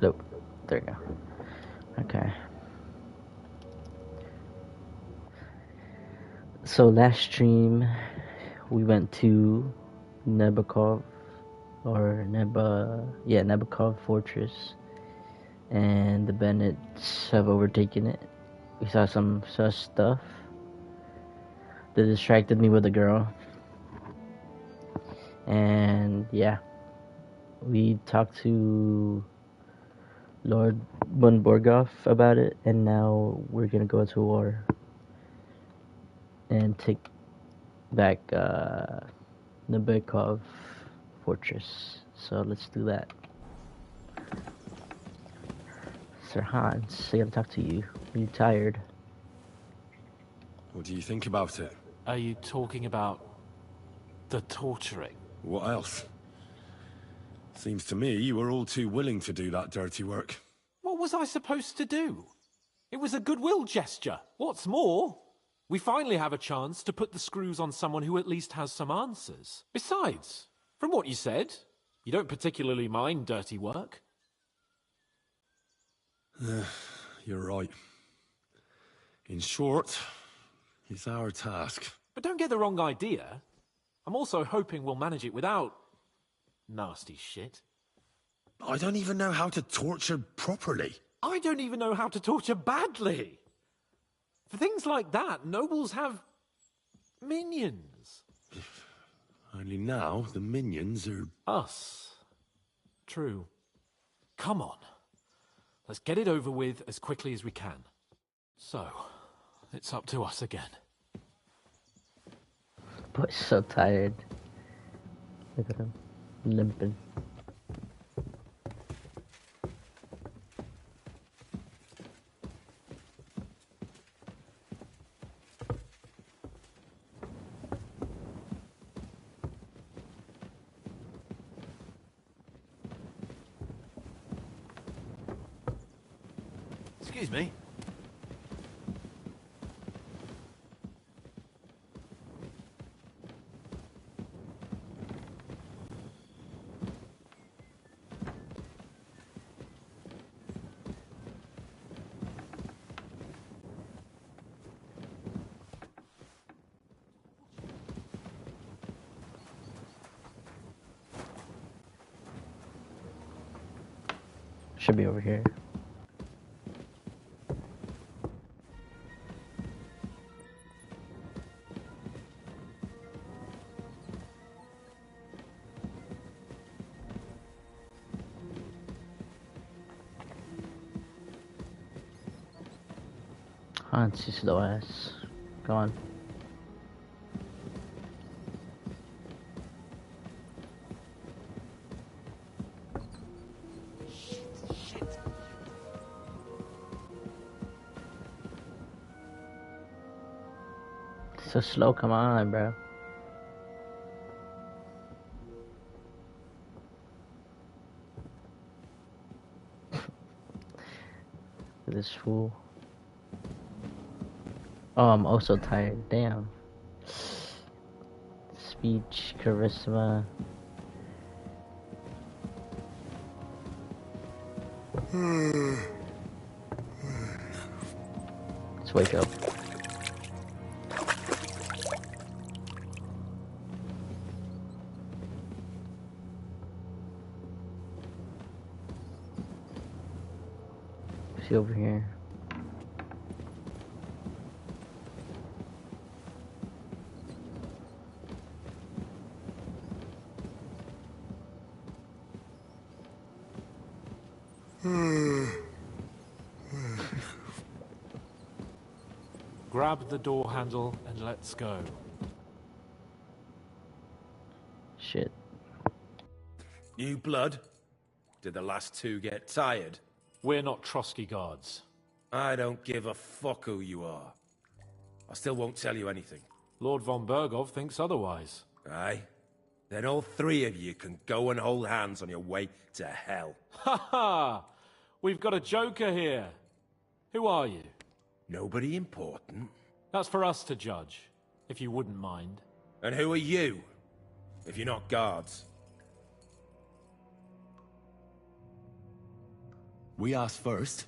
Nope. There you go. Okay. So last stream, we went to Nebakov, Nebakov Fortress, and the bandits have overtaken it. We saw some sus stuff that distracted me with a girl, and yeah, we talked to Lord Bunborgoff about it, and now we're gonna go to war and take back Nebakov Fortress. So let's do that. Sir Hans, I gotta talk to you. Are you tired? What do you think about it? Are you talking about the torturing? What else? Seems to me you were all too willing to do that dirty work. What was I supposed to do? It was a goodwill gesture. What's more, we finally have a chance to put the screws on someone who at least has some answers. Besides, from what you said, you don't particularly mind dirty work. You're right. In short, it's our task. But don't get the wrong idea. I'm also hoping we'll manage it without nasty shit. I don't even know how to torture properly. I don't even know how to torture badly. For things like that, nobles have minions. Only now the minions are... Us. True. Come on. Let's get it over with as quickly as we can. So, it's up to us again. Boy's so tired. Look at him. Limping. Excuse me. Should be over here. Hans, you slow ass. Go on. So slow, come on, bro. This fool. Oh, I'm also tired. Damn. Speech, charisma. Let's wake up. See over here. Grab the door handle and let's go. Shit. New blood? Did the last two get tired? We're not Trotsky guards. I don't give a fuck who you are. I still won't tell you anything. Lord von Bergov thinks otherwise. Aye? Then all three of you can go and hold hands on your way to hell. Ha ha! We've got a joker here. Who are you? Nobody important. That's for us to judge, if you wouldn't mind. And who are you, if you're not guards? We asked first.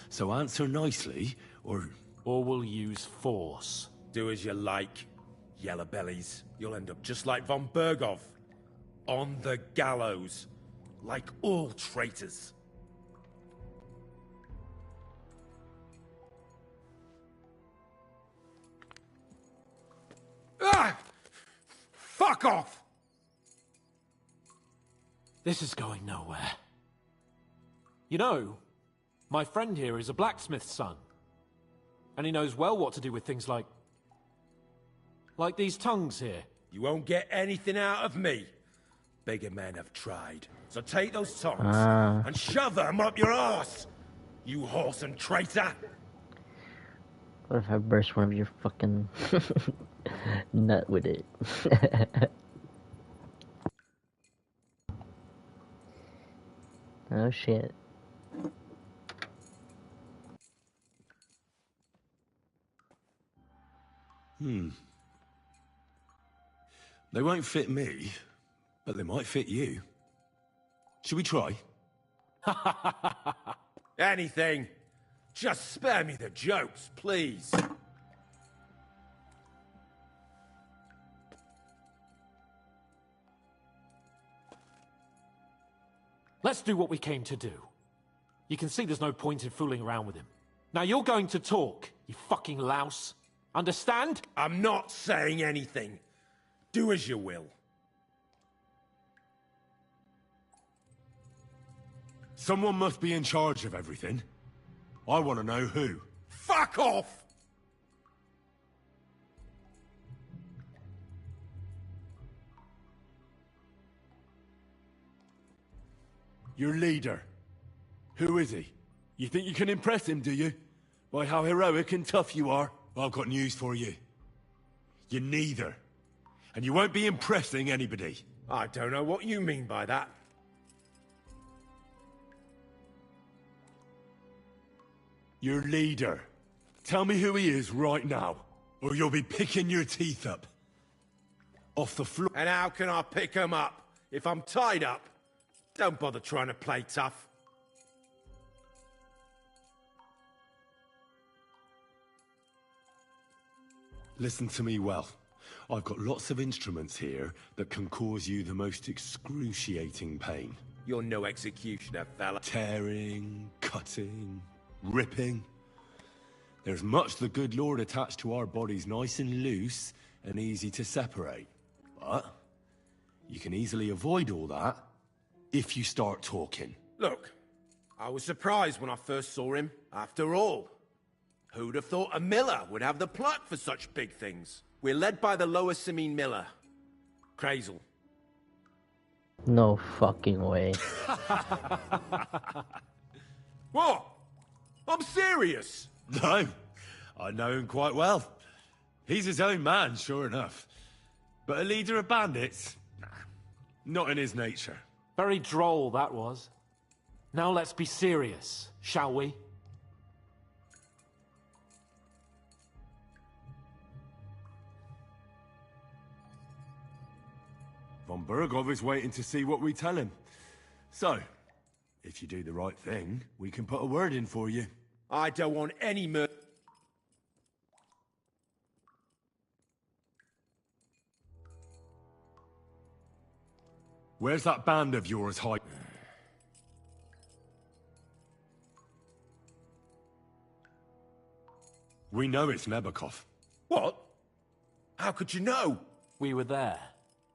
So answer nicely, or... Or we'll use force. Do as you like, yellow bellies. You'll end up just like von Bergov. On the gallows. Like all traitors. Ah! Fuck off! This is going nowhere. You know, my friend here is a blacksmith's son. And he knows well what to do with things like these tongues here. You won't get anything out of me. Bigger men have tried. So take those tongs and shove them up your arse, you horse and traitor! What if I burst one of your fucking nut with it? Oh shit. They won't fit me, but they might fit you. Should we try? Anything. Just spare me the jokes, please. Let's do what we came to do. You can see there's no point in fooling around with him. Now you're going to talk, you fucking louse. Understand? I'm not saying anything. Do as you will. Someone must be in charge of everything. I want to know who. Fuck off! Your leader. Who is he? You think you can impress him, do you? By how heroic and tough you are? I've got news for you. You're neither. And you won't be impressing anybody. I don't know what you mean by that. Your leader. Tell me who he is right now, or you'll be picking your teeth up. Off the floor. And how can I pick him up if I'm tied up? Don't bother trying to play tough. Listen to me well. I've got lots of instruments here that can cause you the most excruciating pain. You're no executioner, fella. Tearing, cutting, ripping. There's much the good Lord attached to our bodies, nice and loose and easy to separate. But you can easily avoid all that if you start talking. Look, I was surprised when I first saw him. After all, who'd have thought a miller would have the pluck for such big things? We're led by the Lower Simene Miller. Crazel. No fucking way. What? I'm serious. No, I know him quite well. He's his own man, sure enough. But a leader of bandits? Nah, not in his nature. Very droll, that was. Now let's be serious, shall we? Von Bergov is waiting to see what we tell him. So, if you do the right thing, we can put a word in for you. I don't want any murder. Where's that band of yours hiding? We know it's Nebakov. What? How could you know? We were there.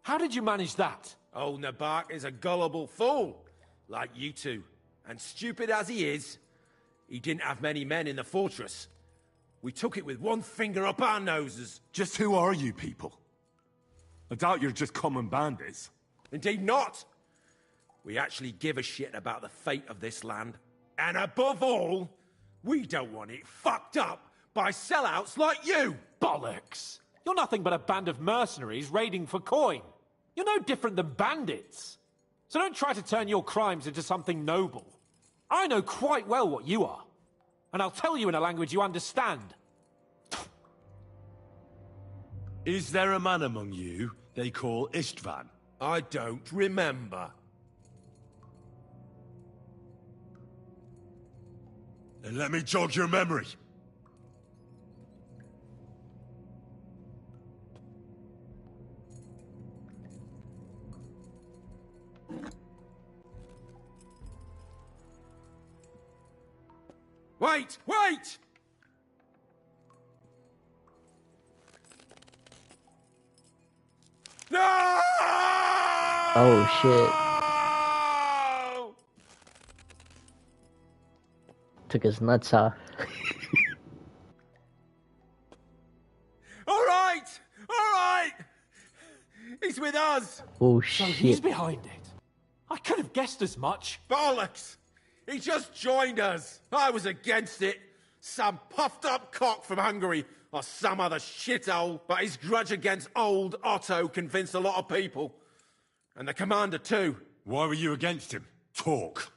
How did you manage that? Old Nebakov is a gullible fool, like you two. And stupid as he is, he didn't have many men in the fortress. We took it with one finger up our noses. Just who are you people? I doubt you're just common bandits. Indeed not. We actually give a shit about the fate of this land. And above all, we don't want it fucked up by sellouts like you! Bollocks! You're nothing but a band of mercenaries raiding for coin. You're no different than bandits. So don't try to turn your crimes into something noble. I know quite well what you are. And I'll tell you in a language you understand. Is there a man among you they call Istvan? I don't remember. And let me jog your memory. Wait! Wait! No! Oh shit. Took his nuts off. All right! All right! He's with us! Oh So he's shit. behind it. I could have guessed as much. Bollocks! He just joined us. I was against it. Some puffed up cock from Hungary or some other shithole. But his grudge against old Otto convinced a lot of people. And the commander too. Why were you against him? Talk.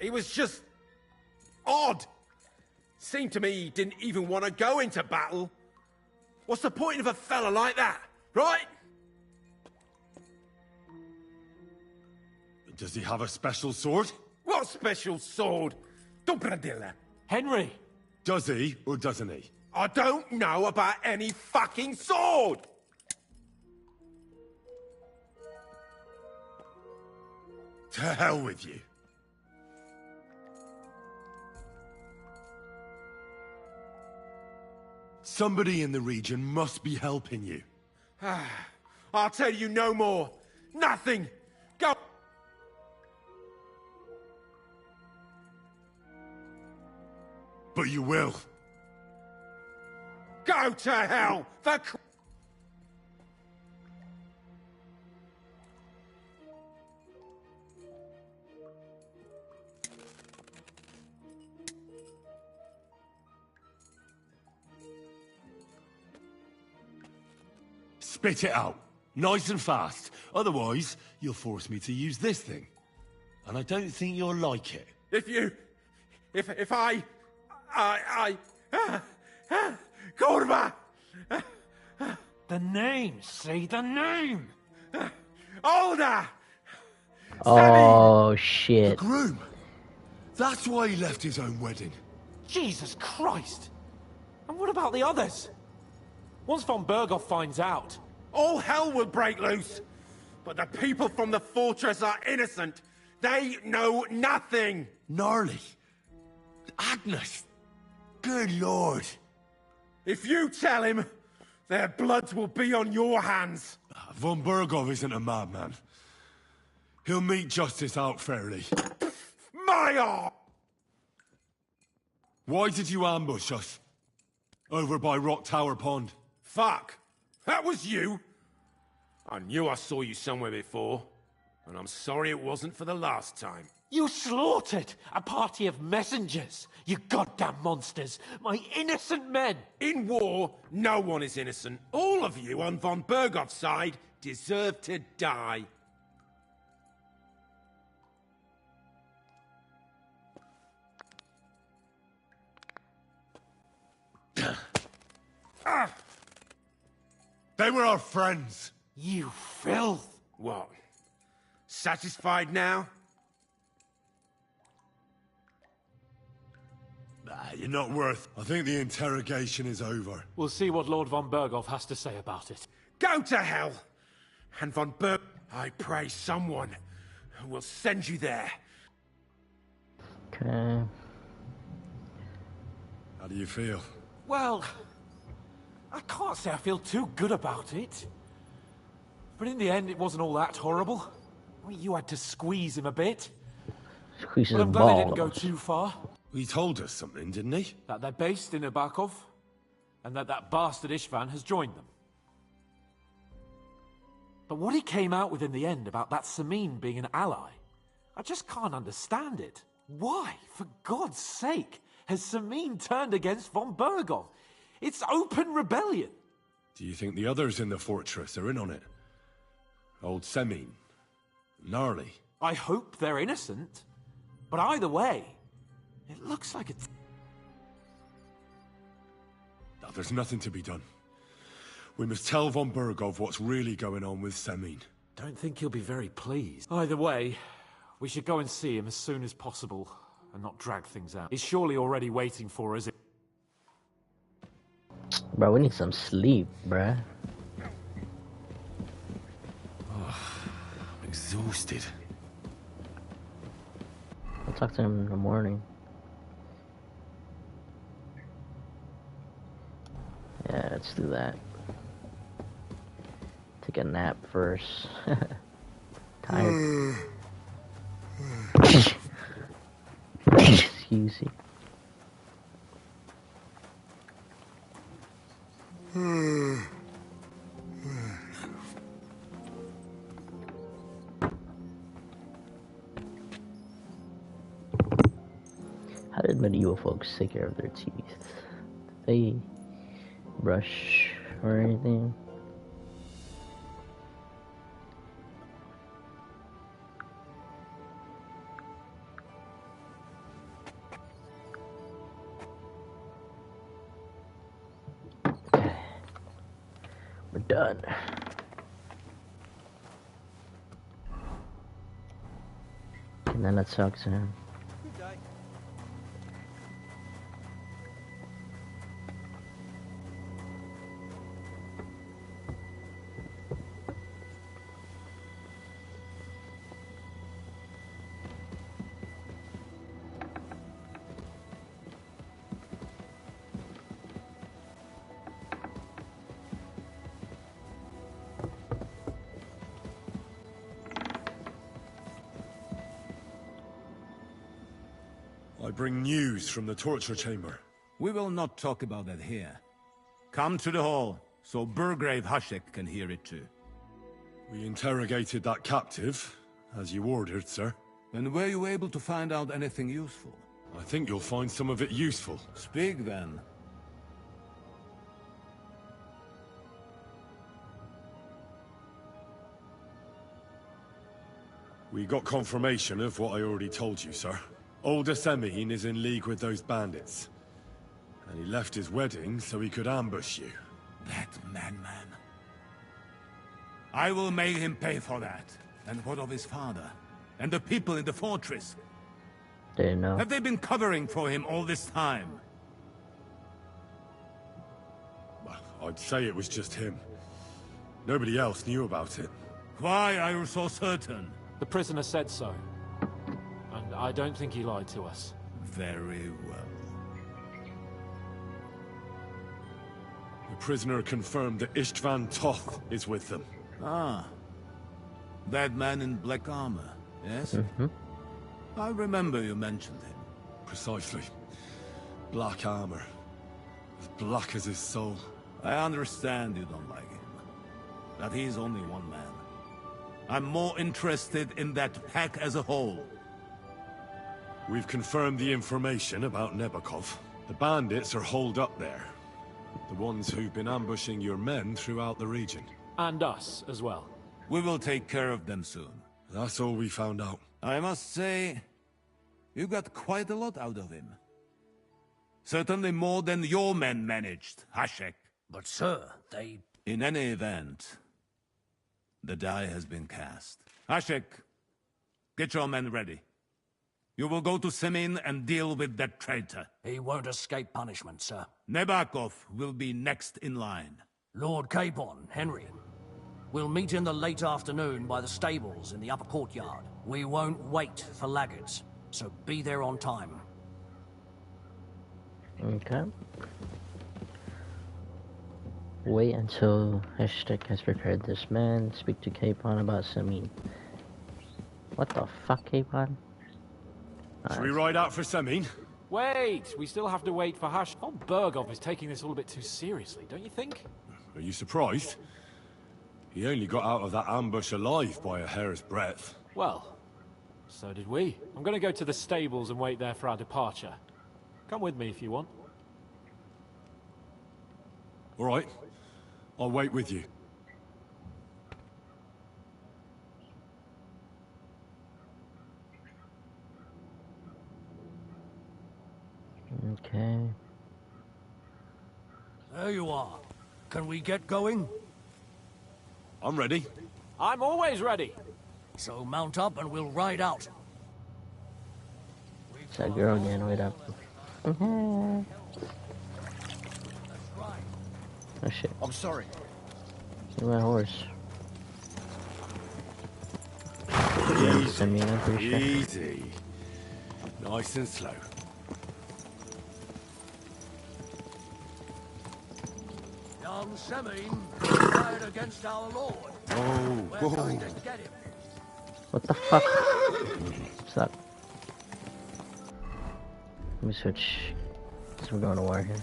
He was just odd. Seemed to me he didn't even want to go into battle. What's the point of a fella like that, right? Does he have a special sword? What special sword? Dobradilla. Henry! Does he, or doesn't he? I don't know about any fucking sword! To hell with you. Somebody in the region must be helping you. I'll tell you no more. Nothing. Go. But you will. Go to hell. Spit it out. Nice and fast. Otherwise, you'll force me to use this thing. And I don't think you'll like it. If I, Kurva! The name! Say the name! Older! Oh shit. Groom! That's why he left his own wedding. Jesus Christ! And what about the others? Once von Berghoff finds out... All hell will break loose. But the people from the fortress are innocent. They know nothing. Gnarly. Agnes. Good lord. If you tell him, their blood will be on your hands. Von Berghoff isn't a madman. He'll mete justice out fairly. My arm! Why did you ambush us? Over by Rock Tower Pond. Fuck. That was you? I knew I saw you somewhere before. And I'm sorry it wasn't for the last time. You slaughtered a party of messengers, you goddamn monsters, my innocent men! In war, no one is innocent. All of you on von Berghoff's side deserve to die. They were our friends. You filth! What? Satisfied now? You're not worth. I think the interrogation is over. We'll see what Lord von Berghoff has to say about it. Go to hell! And von Berg, I pray someone will send you there. Okay. How do you feel? Well, I can't say I feel too good about it. But in the end, it wasn't all that horrible. I mean, you had to squeeze him a bit. Squeeze But his I'm glad it didn't go balls. too far. He told us something, didn't he? That they're based in Nebakov, and that bastard Ishvan has joined them. But what he came out with in the end about that Samin being an ally, I just can't understand it. Why, for God's sake, has Samin turned against von Berghoff? It's open rebellion. Do you think the others in the fortress are in on it? Old Semin. Gnarly. I hope they're innocent. But either way, it looks like it's... Now, there's nothing to be done. We must tell von Berghoff what's really going on with Semin. Don't think he'll be very pleased. Either way, We should go and see him as soon as possible, and not drag things out. He's surely already waiting for us. Bro, we need some sleep, bruh. I'm exhausted. I'll talk to him in the morning. Yeah, let's do that. Take a nap first. Tired. Excuse me. How did medieval folks take care of their teeth? Did they brush or anything? Okay. We're done. And then let's talk to him. I bring news from the torture chamber. We will not talk about that here. Come to the hall, so Burgrave Hashek can hear it too. We interrogated that captive, as you ordered, sir. And were you able to find out anything useful? I think you'll find some of it useful. Speak then. We got confirmation of what I already told you, sir. Older Semine is in league with those bandits. And he left his wedding so he could ambush you. That madman. I will make him pay for that. And what of his father? And the people in the fortress? Didn't know. Have they been covering for him all this time? Well, I'd say it was just him. Nobody else knew about it. Why are you so certain? The prisoner said so. And I don't think he lied to us. Very well. The prisoner confirmed that Istvan Toth is with them. Ah. That man in black armor, yes? Mm-hmm. I remember you mentioned him. Precisely. Black armor. As black as his soul. I understand you don't like him. But he's only one man. I'm more interested in that pack as a whole. We've confirmed the information about Nebakov. The bandits are holed up there. The ones who've been ambushing your men throughout the region. And us as well. We will take care of them soon. That's all we found out. I must say, you got quite a lot out of him. Certainly more than your men managed, Hashek. But sir, they... In any event, the die has been cast. Hashek, get your men ready. You will go to Semin and deal with that traitor. He won't escape punishment, sir. Nebakov will be next in line. Lord Capon, Henry. We'll meet in the late afternoon by the stables in the upper courtyard. We won't wait for laggards, so be there on time. Okay. Wait until Heshtek has prepared this man. Speak to Capon about Samin. What the fuck, Capon? Should we ride out for Semin? Wait! We still have to wait for Hash. Von Burgov is taking this all a bit too seriously, don't you think? Are you surprised? He only got out of that ambush alive by a hair's breadth. Well, so did we. I'm gonna go to the stables and wait there for our departure. Come with me if you want. All right. I'll wait with you. Okay. There you are. Can we get going? I'm ready. I'm always ready! So mount up and we'll ride out. It's that girl again. Wait up. Oh shit. I'm sorry. Look at my horse. I mean, I'm pretty sure. Easy. Nice and slow. Young Semine fired against our Lord. Oh, We're going to get him. What the fuck? What's up? Let me switch. So we're going to war here.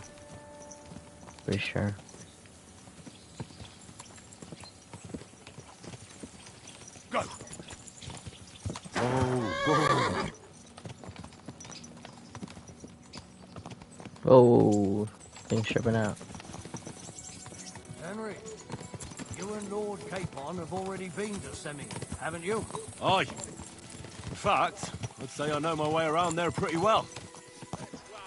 Pretty sure. Go. Oh, Oh, things tripping out. Henry, you and Lord Capon have already been to Semine, haven't you? Aye. In fact, I'd say I know my way around there pretty well.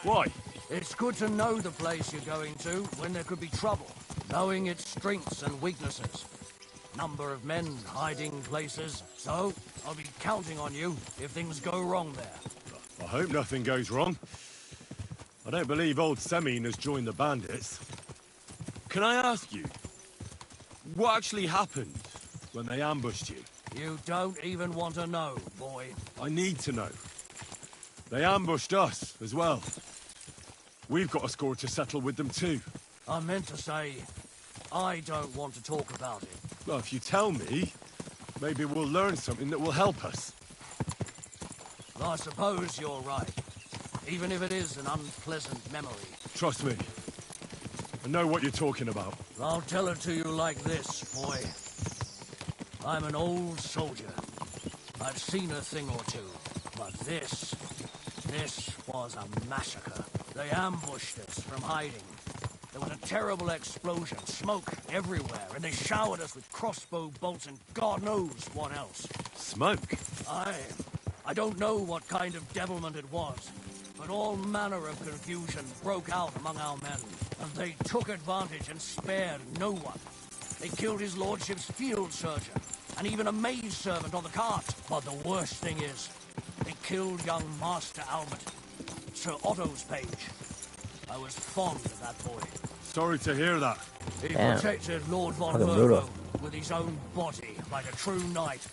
Why? It's good to know the place you're going to when there could be trouble, knowing its strengths and weaknesses. Number of men, hiding places, so I'll be counting on you if things go wrong there. I hope nothing goes wrong. I don't believe old Semine has joined the bandits. Can I ask you, what actually happened when they ambushed you? You don't even want to know, boy. I need to know. They ambushed us as well. We've got a score to settle with them too. I meant to say, I don't want to talk about it. Well, if you tell me, maybe we'll learn something that will help us. I suppose you're right, even if it is an unpleasant memory. Trust me. I know what you're talking about. I'll tell it to you like this, boy. I'm an old soldier. I've seen a thing or two, but this was a massacre. They ambushed us from hiding. There was a terrible explosion, smoke everywhere, and they showered us with crossbow bolts and God knows what else. Smoke? I don't know what kind of devilment it was, but all manner of confusion broke out among our men, and they took advantage and spared no one. They killed his lordship's field surgeon, and even a maid servant on the cart. But the worst thing is, they killed young Master Albert, Sir Otto's page. I was fond of that boy. Sorry to hear that. He Damn. protected Lord von Fucking Virgo brutal. with his own body, like a true knight.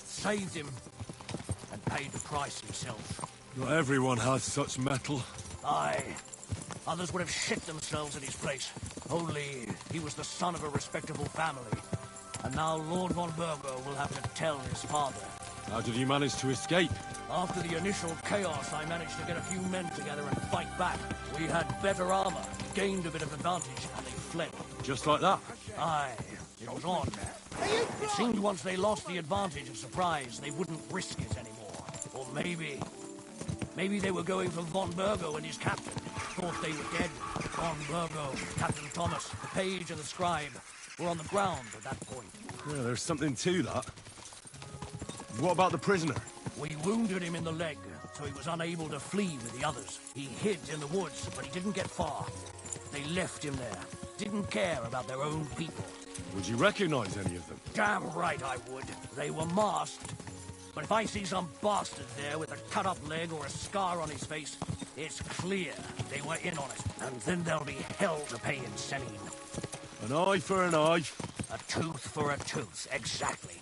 Saved him, and paid the price himself. Not everyone has such metal. Aye. Others would have shit themselves in his place. Only he was the son of a respectable family. And now Lord von Virgo will have to tell his father. How did you manage to escape? After the initial chaos, I managed to get a few men together and fight back. We had better armor, gained a bit of advantage, and they fled. Just like that? Aye, it was on. It seemed once they lost the advantage of surprise, they wouldn't risk it anymore. Or maybe they were going for von Virgo and his captain. Thought they were dead. Von Virgo, Captain Thomas, the page and the scribe were on the ground at that point. Yeah, there's something to that. What about the prisoner? We wounded him in the leg, so he was unable to flee with the others. He hid in the woods, but he didn't get far. They left him there. Didn't care about their own people. Would you recognize any of them? Damn right I would. They were masked. But if I see some bastard there with a cut-up leg or a scar on his face, it's clear they were in on it. And then there'll be hell to pay in Semine. An eye for an eye. A tooth for a tooth, exactly.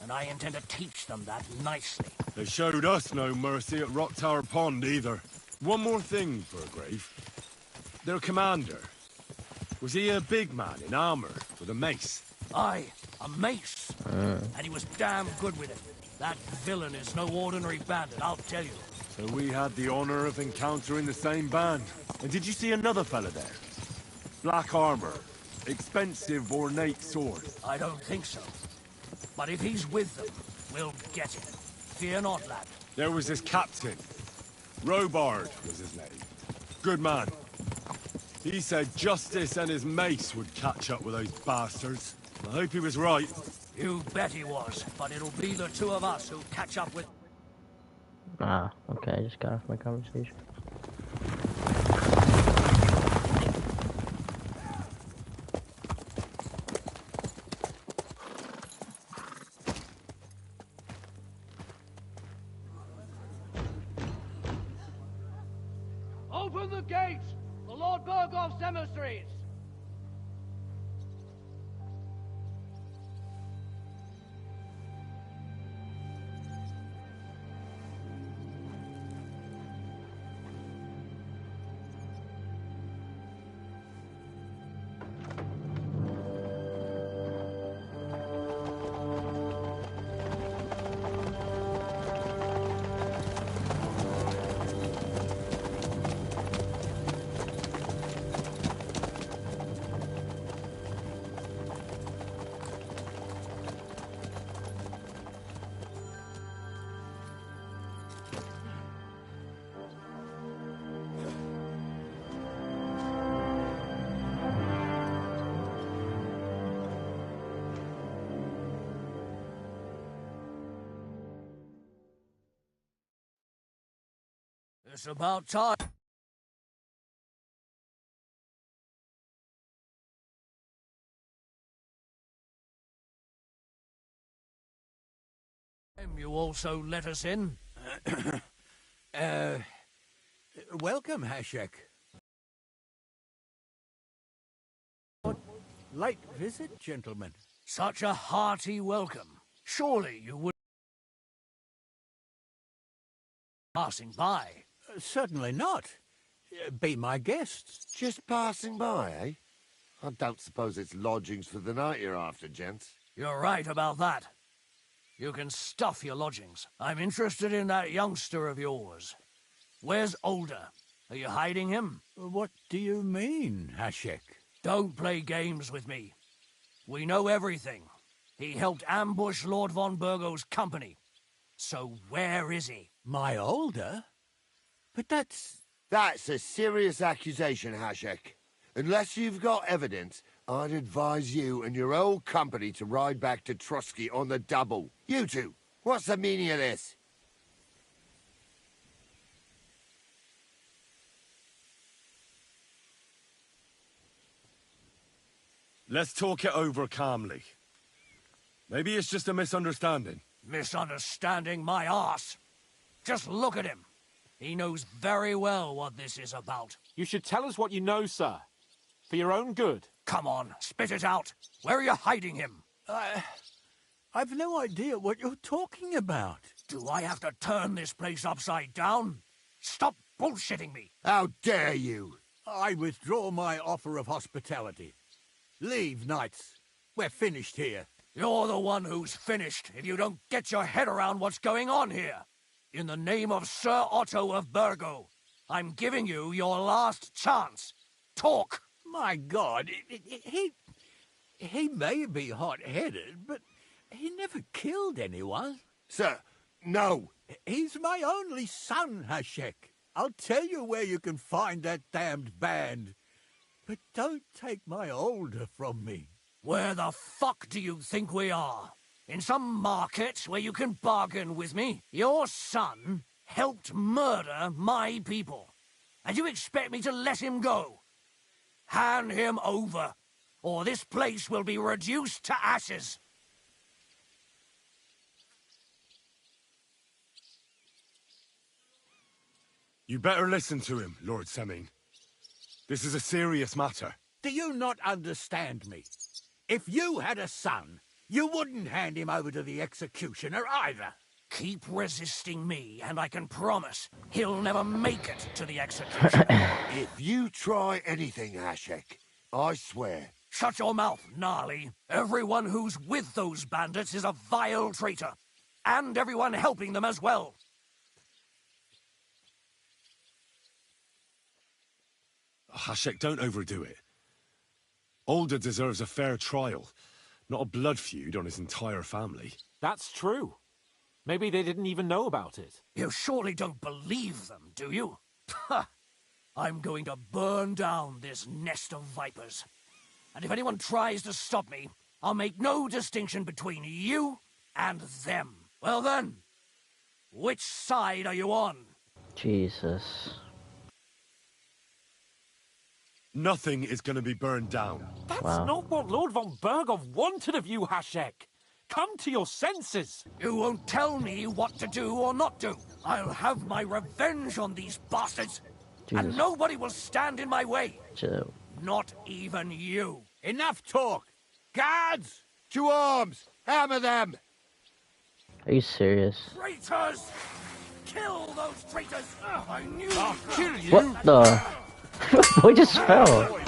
And I intend to teach them that nicely. They showed us no mercy at Rock Tower Pond either. One more thing, Burgrave. Their commander. Was he a big man in armor with a mace? Aye, a mace. And he was damn good with it. That villain is no ordinary bandit, I'll tell you. So we had the honor of encountering the same band. And did you see another fella there? Black armor. Expensive, ornate sword. I don't think so. But if he's with them, we'll get him. Fear not, lad. There was his captain. Robard was his name. Good man. He said justice and his mace would catch up with those bastards. I hope he was right. You bet he was, but it'll be the two of us who catch up with... Ah, okay, I just got off my conversation. gate! The Lord Bergov's emissaries! It's about time. You also let us in? Welcome, Hashek. What light visit, gentlemen? Such a hearty welcome. Surely you would... Passing by. Certainly not. Be my guests. Just passing by, eh? I don't suppose it's lodgings for the night you're after, gents. You're right about that. You can stuff your lodgings. I'm interested in that youngster of yours. Where's Older? Are you hiding him? What do you mean, Hashek? Don't play games with me. We know everything. He helped ambush Lord von Burgo's company. So where is he? My Older? But that's... That's a serious accusation, Hashek. Unless you've got evidence, I'd advise you and your old company to ride back to Trusky on the double. You two, what's the meaning of this? Let's talk it over calmly. Maybe it's just a misunderstanding. Misunderstanding my arse. Just look at him. He knows very well what this is about. You should tell us what you know, sir. For your own good. Come on, spit it out. Where are you hiding him? I've no idea what you're talking about. Do I have to turn this place upside down? Stop bullshitting me. How dare you? I withdraw my offer of hospitality. Leave, knights. We're finished here. You're the one who's finished if you don't get your head around what's going on here. In the name of Sir Otto of Burgo, I'm giving you your last chance. Talk! My God, he may be hot-headed, but he never killed anyone. Sir, no. He's my only son, Hashek. I'll tell you where you can find that damned band. But don't take my Older from me. Where the fuck do you think we are? In some market where you can bargain with me? Your son helped murder my people. And you expect me to let him go? Hand him over, or this place will be reduced to ashes. You better listen to him, Lord Semin. This is a serious matter. Do you not understand me? If you had a son, you wouldn't hand him over to the executioner either. Keep resisting me, and I can promise he'll never make it to the executioner. If you try anything, Hashek, I swear. Shut your mouth, Gnarly. Everyone who's with those bandits is a vile traitor. And everyone helping them as well. Hashek, don't overdo it. Older deserves a fair trial, not a blood feud on his entire family. That's true. Maybe they didn't even know about it. You surely don't believe them, do you? Ha! I'm going to burn down this nest of vipers. And if anyone tries to stop me, I'll make no distinction between you and them. Well then, which side are you on? Jesus. Nothing is going to be burned down. That's Wow. not what Lord von Burgov wanted of you, Hashek. Come to your senses. You won't tell me what to do or not do. I'll have my revenge on these bastards. Jesus. And nobody will stand in my way. Chill. Not even you. Enough talk! Guards! To arms! Hammer them! Are you serious? Traitors! Kill those traitors! I knew I'll kill you! What the? Boy just fell.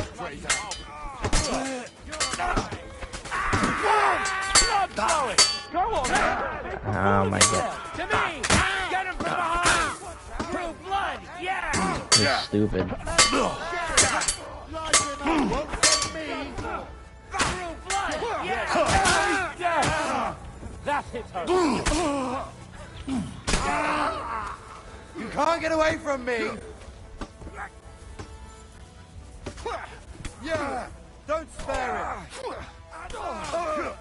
Oh my god. To me! Get him from behind! True blood, yeah! This is stupid. True blood, yeah! That's it, You can't get away from me! Yeah! Don't spare it!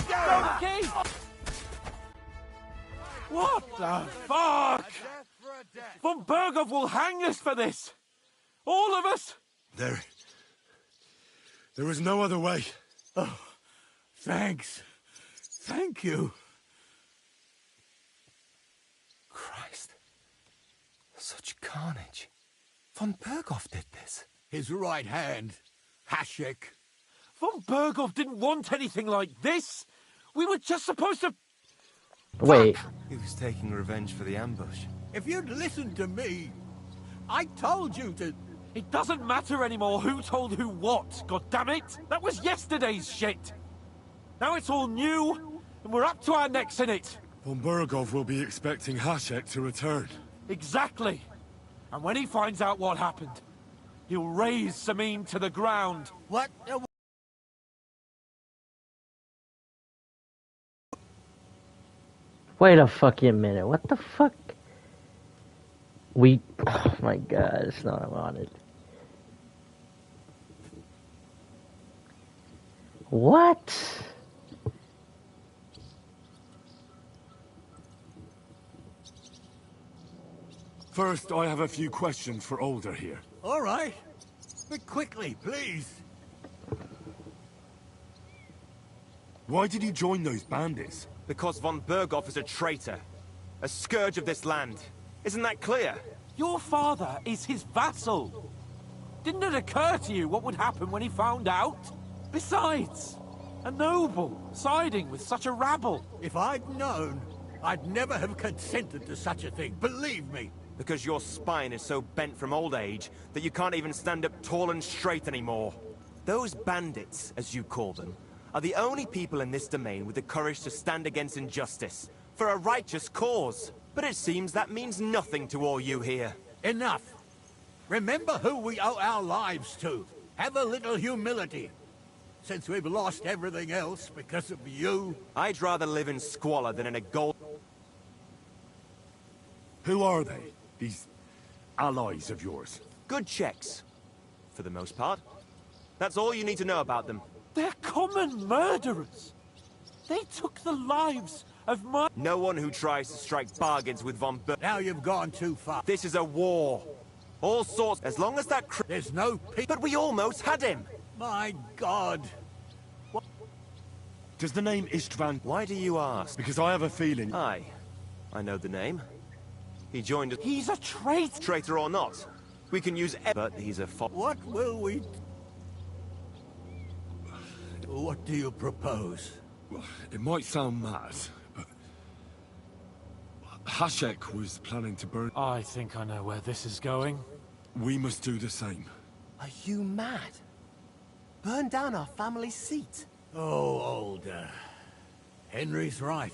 Donkey! What the fuck? Von Bergov will hang us for this! All of us! There was no other way. Oh, thanks. Thank you. Christ. Such carnage. Von Bergov did this. His right hand, Hashek. Von Bergov didn't want anything like this! We were just supposed to... Wait. He was taking revenge for the ambush. If you'd listened to me, I told you to... It doesn't matter anymore who told who what, goddammit! That was yesterday's shit! Now it's all new, and we're up to our necks in it! Von Bergov will be expecting Hashek to return. Exactly! And when he finds out what happened, he'll raise Samin to the ground. What? Wait a fucking minute. What the fuck? Oh my god, it's not what I wanted. What? First, I have a few questions for Older here. All right. But quickly, please. Why did you join those bandits? Because von Bergov is a traitor. A scourge of this land. Isn't that clear? Your father is his vassal. Didn't it occur to you what would happen when he found out? Besides, a noble siding with such a rabble. If I'd known, I'd never have consented to such a thing. Believe me. Because your spine is so bent from old age that you can't even stand up tall and straight anymore. Those bandits, as you call them, are the only people in this domain with the courage to stand against injustice, for a righteous cause. But it seems that means nothing to all you here. Enough. Remember who we owe our lives to. Have a little humility. Since we've lost everything else because of you. I'd rather live in squalor than in a gold... Who are they? These allies of yours? Good checks, for the most part. That's all you need to know about them. They're common murderers. They took the lives of my... No one who tries to strike bargains with von Bergov... Now you've gone too far. This is a war. All sorts, as long as that... There's no peace. But we almost had him. My God. What? Does the name Istvan... Why do you ask? Because I have a feeling... Aye. I know the name. He joined us... He's a traitor! Traitor or not. We can use... But he's a... What will we... What do you propose? Well, it might sound mad, but... Hashek was planning to burn... I think I know where this is going. We must do the same. Are you mad? Burn down our family seat? Oh, Older. Henry's right.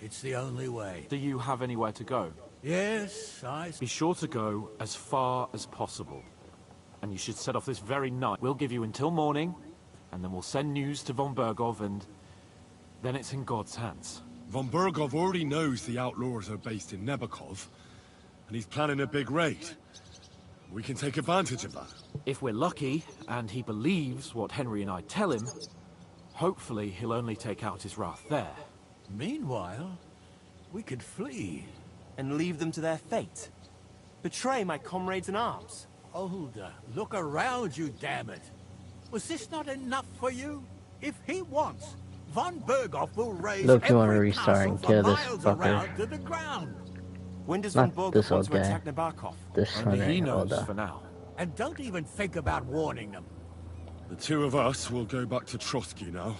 It's the only way. Do you have anywhere to go? Yes, Be sure to go as far as possible. And you should set off this very night. We'll give you until morning, and then we'll send news to von Bergov, and then it's in God's hands. Von Bergov already knows the outlaws are based in Nebakov, and he's planning a big raid. We can take advantage of that. If we're lucky, and he believes what Henry and I tell him, hopefully he'll only take out his wrath there. Meanwhile, we could flee. And leave them to their fate? Betray my comrades in arms? Older, look around you, damn it. Was this not enough for you? If he wants, von Bergov will raise Look, you want to every restart castle and for kill this miles fucker. around to the ground. When does Von Not this Borgov want old to guy. attack Nebakov? This Only one he right knows older. for now. And don't even think about warning them. The two of us will go back to Trotsky now.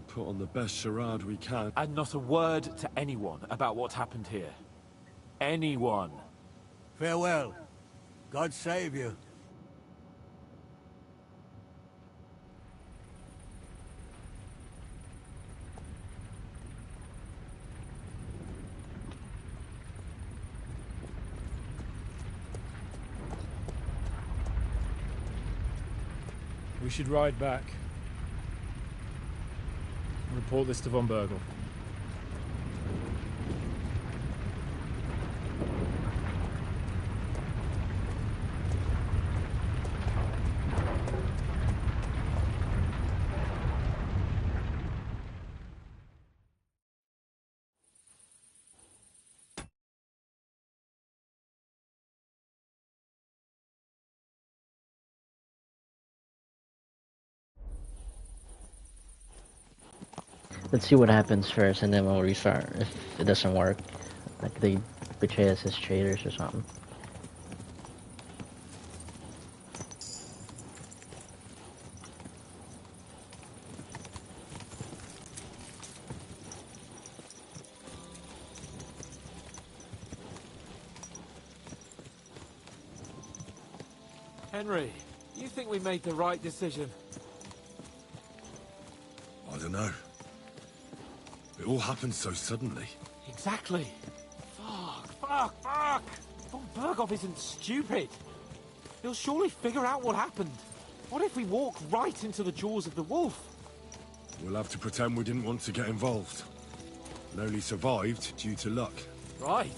Put on the best charade we can. And not a word to anyone about what happened here. Anyone. Farewell. God save you. We should ride back. Report this to Von Bergel. Let's see what happens first, and then we'll restart if it doesn't work. Like they betray us as traitors or something. Henry, you think we made the right decision? I don't know. It all happened so suddenly. Exactly. Fuck! Von Bergov isn't stupid. He'll surely figure out what happened. What if we walk right into the jaws of the wolf? We'll have to pretend we didn't want to get involved. And only survived due to luck. Right.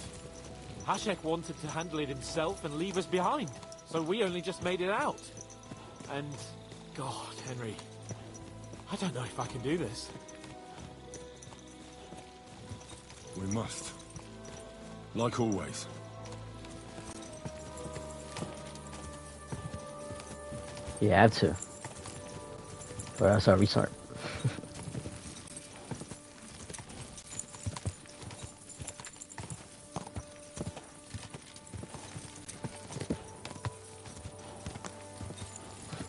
Hashek wanted to handle it himself and leave us behind. So we only just made it out. And... God, Henry... I don't know if I can do this. We must. Like always. You have to. Or else I'll restart.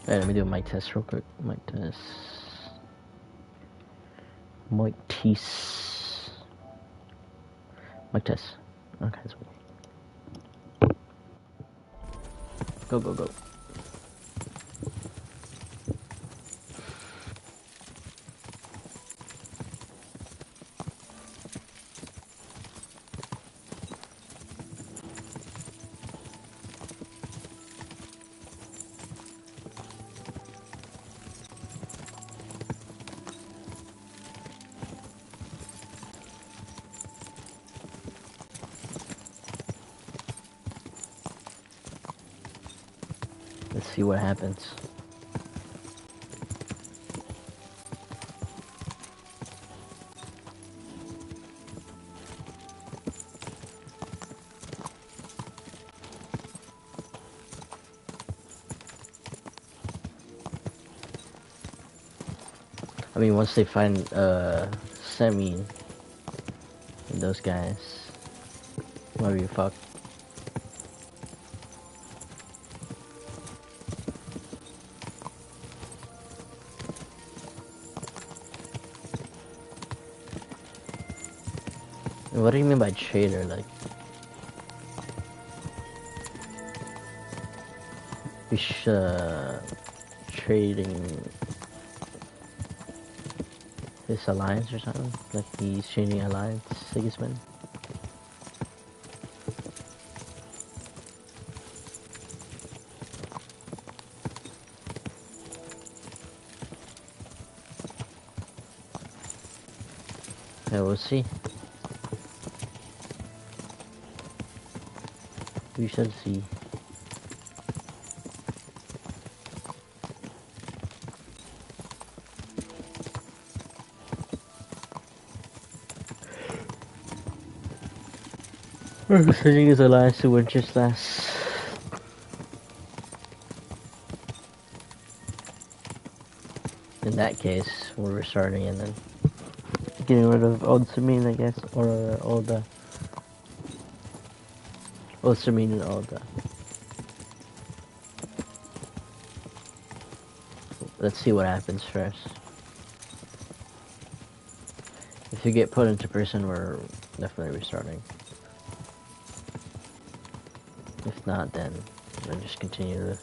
Alright, let me do a mic test real quick. Mic test. Mic test. Mic test. Okay, so go. Let's see what happens. I mean, once they find Semi and those guys, might be fucked. What do you mean by trader? Like, he's trading his alliance or something? Like he's changing alliance, Sigismund? Yeah, we'll see. We shall see. Sending his alliance to Winchester. In that case, we're restarting and then getting rid of Old Samin, I guess, or all the Well, Samin and all that. Let's see what happens first. If you get put into prison, we're definitely restarting. If not, then we'll just continue to...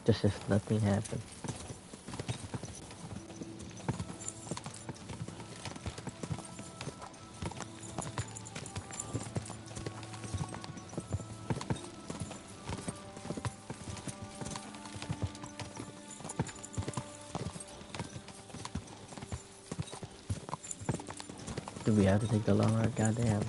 Just if nothing happened. Do we have to take the long route? Goddamn.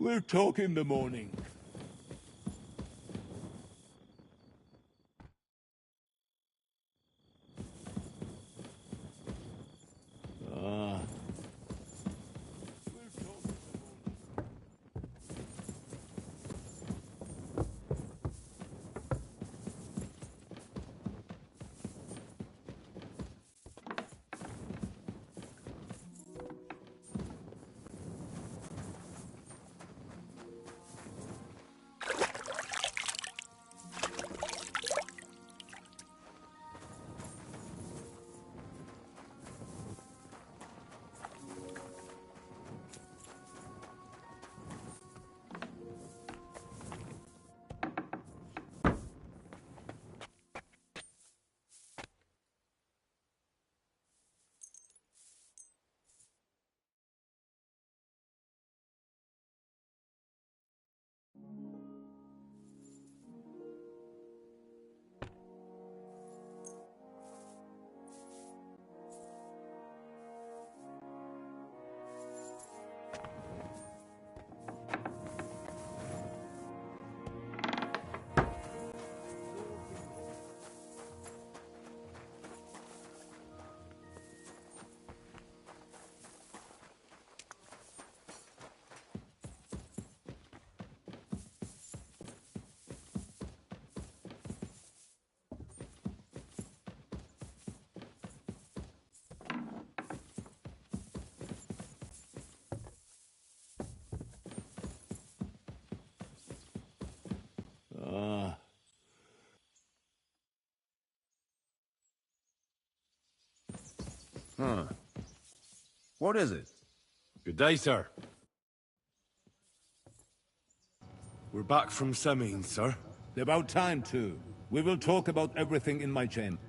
We'll talk in the morning. What is it? Good day, sir. We're back from Semin, sir. About time, too. We will talk about everything in my chamber.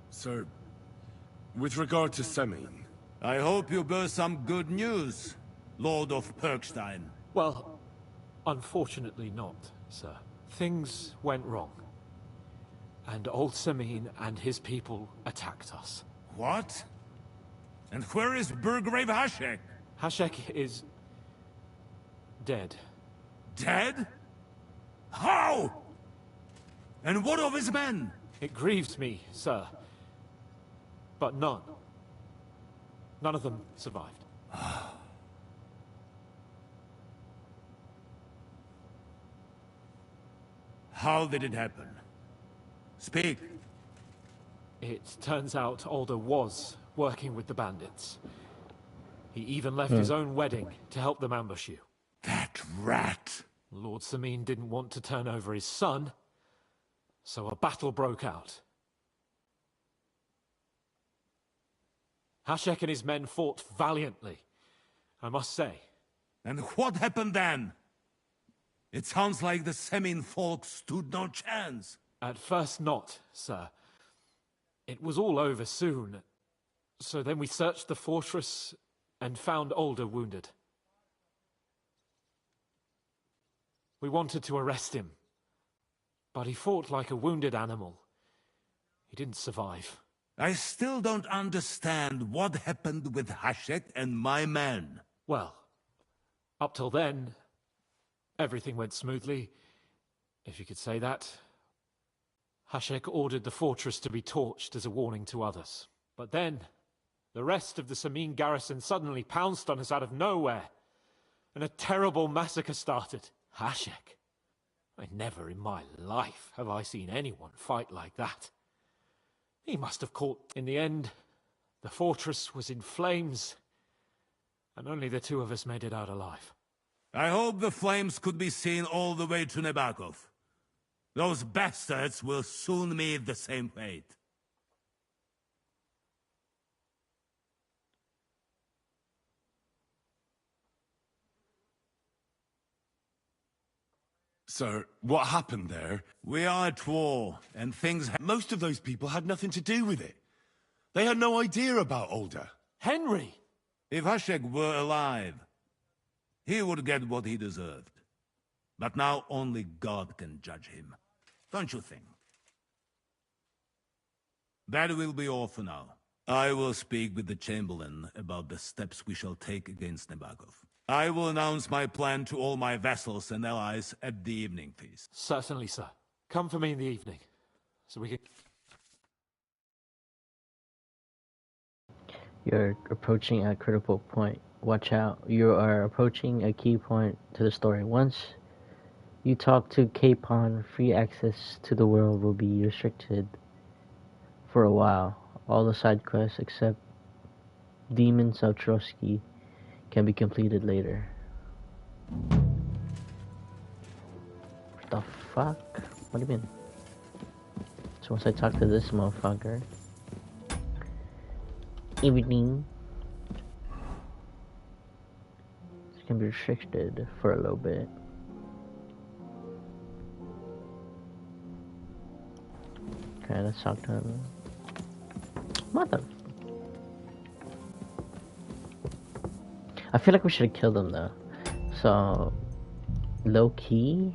Sir, with regard to Semin... I hope you bear some good news, Lord of Perkstein. Well, unfortunately not, sir. Things went wrong. And old Samin and his people attacked us. What? And where is Burgrave Hashek? Hashek is... dead. Dead? How? And what of his men? It grieves me, sir. But none. None of them survived. How did it happen? Speak. It turns out Alder was working with the bandits. He even left his own wedding to help them ambush you. That rat! Lord Samin didn't want to turn over his son, so a battle broke out. Hashek and his men fought valiantly, I must say. And what happened then? It sounds like the Semin folk stood no chance. At first not, sir. It was all over soon. So then we searched the fortress and found Alder wounded. We wanted to arrest him, but he fought like a wounded animal. He didn't survive. I still don't understand what happened with Hashek and my men. Well, up till then, everything went smoothly, if you could say that. Hashek ordered the fortress to be torched as a warning to others. But then, the rest of the Samin garrison suddenly pounced on us out of nowhere, and a terrible massacre started. Hashek. Never in my life have I seen anyone fight like that. He must have caught... In the end, the fortress was in flames, and only the two of us made it out alive. I hope the flames could be seen all the way to Nebakov. Those bastards will soon meet the same fate. Sir, what happened there? We are at war, and things... Most of those people had nothing to do with it. They had no idea about Alder. Henry! If Hashek were alive, he would get what he deserved. But now only God can judge him. Don't you think? That will be all for now. I will speak with the Chamberlain about the steps we shall take against Nebakov. I will announce my plan to all my vassals and allies at the evening feast. Certainly, sir. Come for me in the evening, so we can... You're approaching a critical point. Watch out. You are approaching a key point to the story. Once you talk to Capon, free access to the world will be restricted for a while. All the side quests except Demons of Trotsky can be completed later. What the fuck? What do you mean? So once I talk to this motherfucker, evening, it can be restricted for a little bit. Okay, let's talk to him. Mother. I feel like we should have killed him though. So, low key.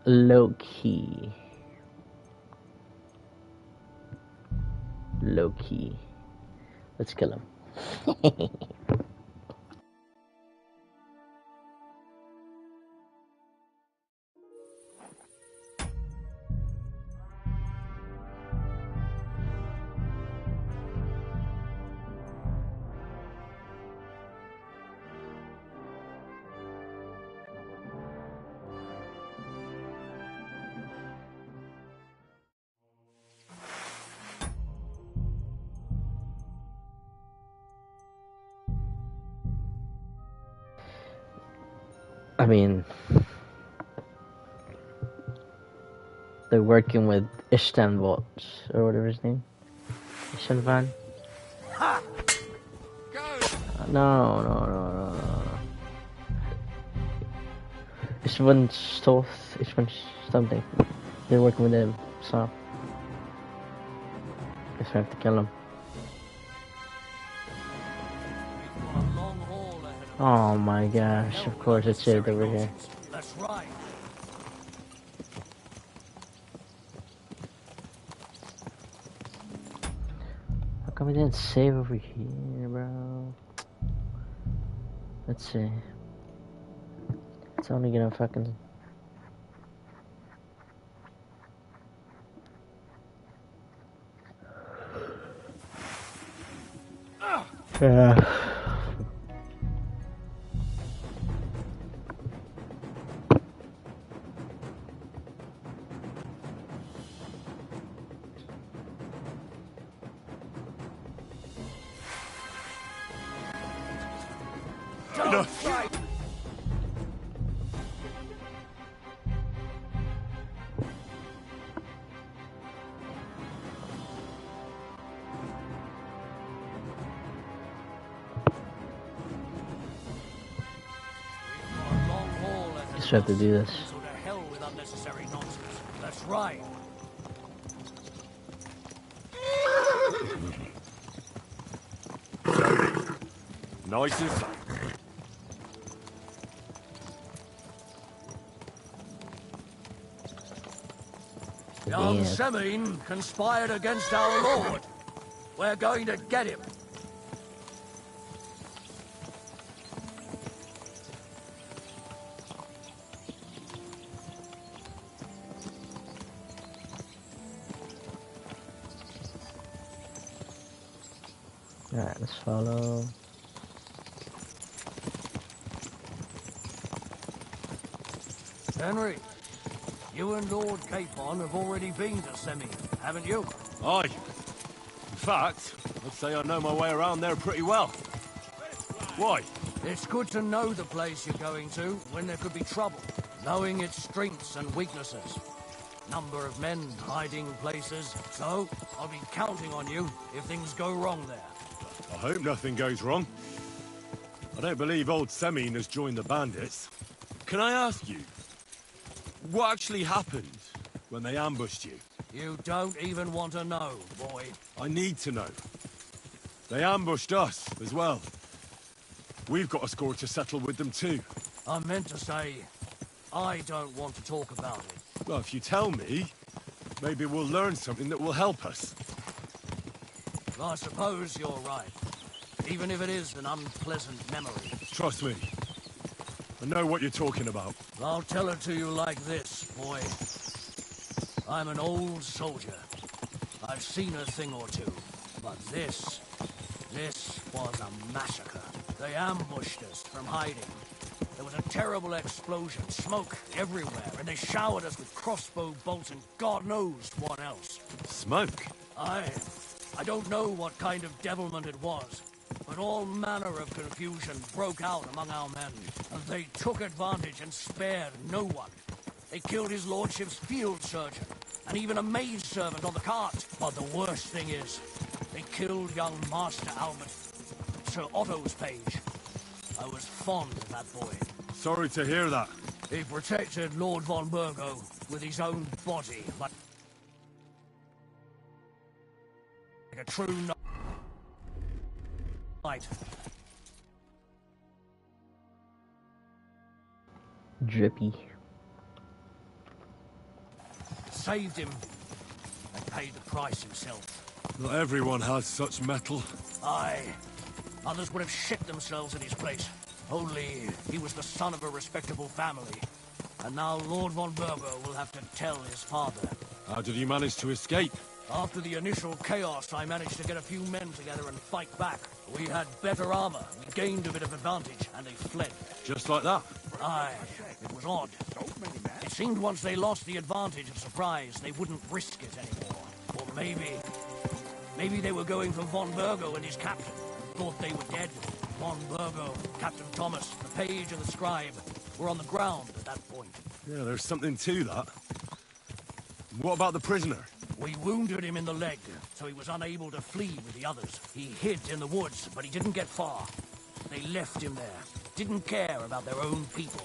Low key. Low key. Let's kill him. I mean, they're working with Istanbul, or whatever his name. Ishanvan? No. Ishvan Stoth, Ishvan something. They're working with him, so guess we have to kill him. Oh my gosh, of course it's it over here. That's right. come we didn't save over here, bro? Let's see. It's only gonna fucking... Yeah. Just have to do this. So to hell with unnecessary nonsense. That's right. Nice and safe. Young Yeah. Semine conspired against our Lord. We're going to get him. Alright, let's follow. Henry, you and Lord Capon have already been to Semine, haven't you? Aye. In fact, I'd say I know my way around there pretty well. Why? It's good to know the place you're going to when there could be trouble, knowing its strengths and weaknesses. Number of men hiding places, so I'll be counting on you if things go wrong there. I hope nothing goes wrong. I don't believe old Semine has joined the bandits. Can I ask you, what actually happened when they ambushed you? You don't even want to know, boy. I need to know. They ambushed us as well. We've got a score to settle with them too. I meant to say, I don't want to talk about it. Well, if you tell me, maybe we'll learn something that will help us. I suppose you're right. Even if it is an unpleasant memory. Trust me. I know what you're talking about. I'll tell it to you like this, boy. I'm an old soldier. I've seen a thing or two. But this was a massacre. They ambushed us from hiding. There was a terrible explosion, smoke everywhere, and they showered us with crossbow bolts and God knows what else. Smoke? I don't know what kind of devilment it was, but all manner of confusion broke out among our men, and they took advantage and spared no one. They killed his lordship's field surgeon, and even a maid servant on the cart. But the worst thing is, they killed young Master Albert, Sir Otto's page. I was fond of that boy. Sorry to hear that. He protected Lord von Burgo with his own body, like a true knight. Drippy. Saved him and paid the price himself. Not everyone has such metal. Aye. Others would have shit themselves in his place. Only he was the son of a respectable family. And now Lord von Burgo will have to tell his father. How did you manage to escape? After the initial chaos, I managed to get a few men together and fight back. We had better armor, we gained a bit of advantage, and they fled. Just like that? Aye, it was odd. It seemed once they lost the advantage of surprise, they wouldn't risk it anymore. Or maybe they were going for von Burgo and his captain. Thought they were dead. Von Burgo, Captain Thomas, the page and the scribe were on the ground at that point. Yeah, there's something to that. What about the prisoner? We wounded him in the leg, so he was unable to flee with the others. He hid in the woods, but he didn't get far. They left him there. Didn't care about their own people.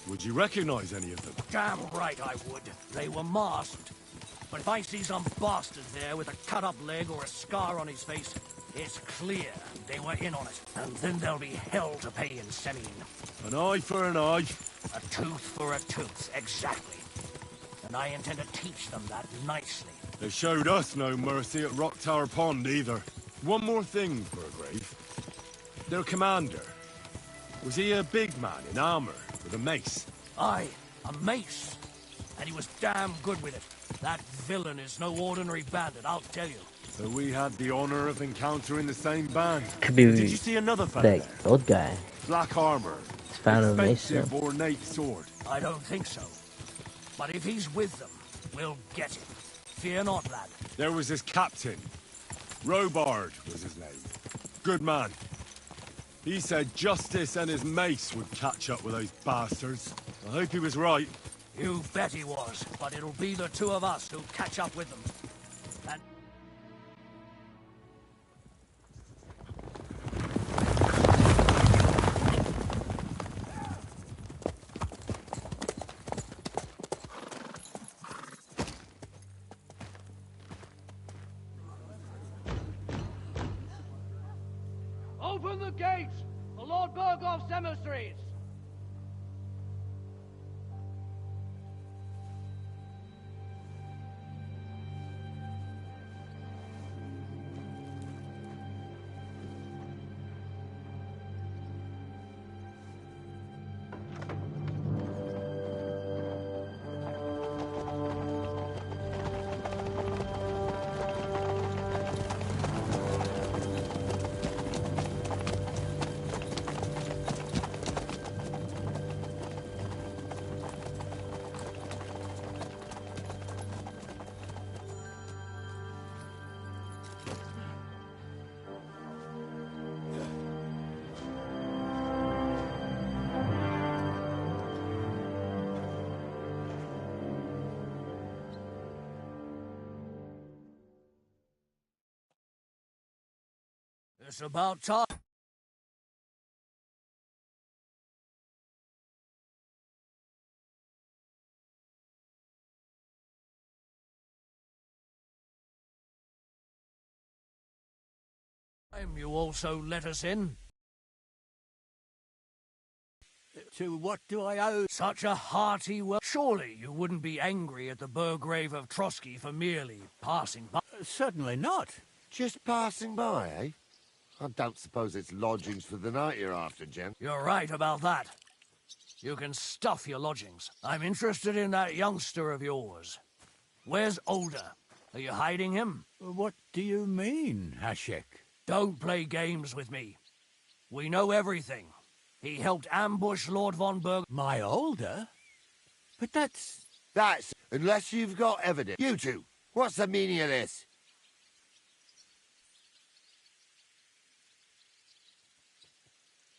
Would you recognize any of them? Damn right I would. They were masked. But if I see some bastard there with a cut-up leg or a scar on his face, it's clear they were in on it. And then there'll be hell to pay in Semine. An eye for an eye. A tooth for a tooth, exactly. And I intend to teach them that nicely. They showed us no mercy at Rock Tower Pond either. One more thing, Burgrave. Their commander. Was he a big man in armor with a mace? Aye, a mace. And he was damn good with it. That villain is no ordinary bandit, I'll tell you. So we had the honor of encountering the same band. Could be Did you see another fella that there? old guy. Black armor. It's found a mace. Expensive ornate sword. I don't think so. But if he's with them, we'll get him. Fear not, lad. There was his captain. Robard was his name. Good man. He said Justice and his mace would catch up with those bastards. I hope he was right. You bet he was, but it'll be the two of us who'll catch up with them. And open the gates for Lord Bergov's emissaries! it's about time. You also let us in. To what do I owe? Such a hearty well. Surely you wouldn't be angry at the Burgrave of Trotsky for merely passing by. Certainly not. Just passing by, eh? I don't suppose it's lodgings for the night you're after, gent. You're right about that. You can stuff your lodgings. I'm interested in that youngster of yours. Where's Older? Are you hiding him? What do you mean, Hashek? Don't play games with me. We know everything. He helped ambush Lord von Berg. My Older? But that's... Unless you've got evidence. You two, what's the meaning of this?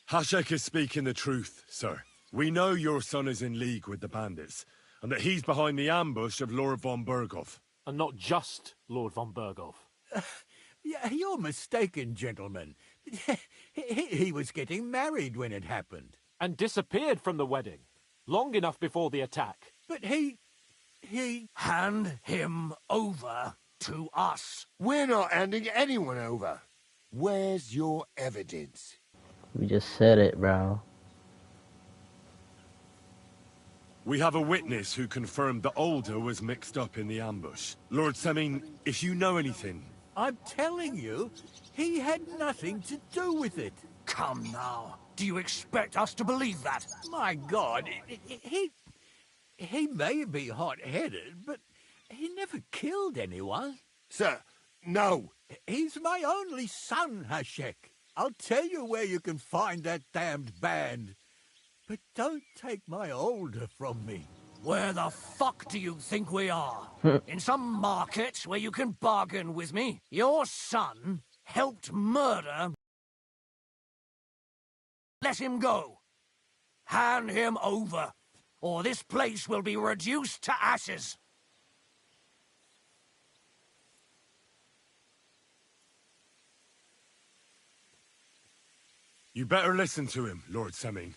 Hashek is speaking the truth, sir. We know your son is in league with the bandits, and that he's behind the ambush of Lord von Bergov. And not just Lord von Bergov. Yeah, you're mistaken, gentlemen. He was getting married when it happened. And disappeared from the wedding. Long enough before the attack. But he... Hand him over to us. We're not handing anyone over. Where's your evidence? We just said it, bro. We have a witness who confirmed that Older was mixed up in the ambush. Lord Semin, if you know anything... I'm telling you, he had nothing to do with it. Come now. Do you expect us to believe that? My God, he may be hot-headed, but he never killed anyone. Sir, no. He's my only son, Hashek. I'll tell you where you can find that damned band. But don't take my Older from me. Where the fuck do you think we are? In some market where you can bargain with me? Your son helped murder... Let him go. Hand him over, or this place will be reduced to ashes. You better listen to him, Lord Semin.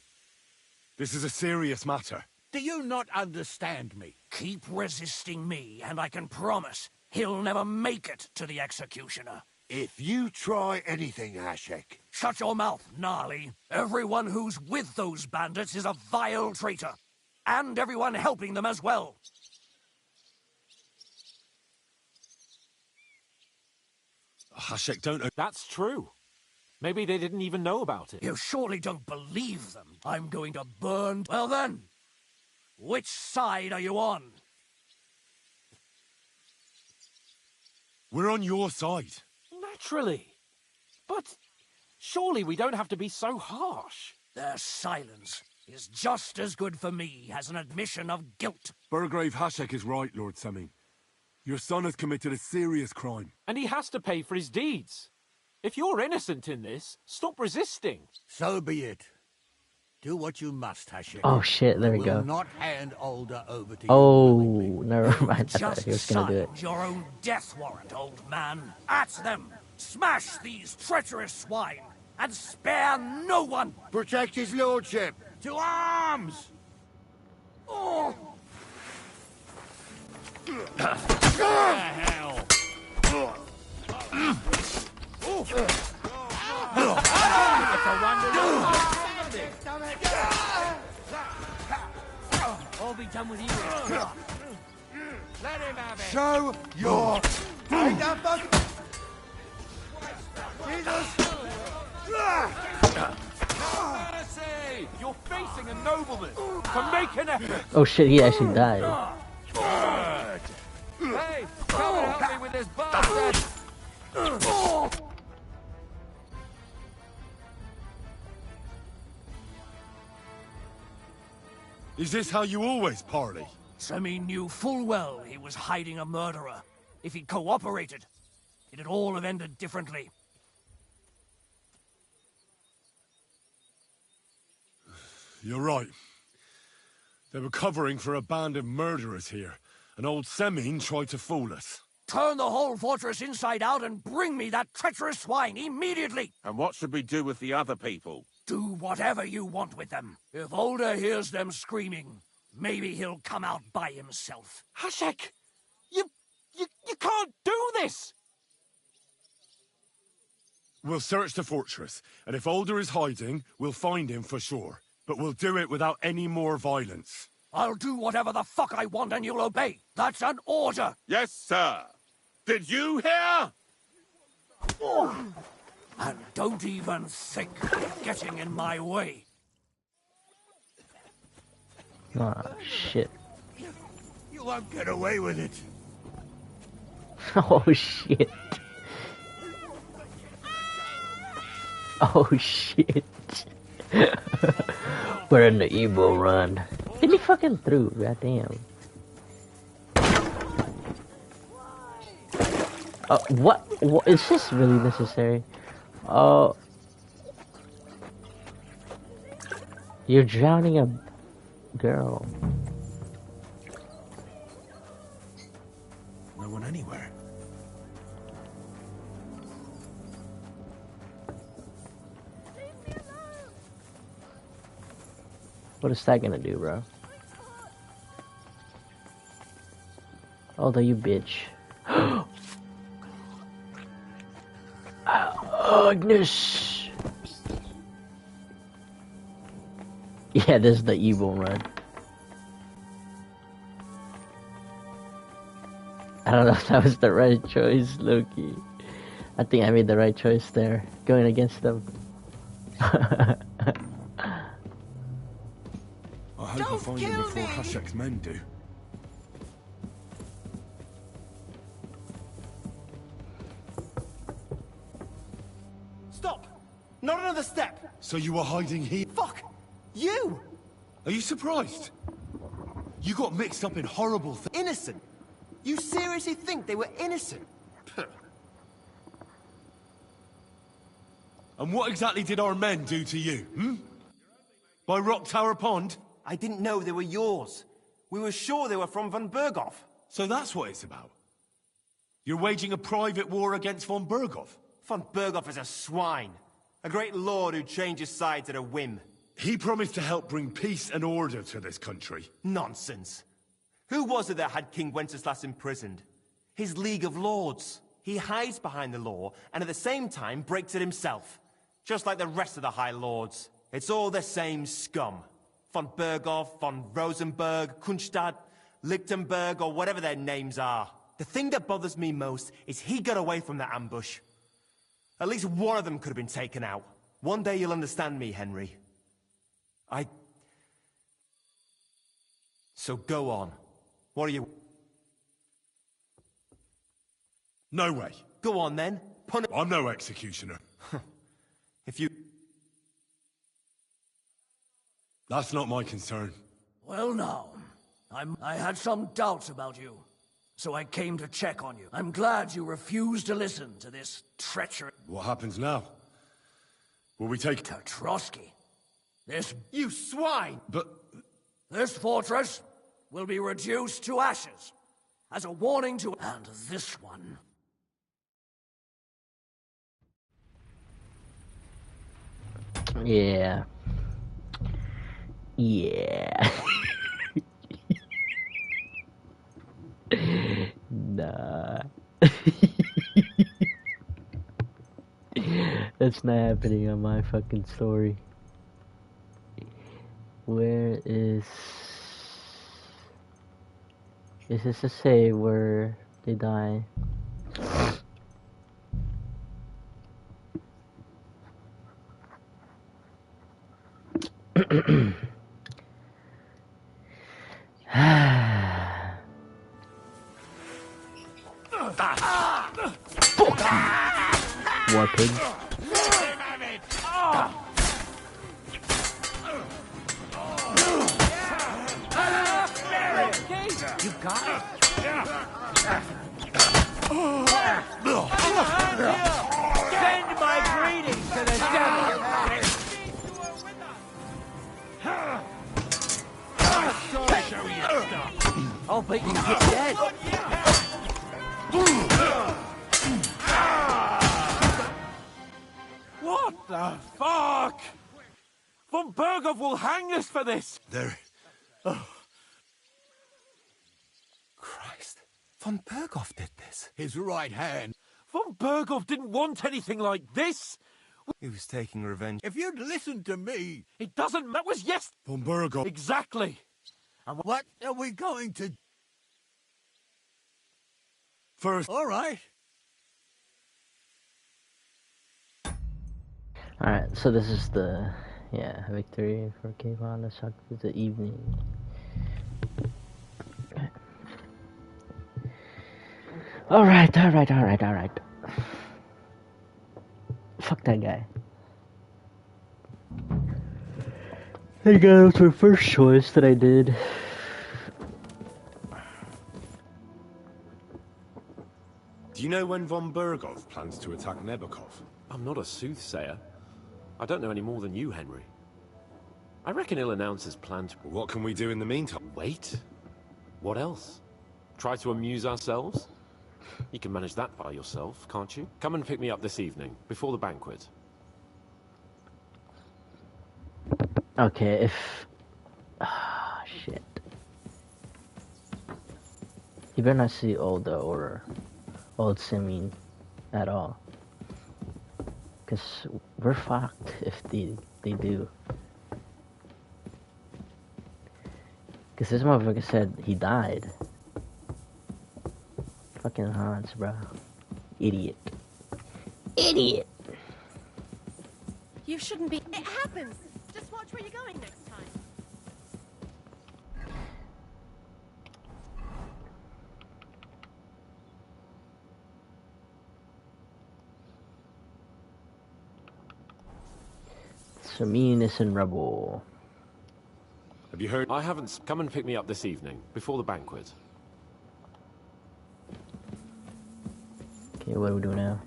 This is a serious matter. Do you not understand me? Keep resisting me, and I can promise he'll never make it to the executioner. If you try anything, Hashek... Shut your mouth, Gnarly. Everyone who's with those bandits is a vile traitor. And everyone helping them as well. Hashek, don't... That's true. Maybe they didn't even know about it. You surely don't believe them. I'm going to burn... Well then, which side are you on? We're on your side. Naturally. But surely we don't have to be so harsh. Their silence is just as good for me as an admission of guilt. Burgrave Hashek is right, Lord Seming. Your son has committed a serious crime. And he has to pay for his deeds. If you're innocent in this, stop resisting. So be it. Do what you must, Hashek. Oh shit, there we Will go. not hand Alder over to you. Oh, willingly. never mind. I thought Just he was gonna do it. signed your own death warrant, old man. At them! Smash these treacherous swine, and spare no one! Protect his lordship. To arms! Oh! hell! All be done with you. Let him have it! Show your... You're facing a nobleman. To make an effort. Oh shit, he actually died. Hey, come and help me with this bastard! Is this how you always parley? Semi knew full well he was hiding a murderer. If he'd cooperated, it'd all have ended differently. You're right. They were covering for a band of murderers here, and old Seming tried to fool us. Turn the whole fortress inside out and bring me that treacherous swine immediately! And what should we do with the other people? Do whatever you want with them. If Older hears them screaming, maybe he'll come out by himself. Hashek, you can't do this. We'll search the fortress, and if Alder is hiding, we'll find him for sure. But we'll do it without any more violence. I'll do whatever the fuck I want and you'll obey. That's an order. Yes, sir. Did you hear? And don't even think of getting in my way. Ah, shit. You won't get away with it. Oh shit. Oh shit. We're in the evil run. Did he fucking through? Goddamn. What? Is this really necessary? Oh. You're drowning a girl. No one anywhere. What is that gonna do, bro? Although you bitch. Agnes! Yeah, this is the evil run. I don't know if that was the right choice, Loki. I think I made the right choice there, going against them. I hope I find him before Hashek's men do. Stop! Not another step! So you were hiding here? Fuck! You! Are you surprised? You got mixed up in horrible things. Innocent? You seriously think they were innocent? And what exactly did our men do to you, hmm? By Rock Tower Pond? I didn't know they were yours. We were sure they were from von Berghoff. So that's what it's about. You're waging a private war against von Berghoff? Von Berghoff is a swine. A great lord who changes sides at a whim. He promised to help bring peace and order to this country. Nonsense. Who was it that had King Wenceslas imprisoned? His League of Lords. He hides behind the law, and at the same time breaks it himself. Just like the rest of the High Lords. It's all the same scum. Von Berghoff, von Rosenberg, Kunstadt, Lichtenberg, or whatever their names are. The thing that bothers me most is he got away from the ambush. At least one of them could have been taken out. One day you'll understand me, Henry. So go on. What are you... No way. Go on then. I'm no executioner. If you... That's not my concern. Well now, I had some doubts about you, so I came to check on you. I'm glad you refused to listen to this treachery. What happens now? Will we take... To Trotsky. This... You swine! But... This fortress will be reduced to ashes, as a warning to... And this one... Yeah. Yeah. Nah. That's not happening on my fucking story. Where is this to say where they die? War pig. You got it. Send my greetings to the devil. I'll bet you get dead. What the fuck? Von Bergov will hang us for this! There. Christ. Von Bergov did this. His right hand. Von Bergov didn't want anything like this! He was taking revenge. If you'd listened to me... It doesn't... That was yes... Von Bergov. Exactly! And what are we going to... First... All right. Alright, so this is the... Yeah, victory for Kayvon. Let's talk to the evening. Alright. Fuck that guy. Hey guys, that was my first choice that I did. Do you know when Von Bergov plans to attack Nebakov? I'm not a soothsayer. I don't know any more than you, Henry. I reckon he'll announce his plan to... What can we do in the meantime? Wait? What else? Try to amuse ourselves? You can manage that by yourself, can't you? Come and pick me up this evening, before the banquet. Okay, if... Ah, shit. You better not see old Simeon at all. Because we're fucked if they do. Because this motherfucker said he died. Fucking Hans, bro. Idiot. Idiot! You shouldn't be... It happens! Just watch where you're going next time. Simeon is in rebel. Have you heard? I haven't... Come and pick me up this evening, before the banquet. Okay, what do we do now?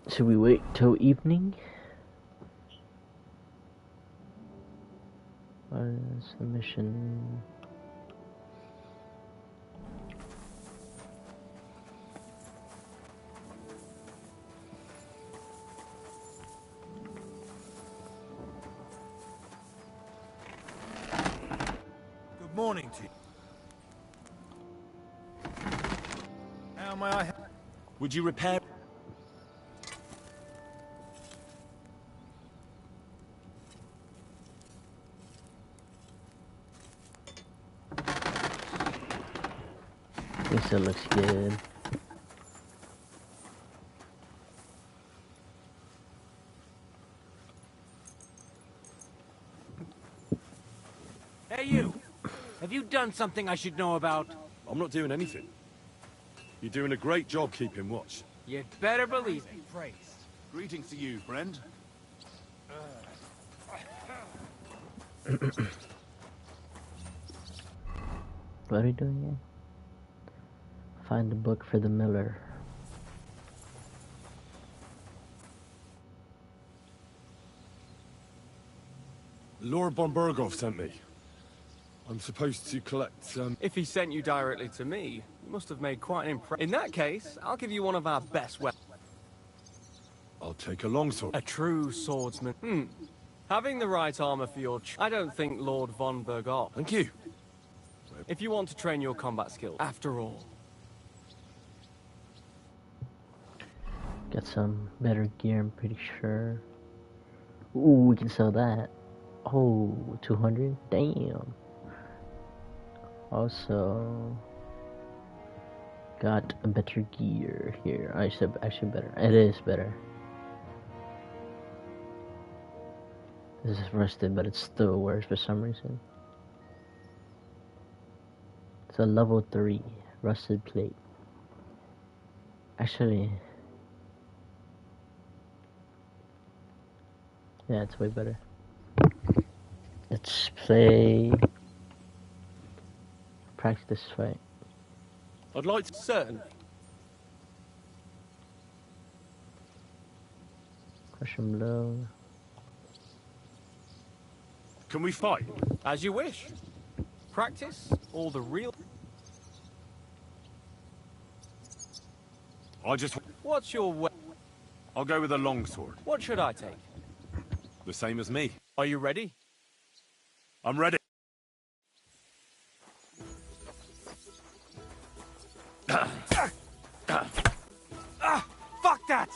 Should we wait till evening? What is the mission? Good morning to you. How may I... Would you repair... This looks good. Hey, you! Have you done something I should know about? I'm not doing anything. You're doing a great job keeping watch. You'd better believe it. Praise. Greetings to you, friend. What are we doing here? Find the book for the miller. Lord von Berghoff sent me. I'm supposed to collect some... If he sent you directly to me, you must have made quite an impression. In that case, I'll give you one of our best weapons. I'll take a longsword. A true swordsman. Having the right armor for your I don't think Lord von Berghoff. Thank you. If you want to train your combat skills, after all. Got some better gear, I'm pretty sure. Ooh, we can sell that. Oh, 200? Damn. Also, got a better gear here. I said actually better. It is better. This is rusted, but it's still worse for some reason. It's a level 3 rusted plate. Actually, yeah, it's way better. Let's play practice fight. I'd like to... Certainly. Crushing blow. Can we fight? As you wish. Practice, or the real... I just... What's your way? I'll go with a longsword. What should I take? The same as me. Are you ready? I'm ready. Fuck that!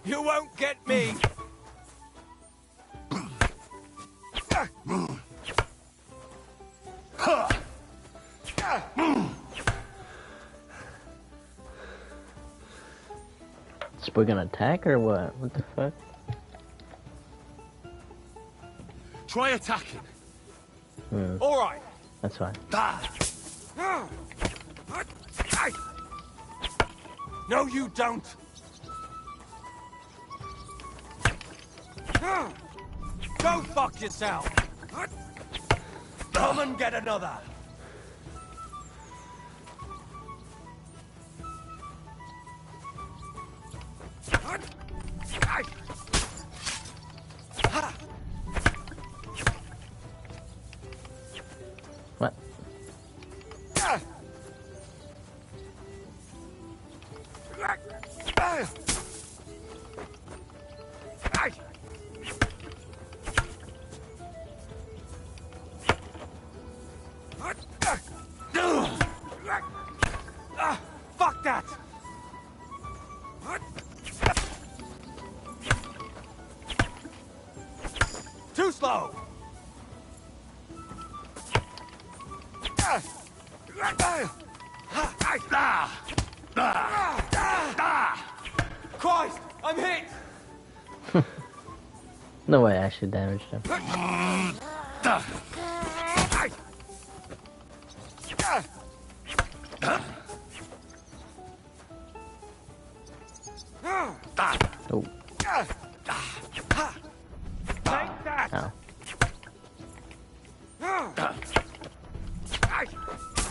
You won't get me! So we're gonna attack or what? What the fuck? Try attacking. All right. That's fine. No, you don't. Go fuck yourself. Come and get another. What? Fuck that! Too slow! Christ! I'm hit! No way I actually damaged him. Oh. Take that! Ow.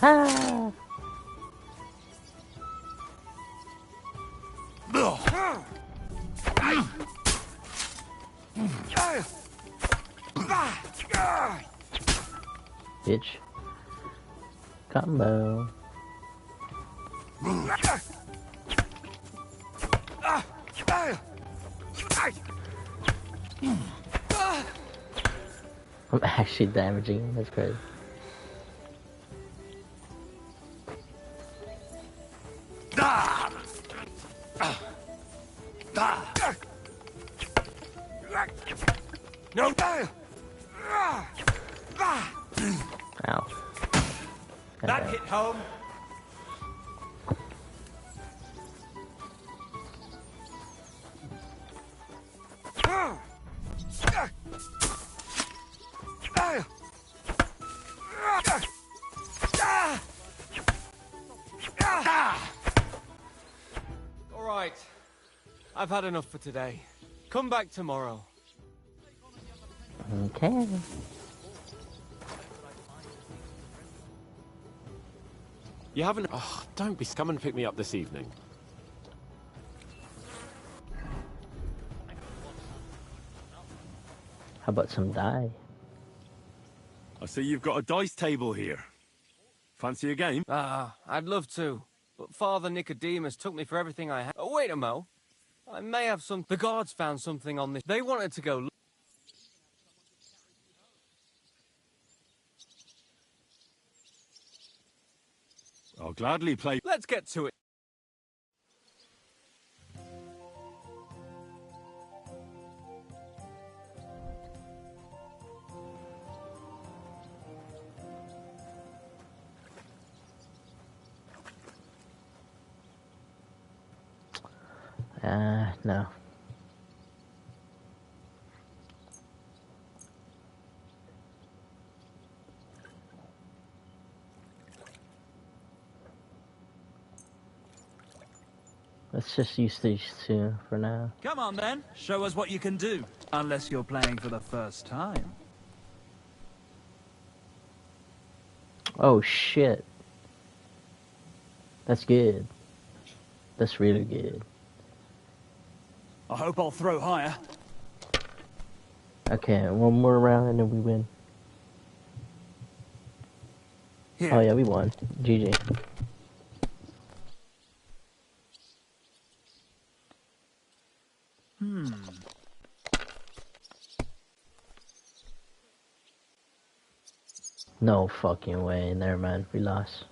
Ah. Bitch. Combo. I'm actually damaging him, that's crazy. No! Ow. That hit home. All right. I've had enough for today. Come back tomorrow. Okay. You haven't... Oh, don't be... Come and pick me up this evening. How about some die? I see you've got a dice table here. Fancy a game? I'd love to. But Father Nicodemus took me for everything I had. Oh, wait a mo. I may have some... The guards found something on this. They wanted to go... I'll gladly play. Let's get to it. No. Let's just use these two for now. Come on then, show us what you can do. Unless you're playing for the first time. Oh shit. That's good. That's really good. I hope I'll throw higher. Okay, one more round and then we win. Here. Oh yeah, we won. GG. No fucking way in there, man. We lost.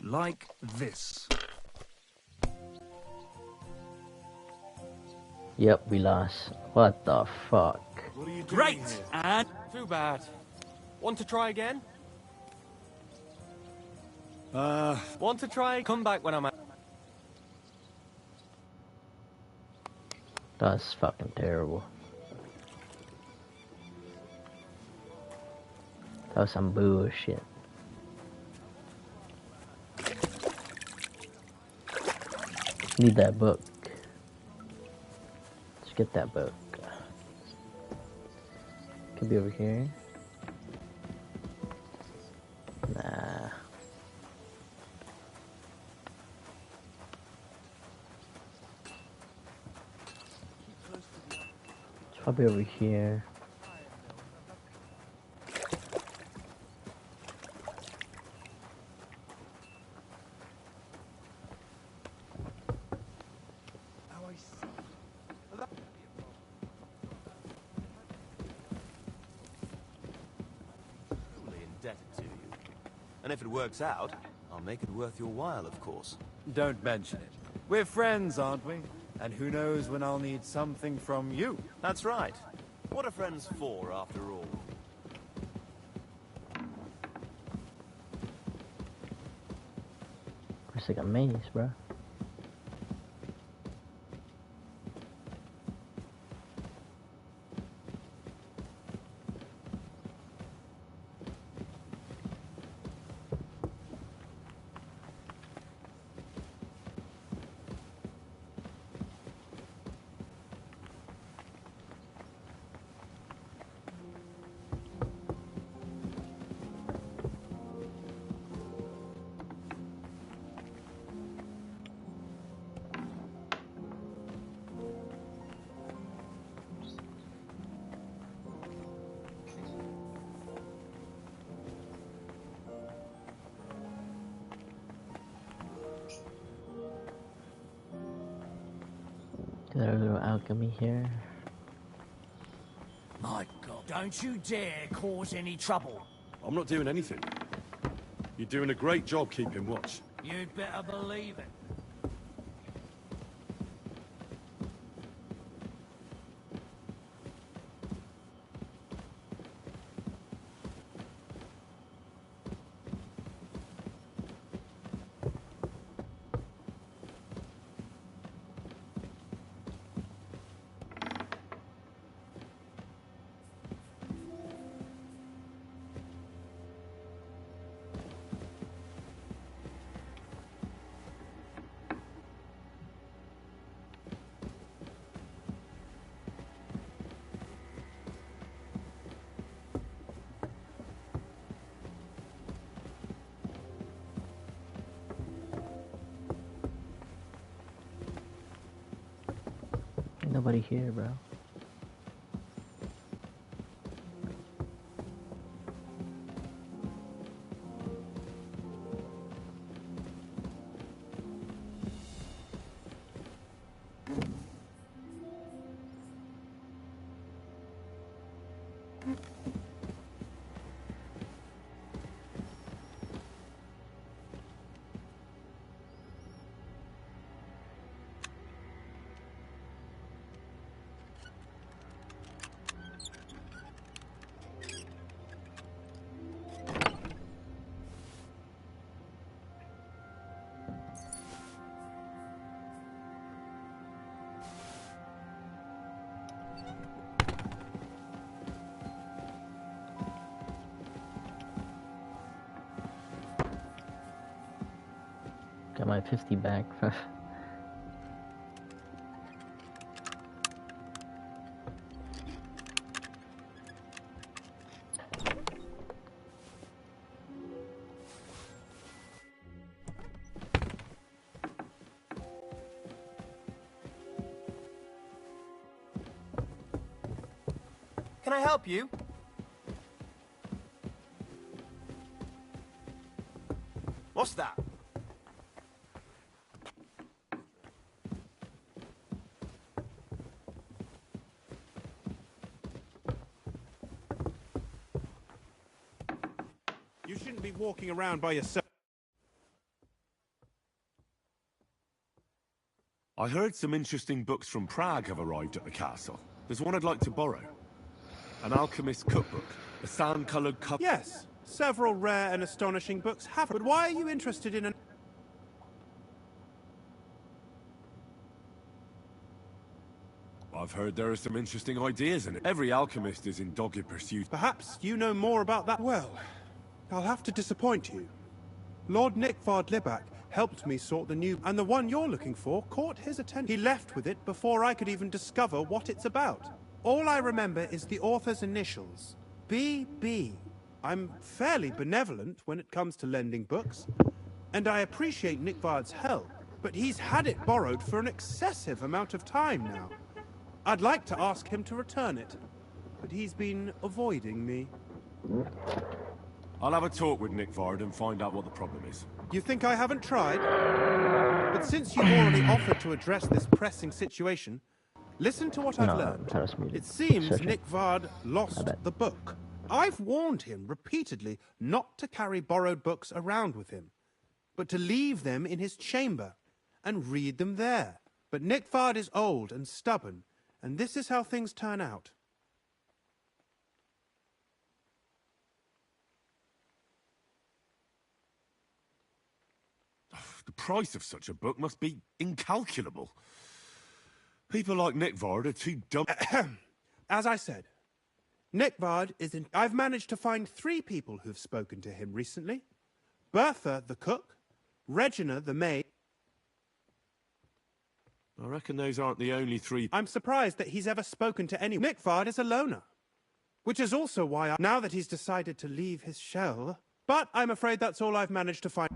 Like this. Yep, we lost. What the fuck? What are you doing Great! here? And... Too bad. Want to try again? Want to try? Come back when I'm at... That's fucking terrible. That was some bullshit. Need that book. Let's get that book. Could be over here. Nah. It's probably over here. And if it works out, I'll make it worth your while, of course. Don't mention it. We're friends, aren't we? And who knows when I'll need something from you. That's right. What are friends for, after all? Looks like a maze, bro. There's a little alchemy here. My God, don't you dare cause any trouble. I'm not doing anything. You're doing a great job keeping watch. You'd better believe it. Nobody here, bro. Got my 50 back. Can I help you? What's that? You shouldn't be walking around by yourself. I heard some interesting books from Prague have arrived at the castle. There's one I'd like to borrow. An alchemist's cookbook. A sand-coloured cup. Yes, several rare and astonishing books have. But why are you interested in an... I've heard there are some interesting ideas in it. Every alchemist is in dogged pursuit. Perhaps you know more about that. Well, I'll have to disappoint you. Lord Nikvard Libak helped me sort the new... And the one you're looking for caught his attention. He left with it before I could even discover what it's about. All I remember is the author's initials. B.B. I'm fairly benevolent when it comes to lending books, and I appreciate Nikvard's help, but he's had it borrowed for an excessive amount of time now. I'd like to ask him to return it, but he's been avoiding me. I'll have a talk with Nikvard and find out what the problem is. You think I haven't tried? But since you've already offered to address this pressing situation, listen to what I've learned. It seems Nikvard lost the book. I've warned him repeatedly not to carry borrowed books around with him, but to leave them in his chamber and read them there. But Nikvard is old and stubborn, and this is how things turn out. The price of such a book must be incalculable. People like Nikvard are too dumb. As I said, Nikvard is in... I've managed to find 3 people who've spoken to him recently. Bertha, the cook, Regina, the maid. I reckon those aren't the only 3... I'm surprised that he's ever spoken to anyone. Nikvard is a loner, which is also why now that he's decided to leave his shell. But I'm afraid that's all I've managed to find.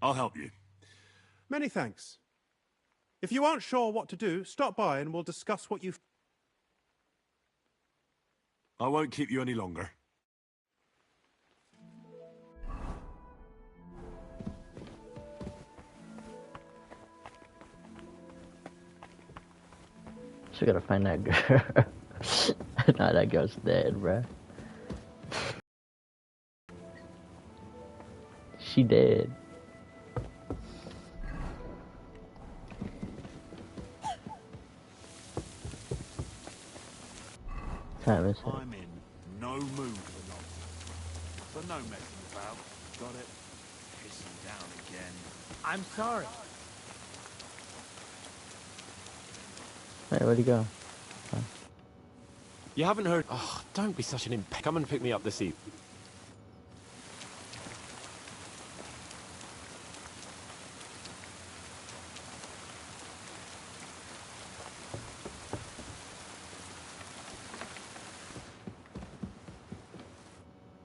I'll help you. Many thanks. If you aren't sure what to do, stop by and we'll discuss what you've... I won't keep you any longer. So gotta find that girl. Nah, that girl's dead, bruh. She dead. Time is it? I'm in no mood for nonsense. So no messing about. Got it? Pissing down again. I'm sorry. Hey, where'd he go? Oh. You haven't heard... Oh, don't be such an imp... Come and pick me up this evening.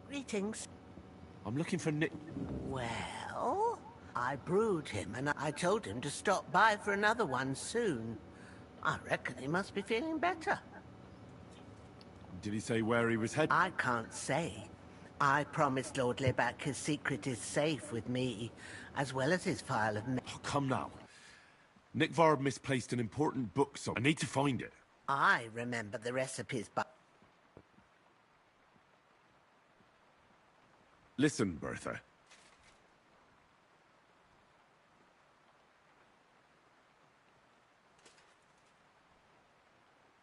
Greetings. I'm looking for Nick... Well, I brewed him and I told him to stop by for another one soon. I reckon he must be feeling better. Did he say where he was headed? I can't say. I promised Lord Libak his secret is safe with me, as well as his file of... Oh, come now. Nikvard misplaced an important book, so I need to find it. I remember the recipes, but... Listen, Bertha.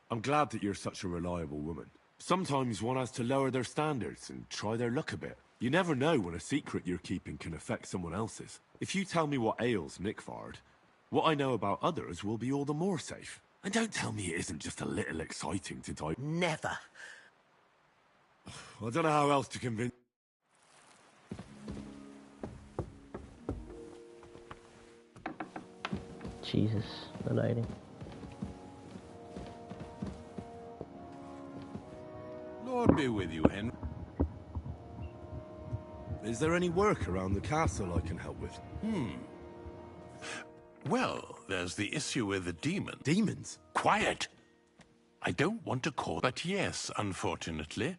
I'm glad that you're such a reliable woman. Sometimes one has to lower their standards and try their luck a bit. You never know when a secret you're keeping can affect someone else's. If you tell me what ails Nikvard, what I know about others will be all the more safe. And don't tell me it isn't just a little exciting to die. Never. I don't know how else to convince... Jesus, the lighting. Lord be with you, Henry. Is there any work around the castle I can help with? Well, there's the issue with the demon. Demons? Quiet! I don't want to call... But yes, unfortunately.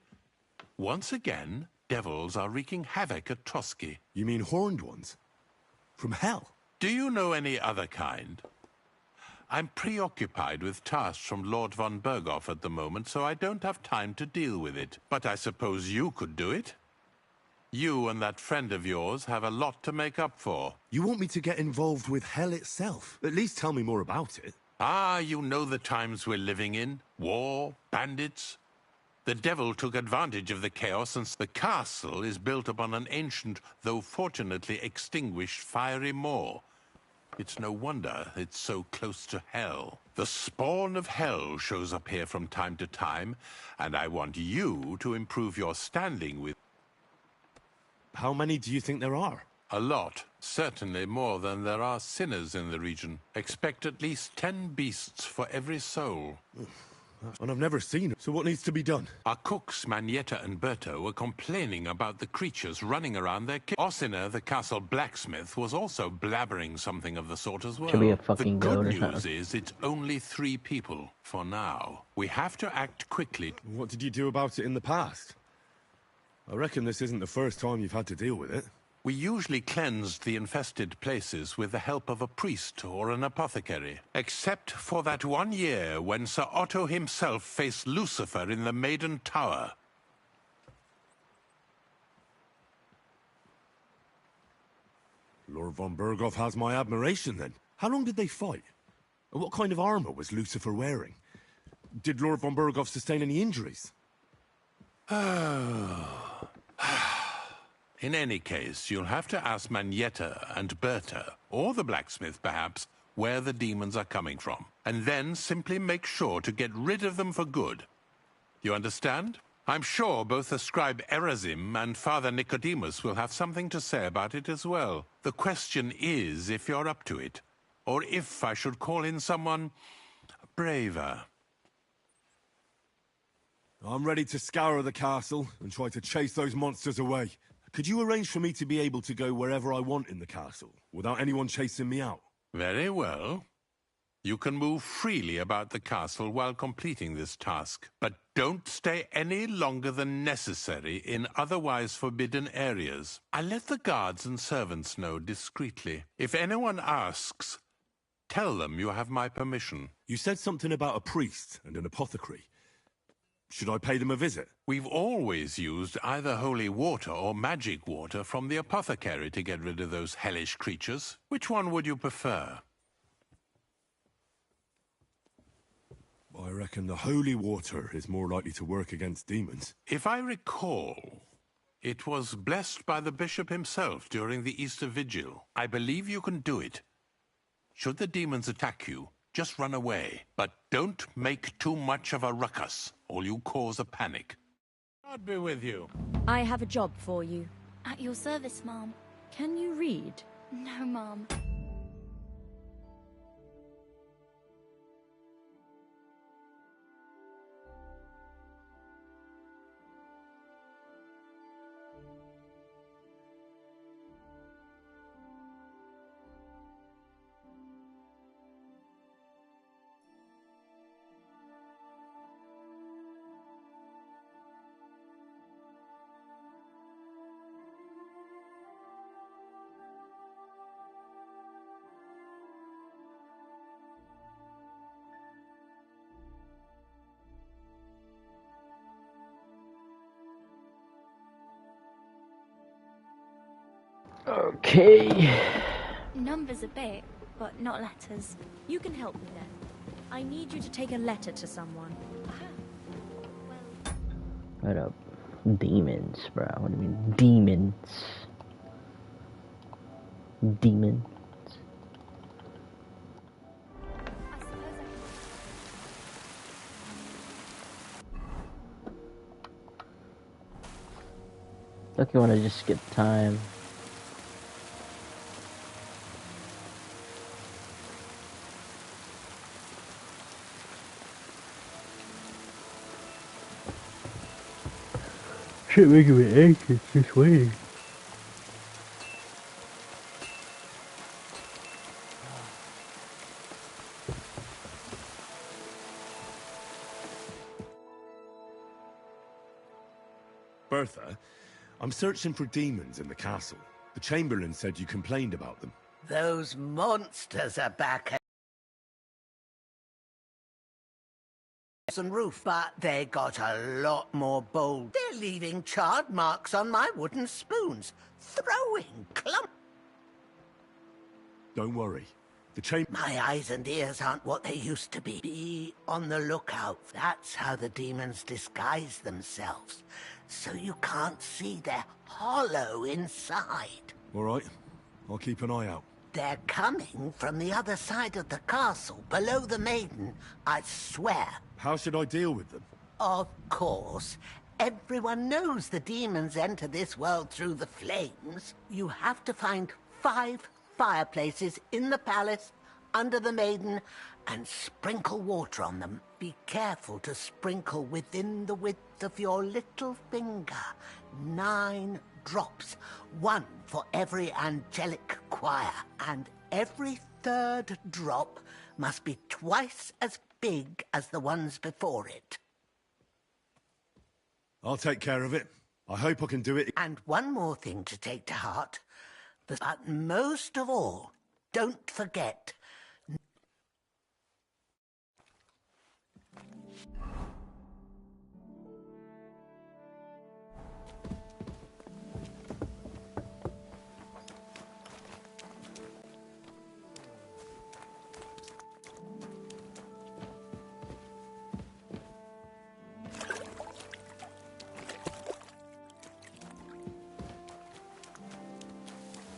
Once again, devils are wreaking havoc at Trotsky. You mean horned ones? From hell? Do you know any other kind? I'm preoccupied with tasks from Lord von Berghoff at the moment, so I don't have time to deal with it. But I suppose you could do it? You and that friend of yours have a lot to make up for. You want me to get involved with hell itself? At least tell me more about it. Ah, you know the times we're living in. War, bandits. The devil took advantage of the chaos, and the castle is built upon an ancient, though fortunately extinguished, fiery moor. It's no wonder it's so close to hell. The spawn of hell shows up here from time to time, and I want you to improve your standing with... How many do you think there are? A lot. Certainly more than there are sinners in the region. Expect at least 10 beasts for every soul. And I've never seen it, so what needs to be done? Our cooks, Manietta and Berto, were complaining about the creatures running around their kitchen. Ossina, the castle blacksmith, was also blabbering something of the sort as well. Should be a fucking the goat good or news something. is it's only 3 people, for now. We have to act quickly. What did you do about it in the past? I reckon this isn't the first time you've had to deal with it. We usually cleansed the infested places with the help of a priest or an apothecary. Except for that one year when Sir Otto himself faced Lucifer in the Maiden Tower. Lord von Berghoff has my admiration, then. How long did they fight? And what kind of armor was Lucifer wearing? Did Lord von Berghoff sustain any injuries? In any case, you'll have to ask Manietta and Berta, or the blacksmith perhaps, where the demons are coming from. And then simply make sure to get rid of them for good. You understand? I'm sure both the scribe Erazim and Father Nicodemus will have something to say about it as well. The question is if you're up to it, or if I should call in someone braver. I'm ready to scour the castle and try to chase those monsters away. Could you arrange for me to be able to go wherever I want in the castle, without anyone chasing me out? Very well. You can move freely about the castle while completing this task, but don't stay any longer than necessary in otherwise forbidden areas. I'll let the guards and servants know discreetly. If anyone asks, tell them you have my permission. You said something about a priest and an apothecary. Should I pay them a visit? We've always used either holy water or magic water from the apothecary to get rid of those hellish creatures. Which one would you prefer? I reckon the holy water is more likely to work against demons. If I recall, it was blessed by the bishop himself during the Easter Vigil. I believe you can do it. Should the demons attack you, just run away. But don't make too much of a ruckus, or you cause a panic. God be with you. I have a job for you. At your service, Mom. Can you read? No, Mom. Okay. Numbers a bit, but not letters. You can help me then. I need you to take a letter to someone. What up? Demons, bro. What do you mean? Demons. Demons. Look, you want to just skip time. Shit making me anxious just waiting. Bertha, I'm searching for demons in the castle. The Chamberlain said you complained about them. Those monsters are back and roof, but they got a lot more bold. They're leaving charred marks on my wooden spoons, throwing clump. Don't worry. My eyes and ears aren't what they used to be. Be on the lookout. That's how the demons disguise themselves, so you can't see they're hollow inside. All right. I'll keep an eye out. They're coming from the other side of the castle, below the maiden, I swear. How should I deal with them? Of course. Everyone knows the demons enter this world through the flames. You have to find 5 fireplaces in the palace, under the maiden, and sprinkle water on them. Be careful to sprinkle within the width of your little finger. 9 drops, 1 for every angelic choir, and every 3rd drop must be twice as big as the ones before it. I'll take care of it. I hope I can do it. And one more thing to take to heart. But most of all, don't forget.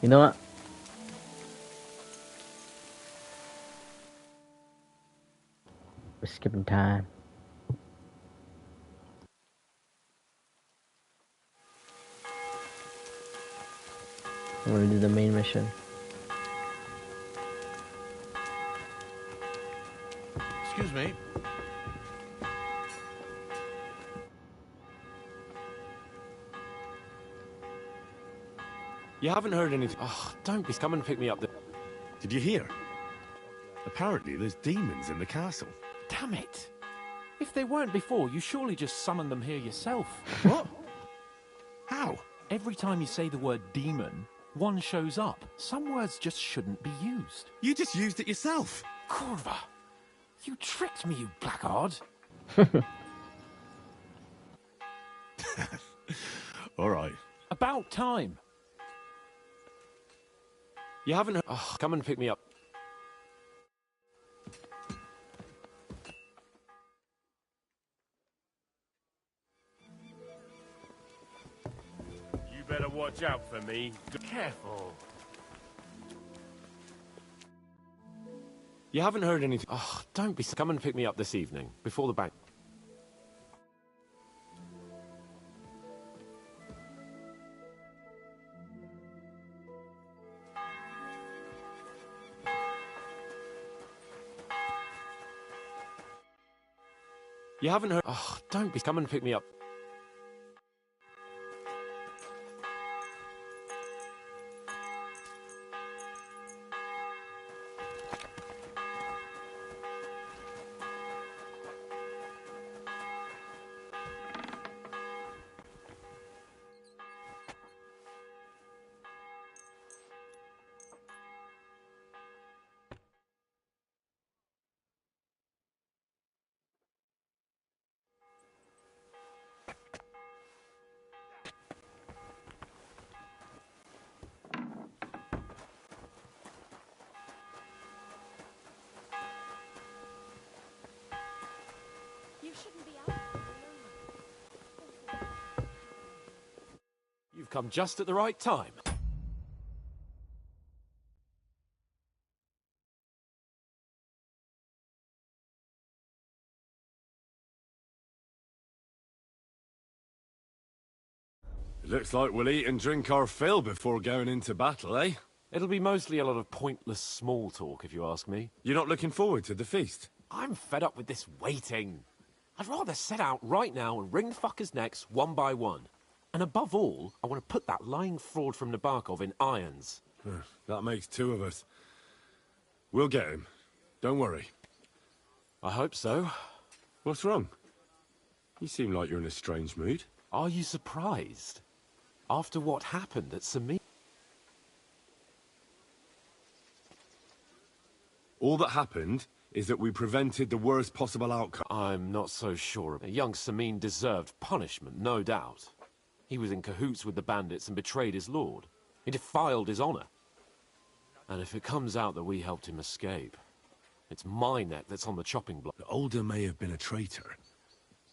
You know what? We're skipping time. I'm gonna do the main mission. Excuse me. You haven't heard anything. Oh, don't be. Come and pick me up. Did you hear? Apparently there's demons in the castle. Damn it. If they weren't before, you surely just summoned them here yourself. What? How? Every time you say the word demon, one shows up. Some words just shouldn't be used. You just used it yourself. Corva, you tricked me, you blackguard. All right. About time. You haven't heard. Oh, come and pick me up. You better watch out for me. Careful. You haven't heard anything. Oh, don't be. Come and pick me up this evening before the bank. You haven't heard. Oh, don't be. Come and pick me up. You've come just at the right time. Looks like we'll eat and drink our fill before going into battle, eh? It'll be mostly a lot of pointless small talk, if you ask me. You're not looking forward to the feast? I'm fed up with this waiting. I'd rather set out right now and wring fuckers' necks one by one. And above all, I want to put that lying fraud from Nebakov in irons. That makes two of us. We'll get him. Don't worry. I hope so. What's wrong? You seem like you're in a strange mood. Are you surprised? After what happened at Sami... All that happened is that we prevented the worst possible outcome. I'm not so sure. Young Samin deserved punishment, no doubt. He was in cahoots with the bandits and betrayed his lord. He defiled his honor. And if it comes out that we helped him escape, it's my neck that's on the chopping block. The Older may have been a traitor.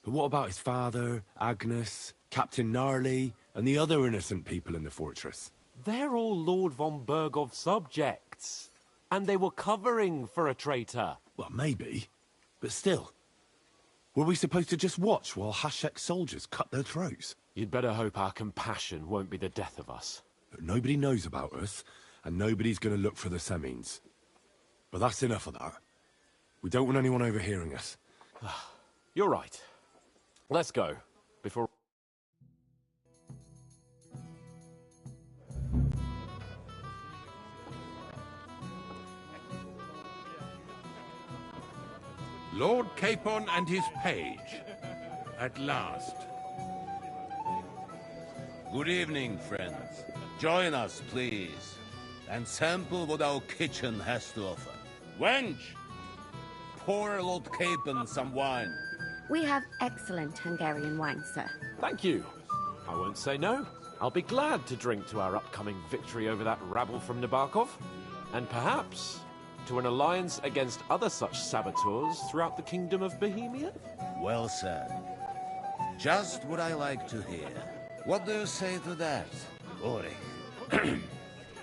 But what about his father, Agnes, Captain Gnarly, and the other innocent people in the fortress? They're all Lord von Bergov's subjects. And they were covering for a traitor. Well, maybe. But still. Were we supposed to just watch while Hashek's soldiers cut their throats? You'd better hope our compassion won't be the death of us. But nobody knows about us, and nobody's going to look for the Semines. But that's enough of that. We don't want anyone overhearing us. You're right. Let's go, before... Lord Capon and his page. At last. Good evening, friends. Join us, please, and sample what our kitchen has to offer. Wench, pour Lord Capon some wine. We have excellent Hungarian wine, sir. Thank you. I won't say no. I'll be glad to drink to our upcoming victory over that rabble from Nebakov. And perhaps to an alliance against other such saboteurs throughout the kingdom of Bohemia? Well said. Just what I like to hear. What do you say to that, Ulrich?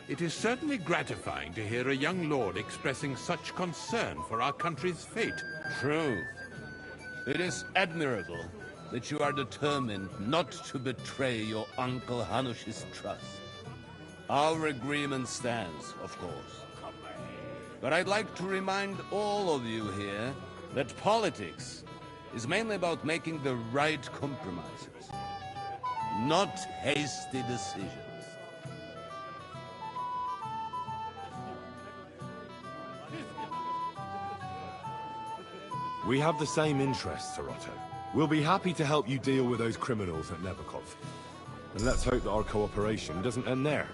It is certainly gratifying to hear a young lord expressing such concern for our country's fate. True. It is admirable that you are determined not to betray your Uncle Hanush's trust. Our agreement stands, of course. But I'd like to remind all of you here that politics is mainly about making the right compromises, not hasty decisions. We have the same interests, Sir Otto. We'll be happy to help you deal with those criminals at Nebakov. And let's hope that our cooperation doesn't end there.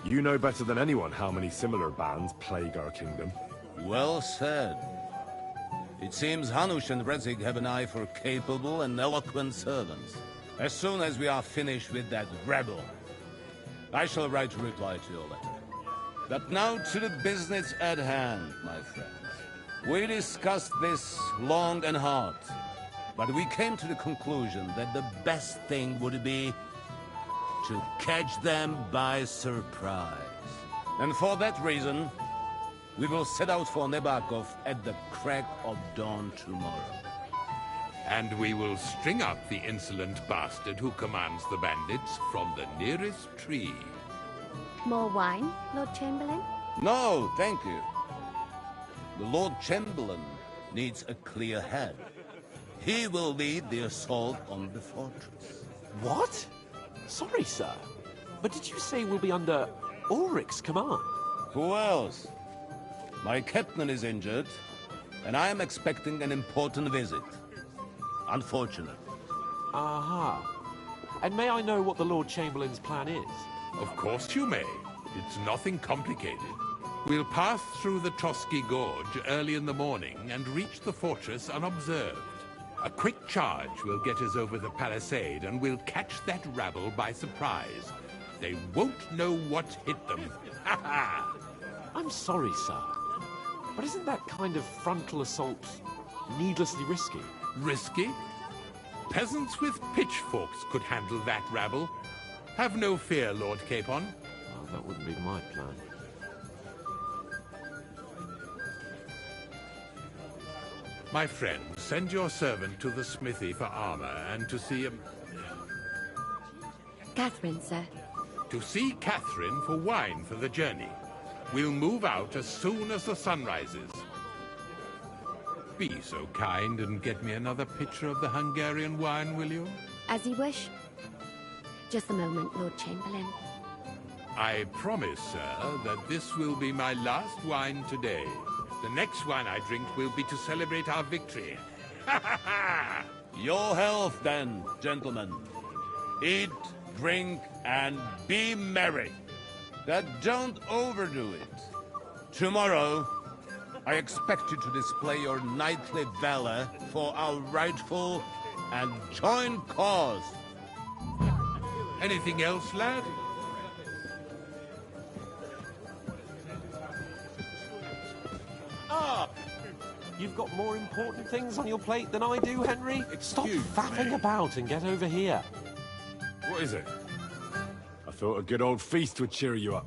You know better than anyone how many similar bands plague our kingdom. Well said. It seems Hanush and Rezig have an eye for capable and eloquent servants. As soon as we are finished with that rebel, I shall write a reply to your letter. But now to the business at hand, my friends. We discussed this long and hard, but we came to the conclusion that the best thing would be to catch them by surprise. And for that reason, we will set out for Nebakov at the crack of dawn tomorrow. And we will string up the insolent bastard who commands the bandits from the nearest tree. More wine, Lord Chamberlain? No, thank you. The Lord Chamberlain needs a clear head. He will lead the assault on the fortress. What? Sorry, sir. But did you say we'll be under Ulrich's command? Who else? My captain is injured, and I am expecting an important visit. Unfortunate. Aha. And may I know what the Lord Chamberlain's plan is? Of course you may. It's nothing complicated. We'll pass through the Trotsky Gorge early in the morning and reach the fortress unobserved. A quick charge will get us over the palisade and we'll catch that rabble by surprise. They won't know what hit them. Ha ha! I'm sorry, sir. But isn't that kind of frontal assault needlessly risky? Risky? Peasants with pitchforks could handle that rabble. Have no fear, Lord Capon. Well, that wouldn't be my plan. My friend, send your servant to the smithy for armor and to see Catherine, sir. To see Catherine for wine for the journey. We'll move out as soon as the sun rises. Be so kind and get me another pitcher of the Hungarian wine, will you? As you wish. Just a moment, Lord Chamberlain. I promise, sir, that this will be my last wine today. The next wine I drink will be to celebrate our victory. Your health, then, gentlemen. Eat, drink, and be merry. But don't overdo it. Tomorrow, I expect you to display your knightly valor for our rightful and joint cause. Anything else, lad? You've got more important things on your plate than I do, Henry. Stop faffing about and get over here. What is it? I thought a good old feast would cheer you up.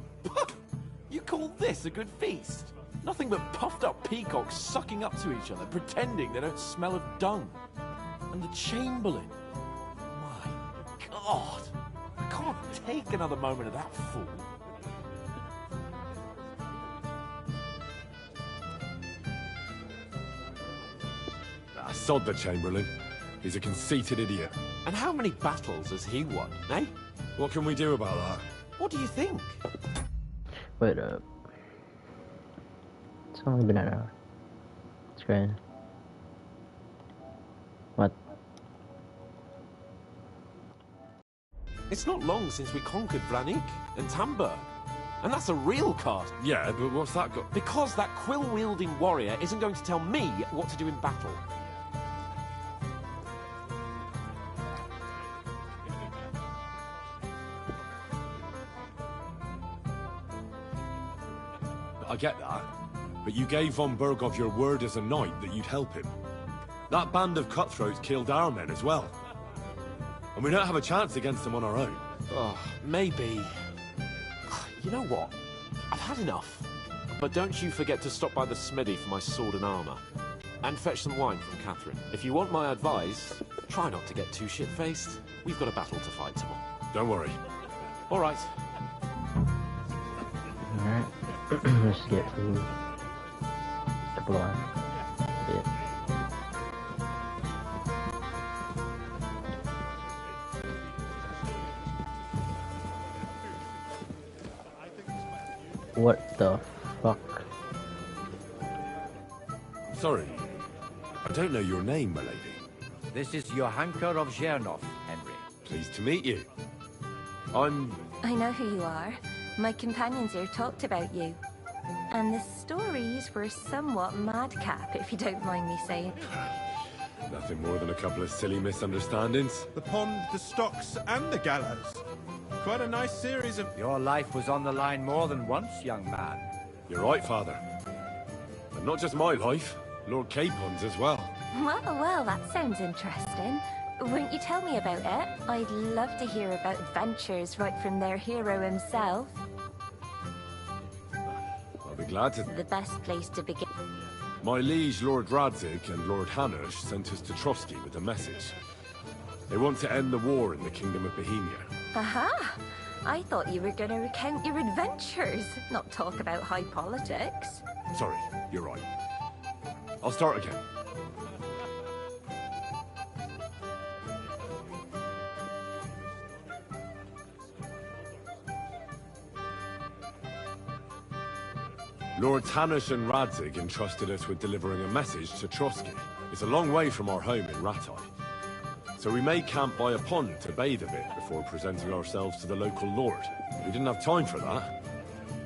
You call this a good feast? Nothing but puffed up peacocks sucking up to each other, pretending they don't smell of dung. And the Chamberlain. My God. I can't take another moment of that fool. Sod the Chamberlain. He's a conceited idiot. And how many battles has he won, eh? What can we do about that? What do you think? Wait up. It's only been an hour. It's great. What? It's not long since we conquered Vranik and Tamburg. And that's a real cast. Yeah, but what's that got? Because that quill-wielding warrior isn't going to tell me what to do in battle. I get that, but you gave von Berghoff your word as a knight that you'd help him. That band of cutthroats killed our men as well. And we don't have a chance against them on our own. Oh, maybe. You know what? I've had enough. But don't you forget to stop by the smithy for my sword and armor. And fetch some wine from Catherine. If you want my advice, try not to get too shit-faced. We've got a battle to fight tomorrow. Don't worry. All right. Alright. Let's get food. Couple of bit. What the fuck? Sorry. I don't know your name, my lady. This is Johanka of Zhernov, Henry. Pleased to meet you. I know who you are. My companions here talked about you. And the stories were somewhat madcap, if you don't mind me saying. Nothing more than a couple of silly misunderstandings. The pond, the stocks, and the gallows. Quite a nice series of... Your life was on the line more than once, young man. You're right, Father. And not just my life, Lord Capon's as well. Well, that sounds interesting. Won't you tell me about it? I'd love to hear about adventures right from their hero himself. I'll be glad to. The best place to begin. My liege, Lord Radzik, and Lord Hanush sent us to Trotsky with a message. They want to end the war in the Kingdom of Bohemia. Aha! I thought you were going to recount your adventures, not talk about high politics. Sorry, you're right. I'll start again. Lords Hanush and Radzik entrusted us with delivering a message to Trotsky. It's a long way from our home in Ratai. So we made camp by a pond to bathe a bit before presenting ourselves to the local lord. We didn't have time for that,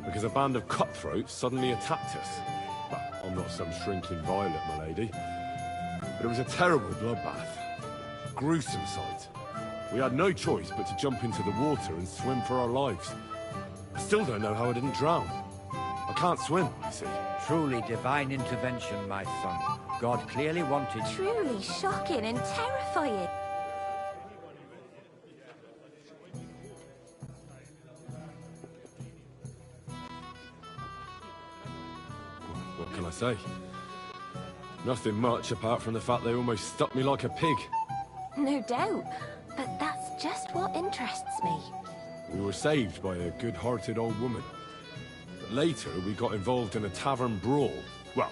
because a band of cutthroats suddenly attacked us. Well, I'm not some shrinking violet, my lady. But it was a terrible bloodbath. Gruesome sight. We had no choice but to jump into the water and swim for our lives. I still don't know how I didn't drown. I can't swim, you see. Truly divine intervention, my son. God clearly wanted... Truly shocking and terrifying. What can I say? Nothing much apart from the fact they almost stuck me like a pig. No doubt, but that's just what interests me. We were saved by a good-hearted old woman. But later, we got involved in a tavern brawl. Well,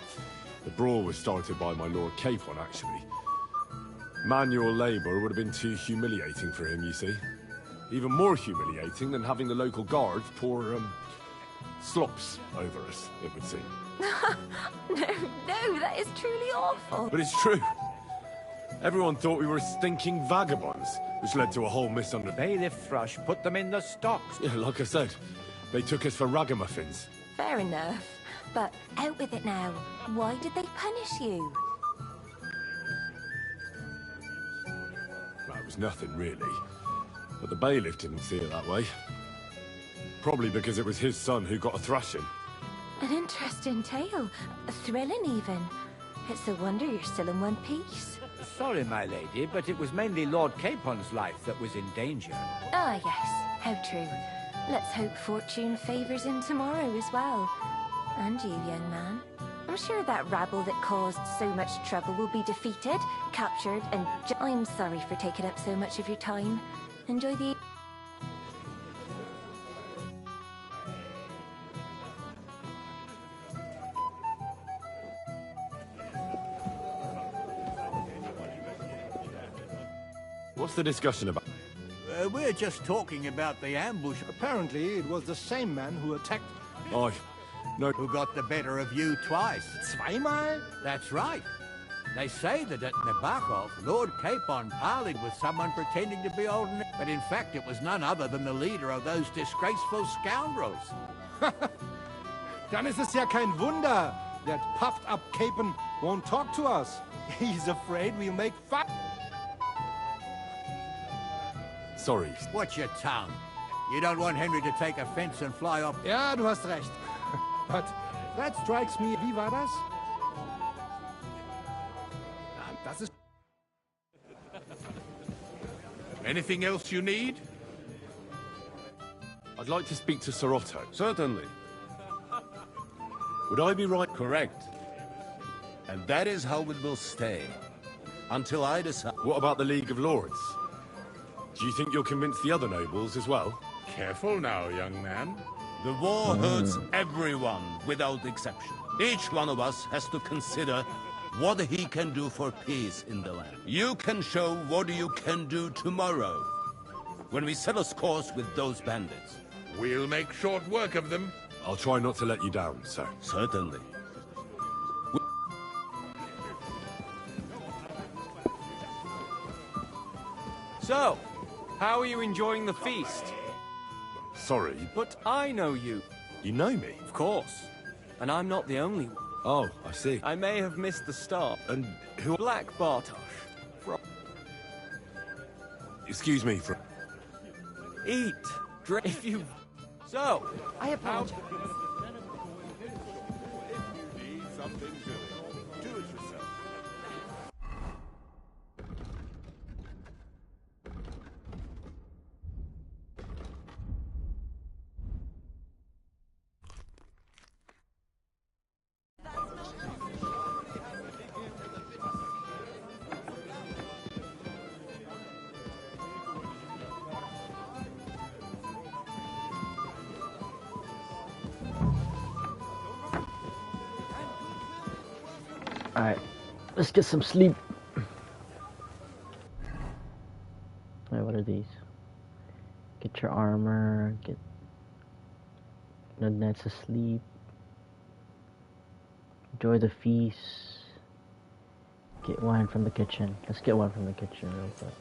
the brawl was started by my Lord Capon, actually. Manual labour would have been too humiliating for him, you see. Even more humiliating than having the local guards pour, slops over us, it would seem. No, that is truly awful. But it's true. Everyone thought we were stinking vagabonds, which led to a whole misunderstanding. Bailiff Thrush put them in the stocks. Yeah, like I said, they took us for ragamuffins. Fair enough. But out with it now. Why did they punish you? Well, it was nothing, really. But the bailiff didn't see it that way. Probably because it was his son who got a thrashing. An interesting tale. Thrilling, even. It's a wonder you're still in one piece. Sorry, my lady, but it was mainly Lord Capon's life that was in danger. Ah, yes. How true. Let's hope fortune favours him tomorrow as well. And you, young man. I'm sure that rabble that caused so much trouble will be defeated, captured, and I'm sorry for taking up so much of your time. Enjoy the... What's the discussion about? We're just talking about the ambush. Apparently, it was the same man who attacked... No. Who got the better of you twice. Zweimal? That's right. They say that at Nebakov, Lord Capon parleyed with someone pretending to be old, but in fact it was none other than the leader of those disgraceful scoundrels. Dann ist es ja kein Wunder. That puffed up Capon won't talk to us. He's afraid we'll make fun. Sorry. Watch your tongue. You don't want Henry to take offense and fly off. Ja, du hast recht. But that strikes me. Wie war das? Das ist... Anything else you need? I'd like to speak to Sir Otto. Certainly. Would I be right? Correct. And that is how it will stay. Until I decide... What about the League of Lords? Do you think you'll convince the other nobles as well? Careful now, young man. The war hurts everyone, without exception. Each one of us has to consider what he can do for peace in the land. You can show what you can do tomorrow, when we set a course with those bandits. We'll make short work of them. I'll try not to let you down, sir. Certainly. So, how are you enjoying the feast? Sorry. But I know you. You know me? Of course. And I'm not the only one. Oh, I see. I may have missed the start. And who... Black Bartosz. Excuse me, for... Eat. Drink. If you... So, I apologize. Alright, let's get some sleep. Wait, what are these? Get your armor, get the nets asleep. Enjoy the feast. Get wine from the kitchen. Let's get one from the kitchen real quick.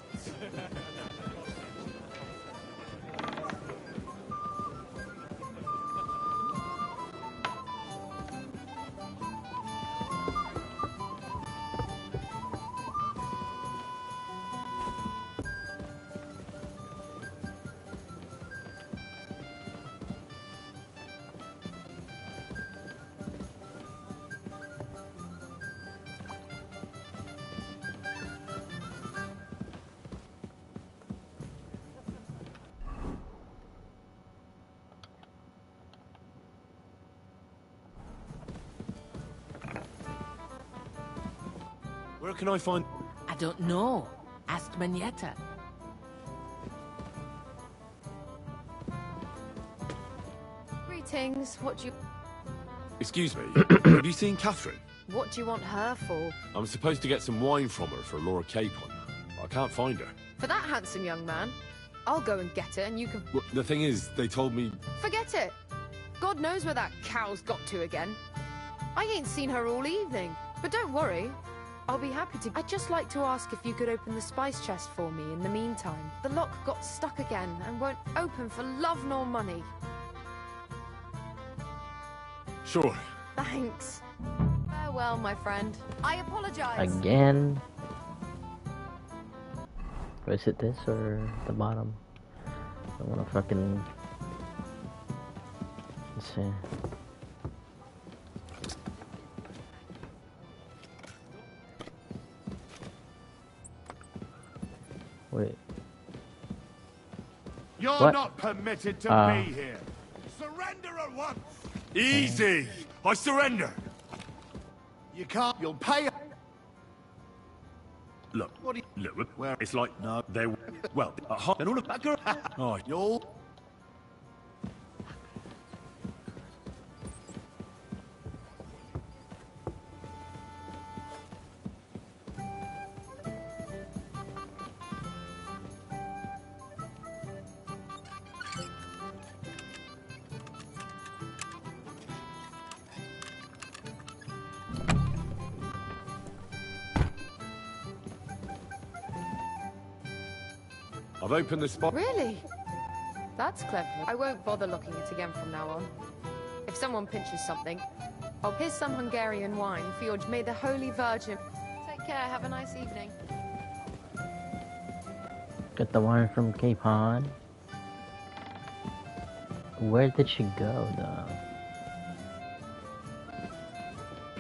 Where can I find... I don't know. Ask Manietta. Greetings. What do you... Excuse me, have you seen Catherine? What do you want her for? I'm supposed to get some wine from her for Lord Capon. I can't find her. For that handsome young man? I'll go and get it and you can... Well, the thing is, they told me... Forget it! God knows where that cow's got to again. I ain't seen her all evening. But don't worry. I'll be happy to... I'd just like to ask if you could open the spice chest for me in the meantime. The lock got stuck again and won't open for love nor money. Sure. Thanks. Farewell, my friend. I apologize. Again. Is it this or the bottom? I wanna fucking... Let's see. Wait. You're What? not permitted to be here. Surrender at once. Easy! I surrender! You can't. You'll pay. Look, what do you... Look, where it's like... No, they... Well, hot and all of that girl... Oh, you're... I've opened the spot. Really? That's clever. I won't bother looking it again from now on. If someone pinches something, here's some Hungarian wine for your... May the Holy Virgin... Take care, have a nice evening. Got the wine from Capon. Where did she go, though?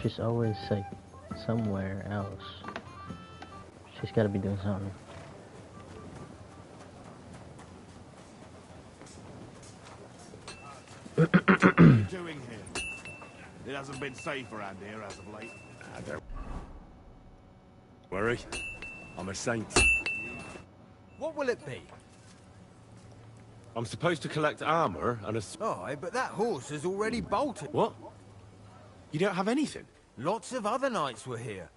She's always, like, somewhere else. She's gotta be doing something. What are you doing here? It hasn't been safe around here as of late. Don't worry. I'm a saint. What will it be? I'm supposed to collect armor and a... Aye, but that horse has already bolted. What? You don't have anything? Lots of other knights were here.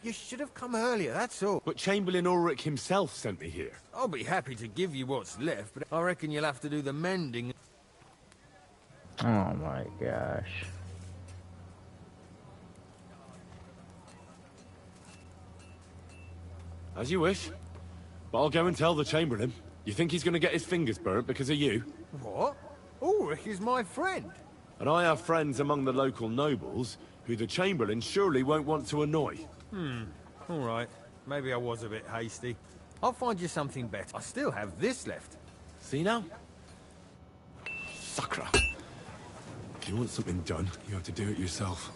You should have come earlier, that's all. But Chamberlain Ulrich himself sent me here. I'll be happy to give you what's left, but I reckon you'll have to do the mending. Oh my gosh. As you wish. But I'll go and tell the Chamberlain. You think he's going to get his fingers burnt because of you? What? Ulrich is my friend. And I have friends among the local nobles who the Chamberlain surely won't want to annoy. All right. Maybe I was a bit hasty. I'll find you something better. I still have this left. See now? Sacra. If you want something done, you have to do it yourself.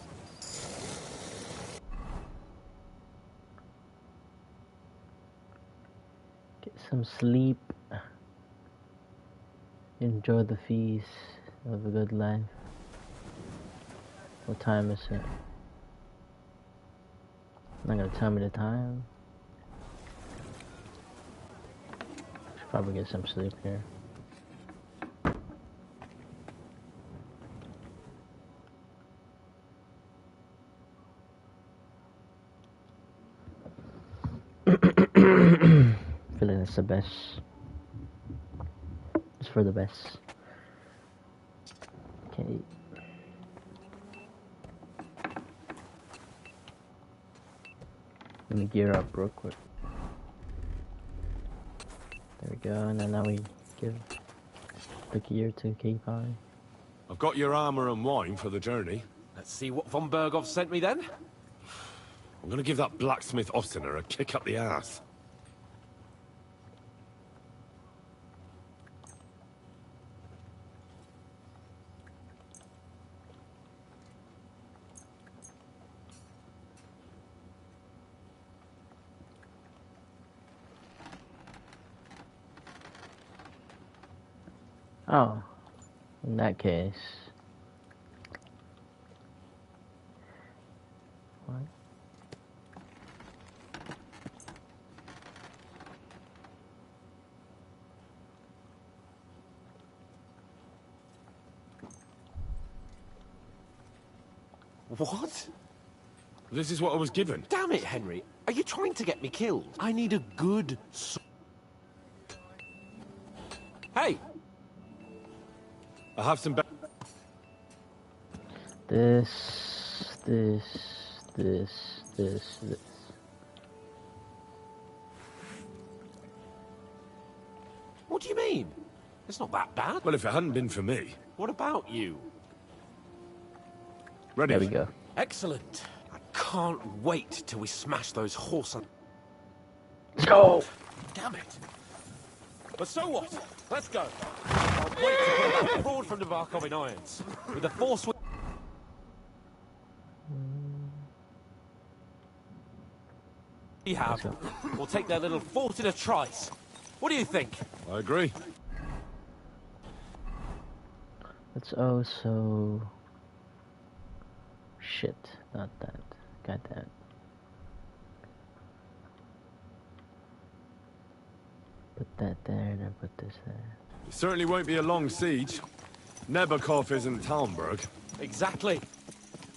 Get some sleep. Enjoy the feast of a good life. What time is it? Not gonna tell me the time. Should probably get some sleep here. Feeling it's the best. It's for the best. Okay. Let me gear up real quick. There we go, and then now we give the gear to Capon. I've got your armor and wine for the journey. Let's see what von Berghoff sent me then. I'm gonna give that blacksmith Ostener a kick up the ass. Oh, in that case. What? What? This is what I was given. Damn it, Henry. Are you trying to get me killed? I need a good Hey! I have some This. What do you mean? It's not that bad. Well, if it hadn't been for me. What about you? Ready? There we go. Excellent. I can't wait till we smash those horses. Go! Damn it. But so what? Let's go. I'll wait to put that fraud from Nebakov in irons. With the force we have, we'll take their little fort in a trice. What do you think? I agree. Let's also... Shit, not that. Got that. Put that there, and then put this there. It certainly won't be a long siege. Nebakov isn't Talmberg. Exactly.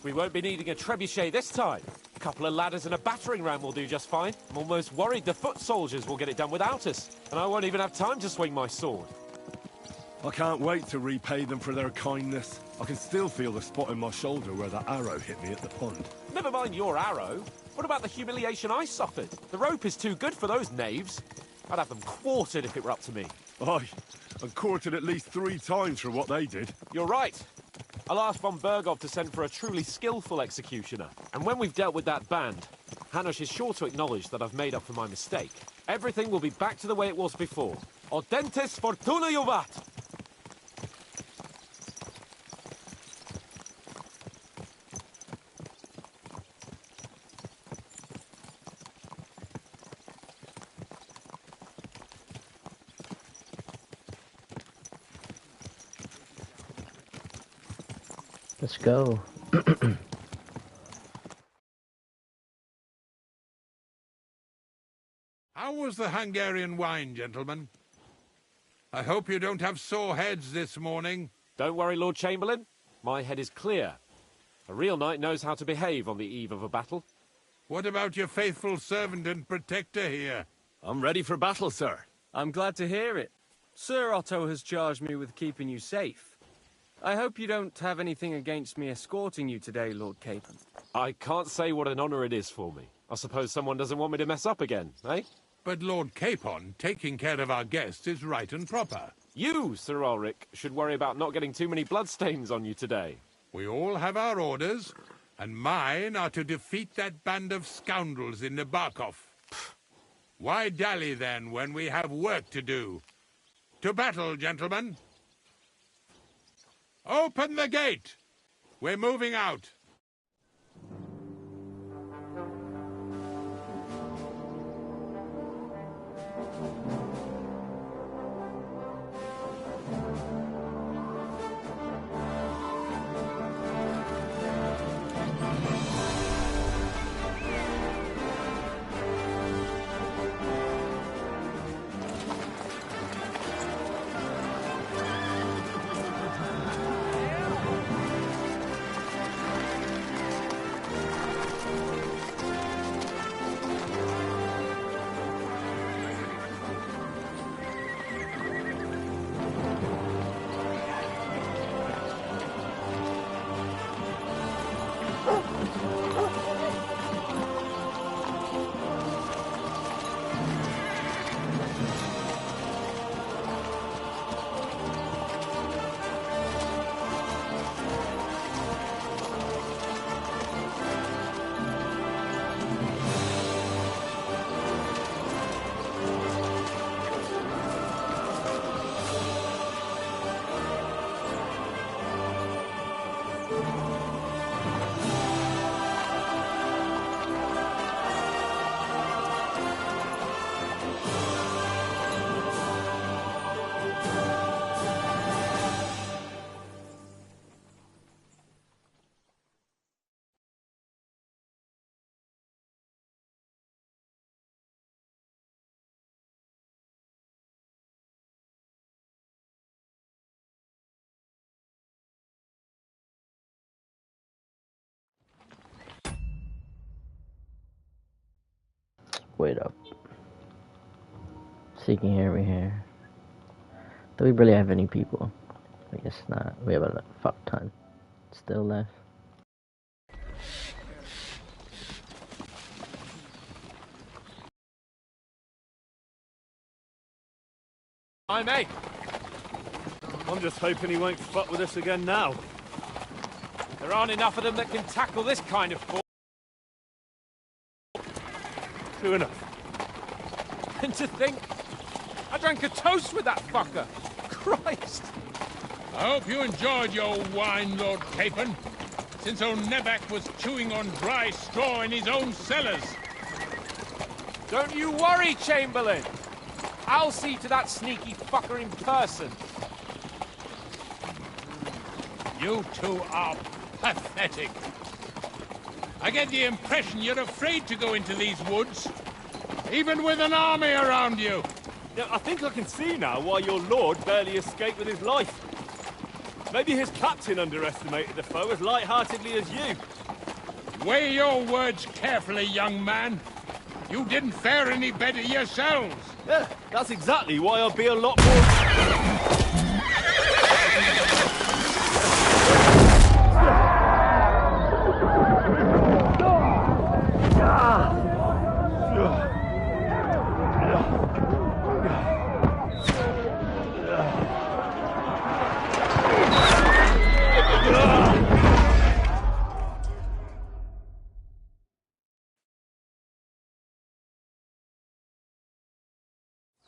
We won't be needing a trebuchet this time. A couple of ladders and a battering ram will do just fine. I'm almost worried the foot soldiers will get it done without us. And I won't even have time to swing my sword. I can't wait to repay them for their kindness. I can still feel the spot in my shoulder where that arrow hit me at the pond. Never mind your arrow. What about the humiliation I suffered? The rope is too good for those knaves. I'd have them quartered if it were up to me. Aye, and quartered at least 3 times for what they did. You're right. I'll ask von Bergov to send for a truly skillful executioner. And when we've dealt with that band, Hanush is sure to acknowledge that I've made up for my mistake. Everything will be back to the way it was before. Audentes fortuna juvat! Let's go. How was the Hungarian wine, gentlemen? I hope you don't have sore heads this morning. Don't worry, Lord Chamberlain. My head is clear. A real knight knows how to behave on the eve of a battle. What about your faithful servant and protector here? I'm ready for battle, sir. I'm glad to hear it. Sir Otto has charged me with keeping you safe. I hope you don't have anything against me escorting you today, Lord Capon. I can't say what an honor it is for me. I suppose someone doesn't want me to mess up again, eh? But Lord Capon, taking care of our guests is right and proper. You, Sir Ulrich, should worry about not getting too many bloodstains on you today. We all have our orders, and mine are to defeat that band of scoundrels in Nebakov. Why dally, then, when we have work to do? To battle, gentlemen! Open the gate! We're moving out. Wait up. Seeking here. Do we really have any people? I guess not. We have a fuck ton still left. Hi, mate. I'm just hoping he won't fuck with us again now. There aren't enough of them that can tackle this kind of force. True enough. And to think, I drank a toast with that fucker. Christ. I hope you enjoyed your wine, Lord Capon, since old Nebak was chewing on dry straw in his own cellars. Don't you worry, Chamberlain. I'll see to that sneaky fucker in person. You two are pathetic. I get the impression you're afraid to go into these woods, even with an army around you. Yeah, I think I can see now why your lord barely escaped with his life. Maybe his captain underestimated the foe as light-heartedly as you. Weigh your words carefully, young man. You didn't fare any better yourselves. Yeah, that's exactly why I'll be a lot more...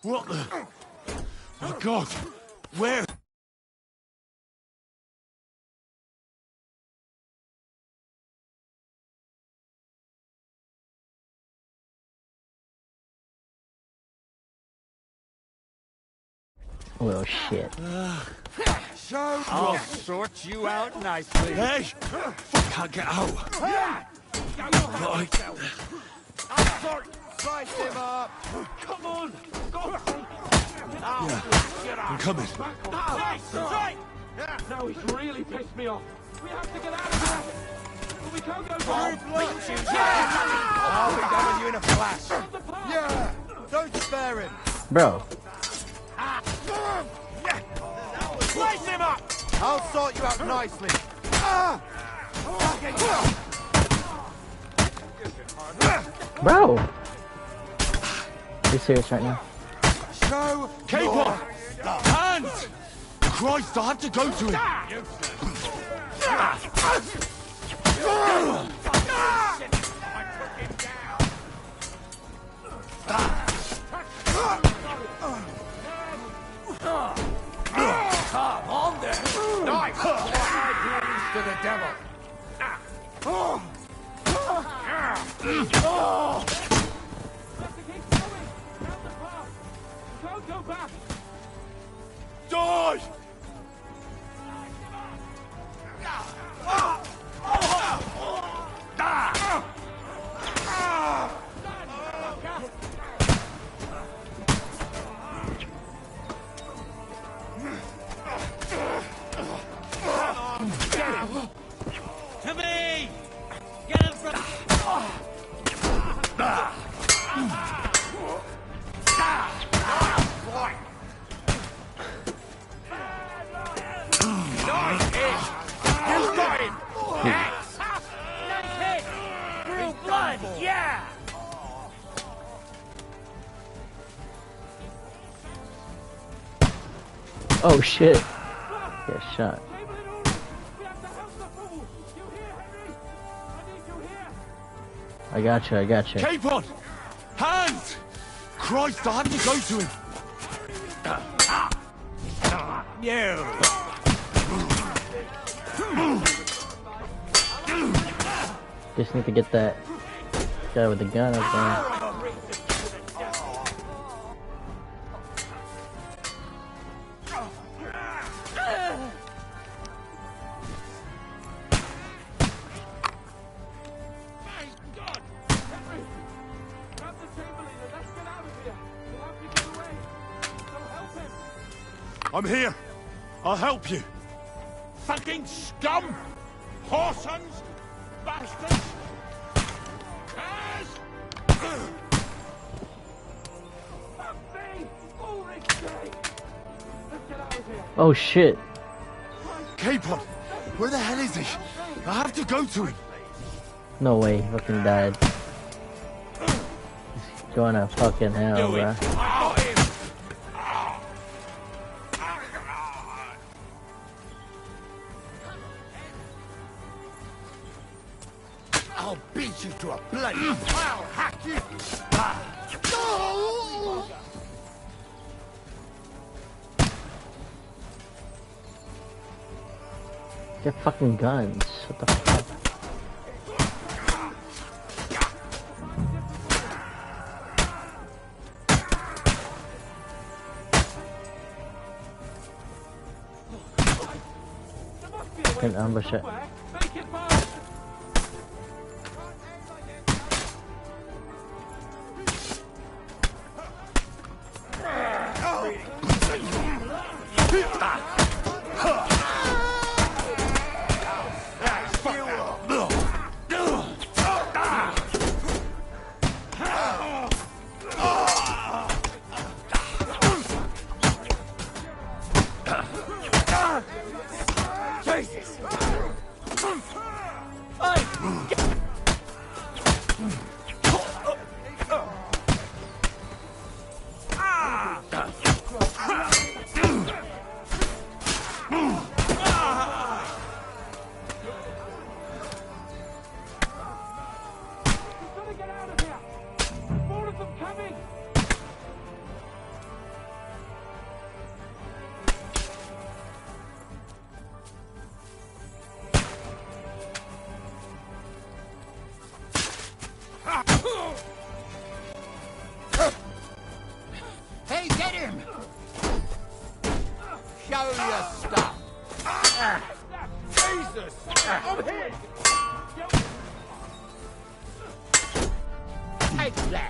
What the... Oh, God! Where? Well, shit. I'll sort you out nicely. Hey! Fuck, can't get out. Right. Slice him up. Come on! Go! Yeah, I'm coming. Now he's really pissed me off. We have to get out of here. We can't go back. I'll be done with you in a flash. Yeah! Don't spare him. Bro. Slice him up! I'll sort you out nicely. Bro! Are you serious right now? Show Capon! Hands! Christ, I have to go to him! Come on then! Nice! To the devil! Don't go back! Die! To me! Get him from... Oh shit. Get shot. I got you. Capon! Hands! Christ, I have to go to him! Just need to get that guy with the gun up there. I'm here. I'll help you. Fucking scum! Whoresons! Bastards! Oh shit. Capon, where the hell is he? I have to go to him. No way, he fucking died. He's going to fucking hell, bruh. I'll beat you to a bloody... I'll hack you! Get fucking guns. What the fuck? Can ambush it. Hey, get him! Show your stuff. Jesus! I'm hit! Take that.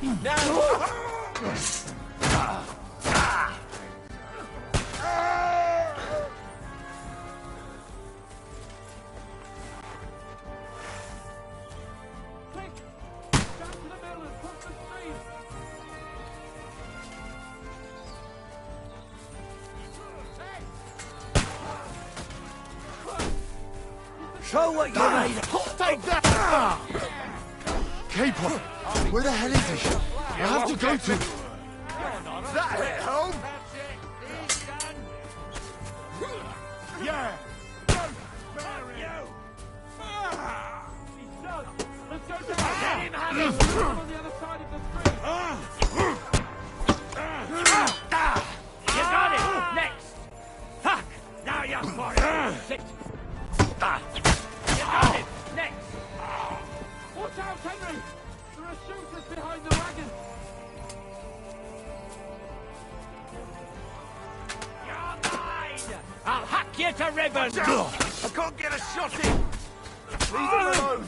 Show what you made of. Take that! Capon, where the hell is he? I have to go to him. That hit home? Yeah! Let's go to him! On the other side of the street! You got it! Next! Fuck! Now you're for it! Shit! You got it! Next! Watch out, Henry! There are shooters behind the wagon! I'll hack you to ribbons! I can't get a shot in! Leave him alone!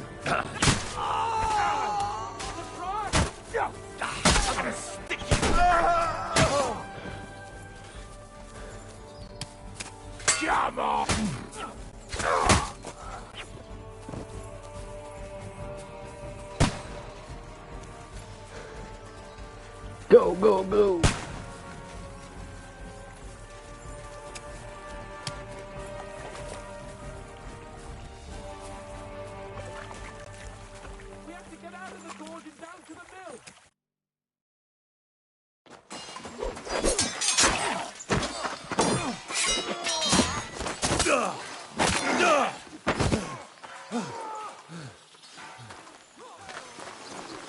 I'm gonna stick you! Come on! Go, go, go! We have to get out of the gorge and down to the mill!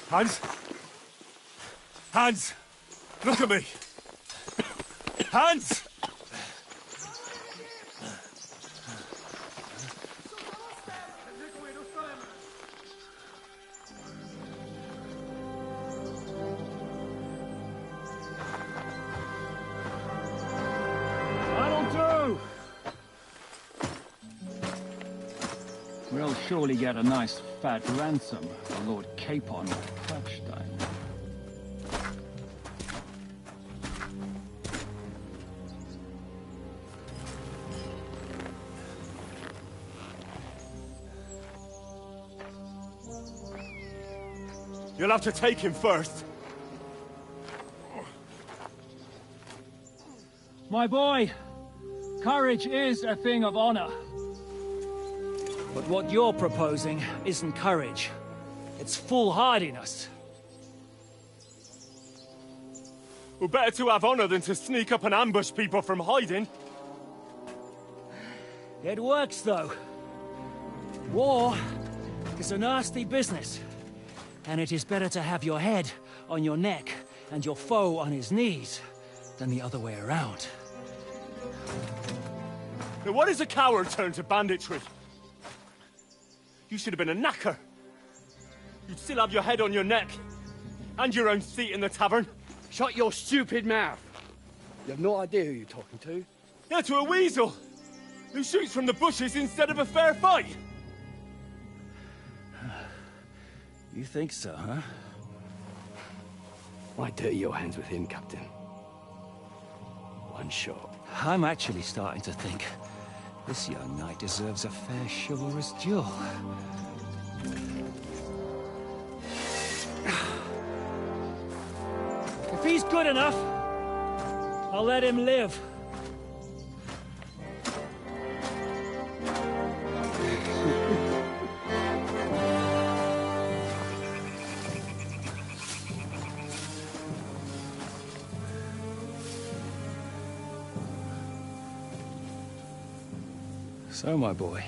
Hans? Hans! Look at me! Hans! That'll do! We'll surely get a nice fat ransom for Lord Capon Klappstein. You'll have to take him first. My boy! Courage is a thing of honor. But what you're proposing isn't courage. It's foolhardiness. Well, better to have honor than to sneak up and ambush people from hiding. It works, though. War is a nasty business. And it is better to have your head on your neck and your foe on his knees than the other way around. Now what is a coward turned to banditry? You should have been a knacker. You'd still have your head on your neck. And your own seat in the tavern. Shut your stupid mouth. You have no idea who you're talking to. Yeah, to a weasel. Who shoots from the bushes instead of a fair fight. You think so, huh? Why dirty your hands with him, Captain? One shot. I'm actually starting to think this young knight deserves a fair chivalrous duel. If he's good enough, I'll let him live. So, my boy,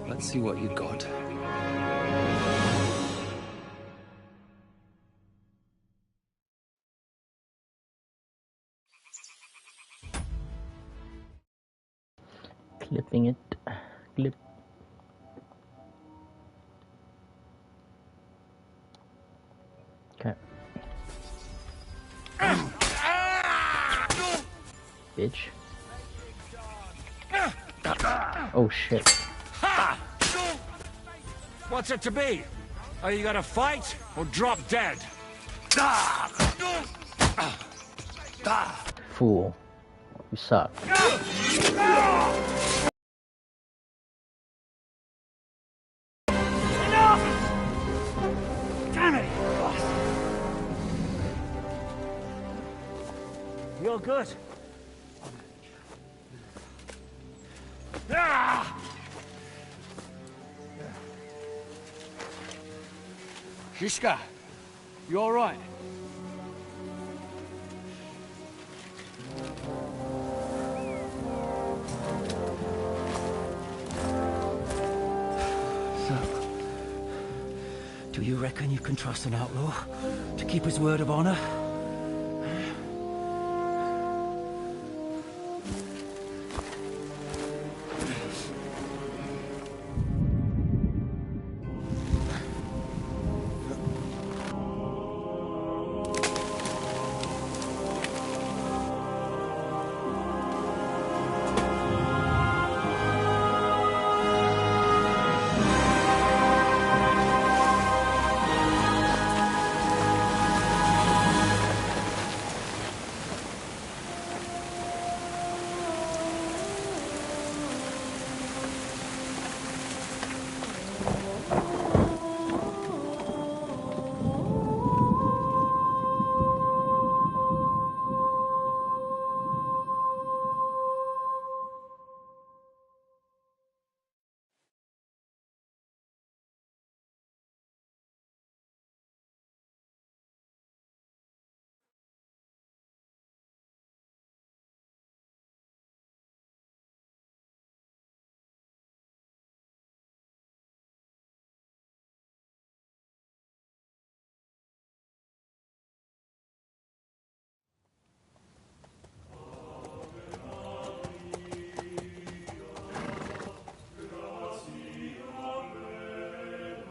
let's see what you got. Clipping it. Clip. Okay. Bitch. Oh shit. Ha! What's it to be? Are you gonna fight or drop dead? Fool. You suck. Damn it! You're good. Shishka, you all right? So, do you reckon you can trust an outlaw to keep his word of honor?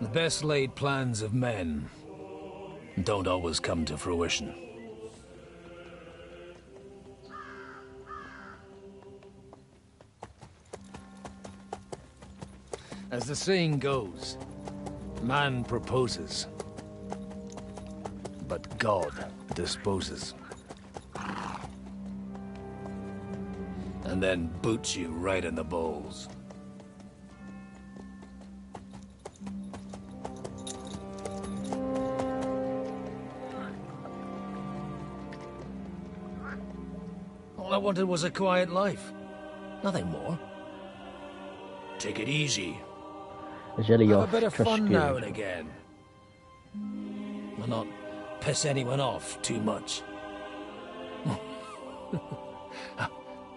The best laid plans of men don't always come to fruition. As the saying goes, man proposes, but God disposes. And then boots you right in the balls. All I wanted was a quiet life. Nothing more. Take it easy. Have a bit of fun now and again. And not piss anyone off too much.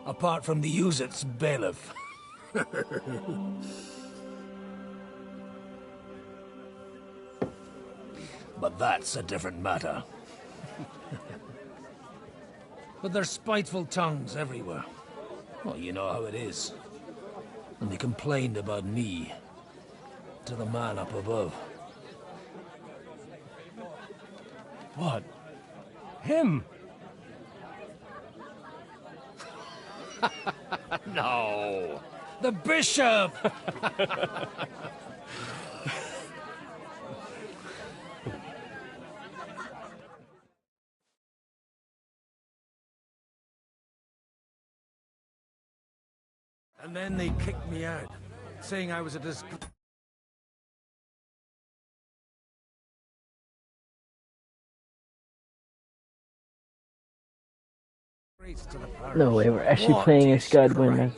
Apart from the Uzit's bailiff. But that's a different matter. But there's spiteful tongues everywhere. Well, you know how it is. And they complained about me to the man up above. What? Him? No! The bishop! And then they kicked me out, saying I was a disgrace to the parish. No way, we're actually playing as Godwin.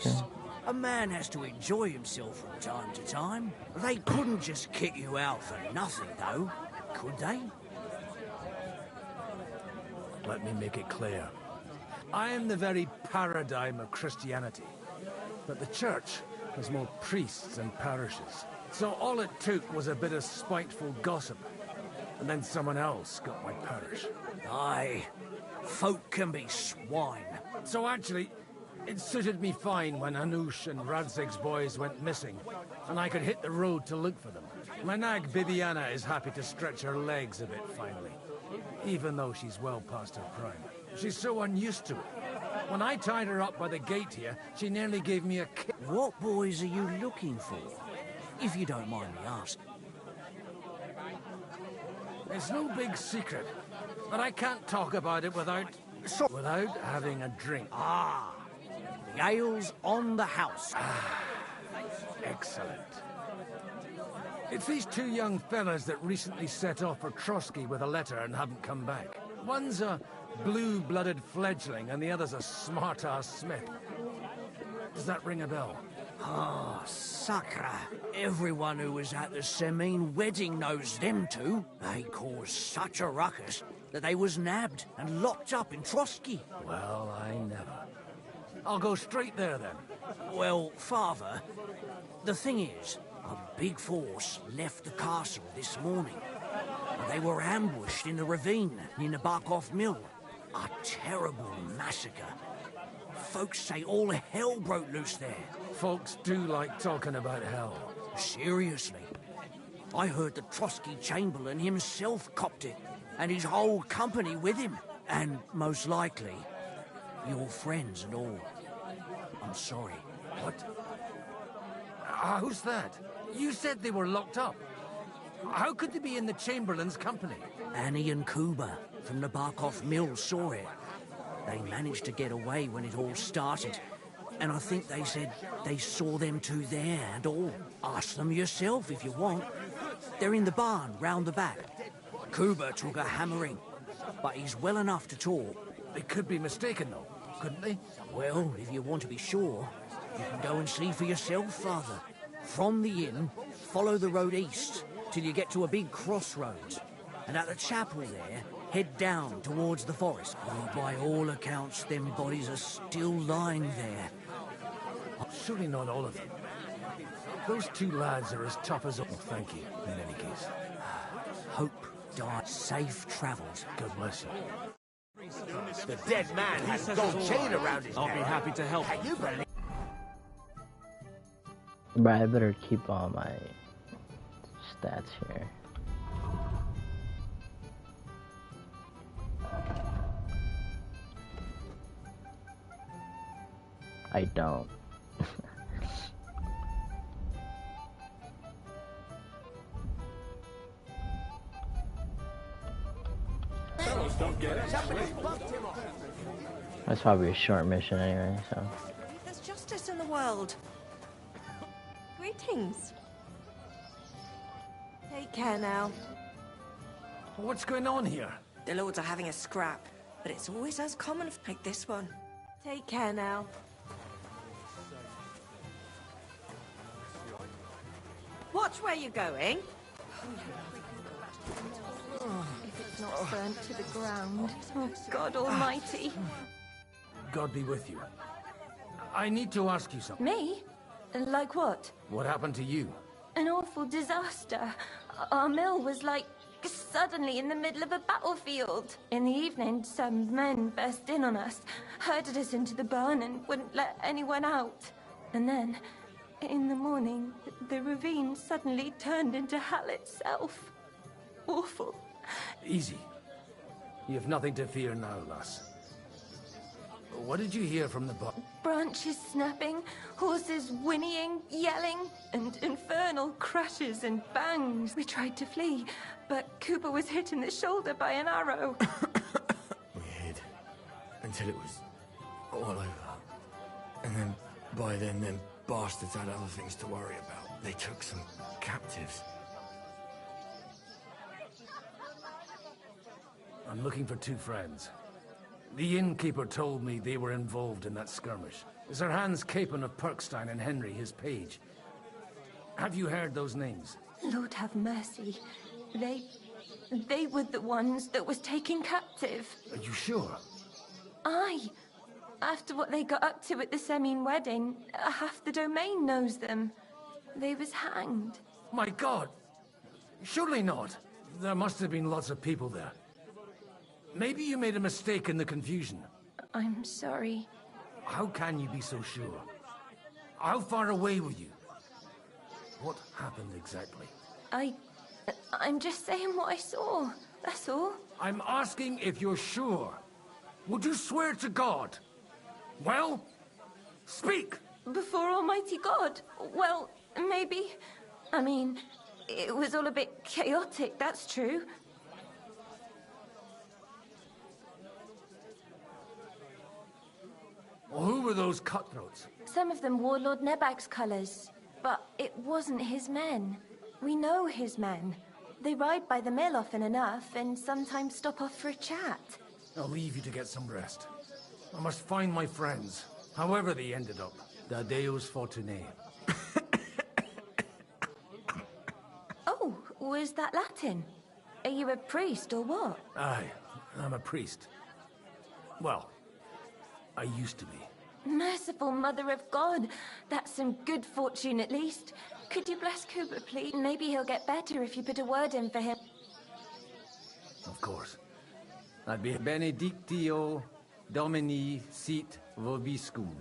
A man has to enjoy himself from time to time. They couldn't just kick you out for nothing, though, could they? Let me make it clear. I am the very paradigm of Christianity. But the church has more priests and parishes. So all it took was a bit of spiteful gossip. And then someone else got my parish. Aye. Folk can be swine. So actually, it suited me fine when Anush and Radzig's boys went missing, and I could hit the road to look for them. My nag Bibiana is happy to stretch her legs a bit finally, even though she's well past her prime. She's so unused to it. When I tied her up by the gate here, she nearly gave me a kick. What boys are you looking for? If you don't mind me asking. It's no big secret, but I can't talk about it without having a drink. Ah, the ale's on the house. Excellent. It's these two young fellas that recently set off for Trotsky with a letter and haven't come back. One's a blue-blooded fledgling and the other's a smart-ass smith. Does that ring a bell? Ah, Sakra. Everyone who was at the Semine wedding knows them two. They caused such a ruckus that they was nabbed and locked up in Trotsky. Well, I never. I'll go straight there, then. Well, Father, the thing is, a big force left the castle this morning. They were ambushed in the ravine near Nebakov mill. A terrible massacre. Folks say all hell broke loose there. Folks do like talking about hell. Seriously. I heard the Trotsky Chamberlain himself copped it, and his whole company with him. And most likely, your friends and all. I'm sorry. What? How's that? You said they were locked up. How could they be in the Chamberlain's company? Annie and Kuba from the Nebakov mill saw it. They managed to get away when it all started. And I think they said they saw them two there and all. Ask them yourself if you want. They're in the barn round the back. Kuba took a hammering, but he's well enough to talk. They could be mistaken, though, couldn't they? Well, if you want to be sure, you can go and see for yourself, Father. From the inn, follow the road east till you get to a big crossroads. And at the chapel there, head down towards the forest. Oh, by all accounts, them bodies are still lying there. Surely not all of them. Those two lads are as tough as... Oh, thank you, in any case. Hope died. Safe travels. God bless you. The dead man has a gold chain around his neck. I'll be happy to help. Hey, you better... But I better keep all my stats here. I don't. That's probably a short mission anyway, so. There's justice in the world. Greetings. Take care now. What's going on here? The lords are having a scrap, but it's always as common like this one. Take care now. Watch where you're going. If it's not burnt to the ground. Oh, God almighty. God be with you. I need to ask you something. Me? Like what? What happened to you? An awful disaster. Our mill was like suddenly in the middle of a battlefield. In the evening, some men burst in on us, herded us into the barn and wouldn't let anyone out. And then, in the morning, the ravine suddenly turned into hell itself. Awful. Easy. You have nothing to fear now, lass. What did you hear from the barn? Branches snapping, horses whinnying, yelling, and infernal crashes and bangs. We tried to flee, but Cooper was hit in the shoulder by an arrow. We hid until it was all over. And then, by then, them bastards had other things to worry about. They took some captives. I'm looking for two friends. The innkeeper told me they were involved in that skirmish. Sir Hans Capon of Perkstein and Henry, his page. Have you heard those names? Lord have mercy. They were the ones that was taken captive. Are you sure? Aye. After what they got up to at the Semine wedding, half the domain knows them. They was hanged. My God! Surely not. There must have been lots of people there. Maybe you made a mistake in the confusion. I'm sorry. How can you be so sure? How far away were you? What happened exactly? I'm just saying what I saw. That's all. I'm asking if you're sure. Would you swear to God? Well, speak! Before Almighty God? Well, maybe. I mean, it was all a bit chaotic, that's true. Well, who were those cutthroats? Some of them wore Lord Nebak's colours, but it wasn't his men. We know his men. They ride by the mill often enough, and sometimes stop off for a chat. I'll leave you to get some rest. I must find my friends, however they ended up. Da Deus Fortunae. Oh, was that Latin? Are you a priest or what? Aye, I'm a priest. Well, I used to be. Merciful Mother of God. That's some good fortune at least. Could you bless Cooper, please? Maybe he'll get better if you put a word in for him. Of course. I'd be Benedictio Domini sit vobiscum.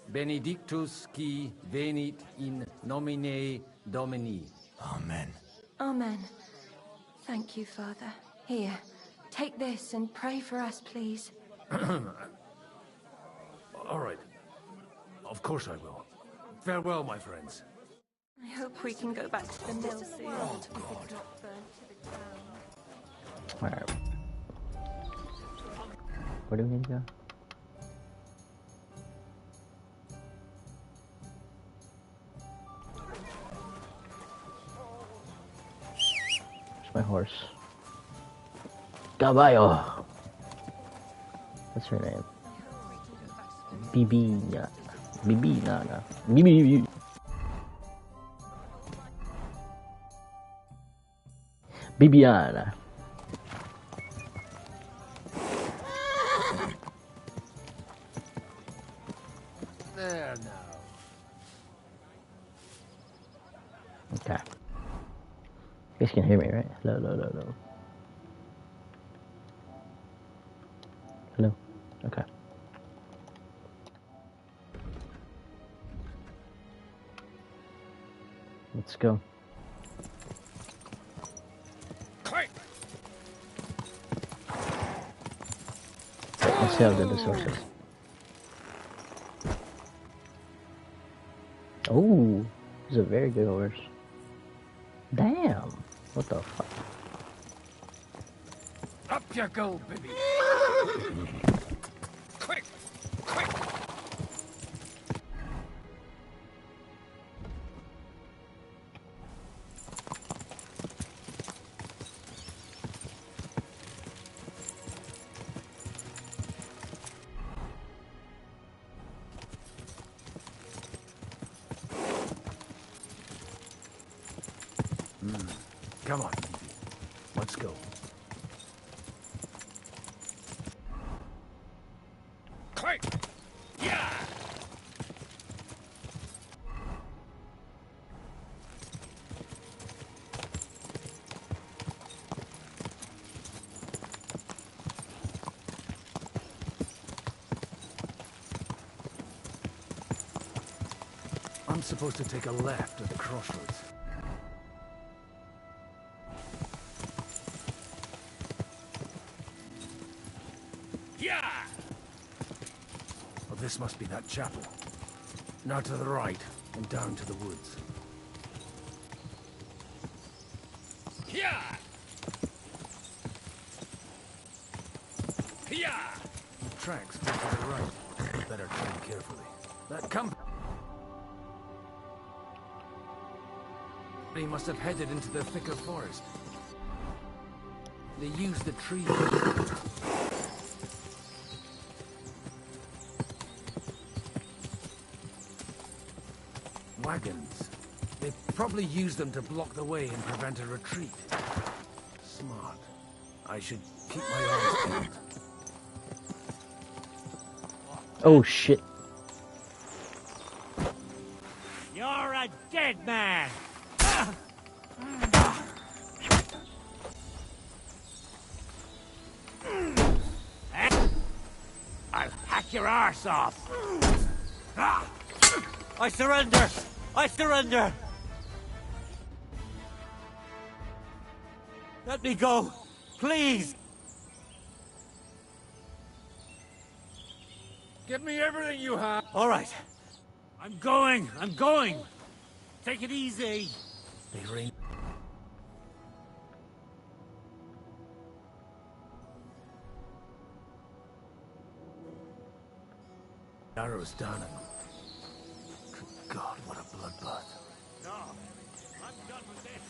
Benedictus qui venit in nomine Domini. Amen. Amen. Thank you, Father. Here, take this and pray for us, please. All right. Of course I will. Farewell, my friends. I hope we can go back to the mill soon. Oh, God. Alright. Where do we need to go? Where's my horse? Caballo! What's her name? Bibina. Bibina. Bibi. Bibiana. There now. Okay. You guys can hear me, right? Hello, hello, hello, hello. Hello? Okay. Let's go. Let's see how good this horse is. Oh, this is a very good horse. Damn. What the fuck? Up you go, baby. Quick! Quick! Come on, Evie. Let's go. Quick! Yeah! I'm supposed to take a left at the crossroads. Yeah! Well, this must be that chapel. Now to the right, and down to the woods. Yeah! Yeah! Tracks take to the right. Better tread carefully. That company must have headed into the thicker forest. They used the trees. Wagons. They probably used them to block the way and prevent a retreat. Smart. I should keep my eyes peeled. Oh shit. You're a dead man! I'll hack your arse off! I surrender! I surrender! Let me go! Please! Give me everything you have! All right. I'm going! I'm going! Take it easy! They rain. Arrows down him. Good God, what a bloodbath. No, I'm done with this.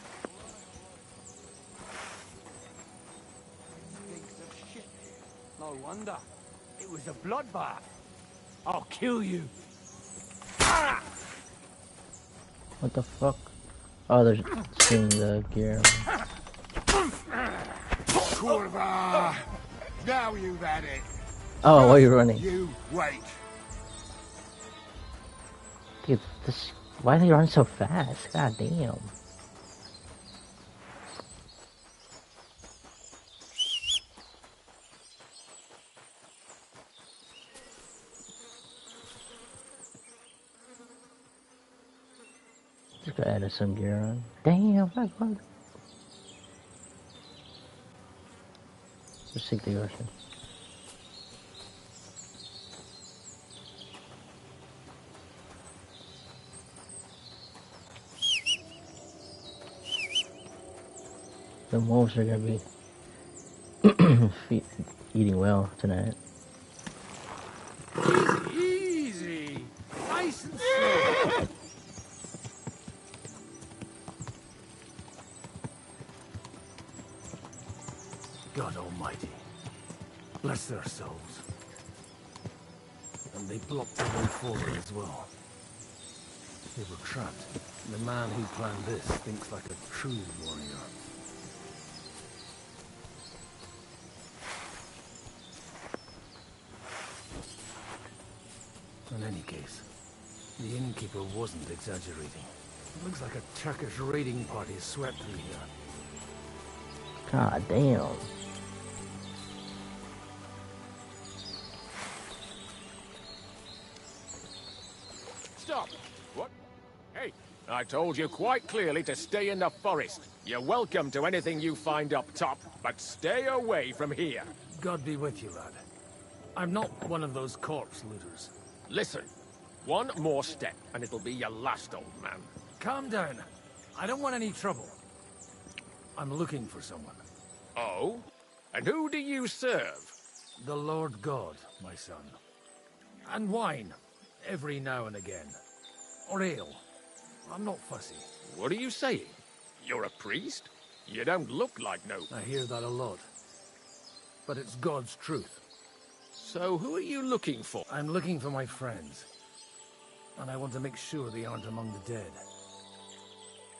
Stinks of shit. No wonder. It was a bloodbath. I'll kill you. What the fuck? Oh, they're seeing the gear. Kurva! Now you've had it. Oh, why are you running? You wait. Dude, this. Why do they run so fast? God damn. Just gotta add some gear on. Damn, what? Just sink the ocean. The wolves are gonna be eating well tonight. Easy! Nice and slow! God Almighty, bless their souls. And they blocked the way forward as well. They were trapped. The man who planned this thinks like a true warrior. In any case, the innkeeper wasn't exaggerating. It looks like a Turkish raiding party swept through here. God damn. Stop! What? Hey, I told you quite clearly to stay in the forest. You're welcome to anything you find up top, but stay away from here. God be with you, lad. I'm not one of those corpse looters. Listen, one more step, and it'll be your last, old man. Calm down. I don't want any trouble. I'm looking for someone. Oh? And who do you serve? The Lord God, my son. And wine, every now and again. Or ale. I'm not fussy. What are you saying? You're a priest? You don't look like no... I hear that a lot. But it's God's truth. So who are you looking for? I'm looking for my friends. And I want to make sure they aren't among the dead.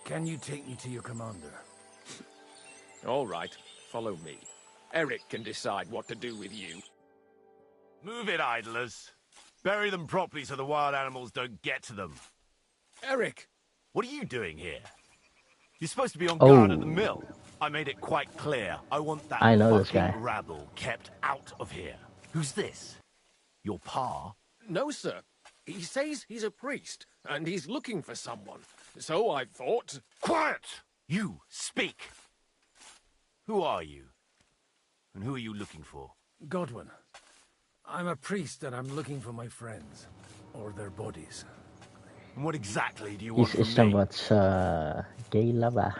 Can you take me to your commander? All right, follow me. Eric can decide what to do with you. Move it, idlers. Bury them properly so the wild animals don't get to them. Eric! What are you doing here? You're supposed to be on guard at the mill. I made it quite clear. I want that I know this fucking guy. rabble kept out of here. Who's this? Your pa? No, sir. He says he's a priest, and he's looking for someone. So I thought... Quiet! You, speak! Who are you? And who are you looking for? Godwin. I'm a priest and I'm looking for my friends. Or their bodies. And what exactly do you want This is from me? somewhat gay lover.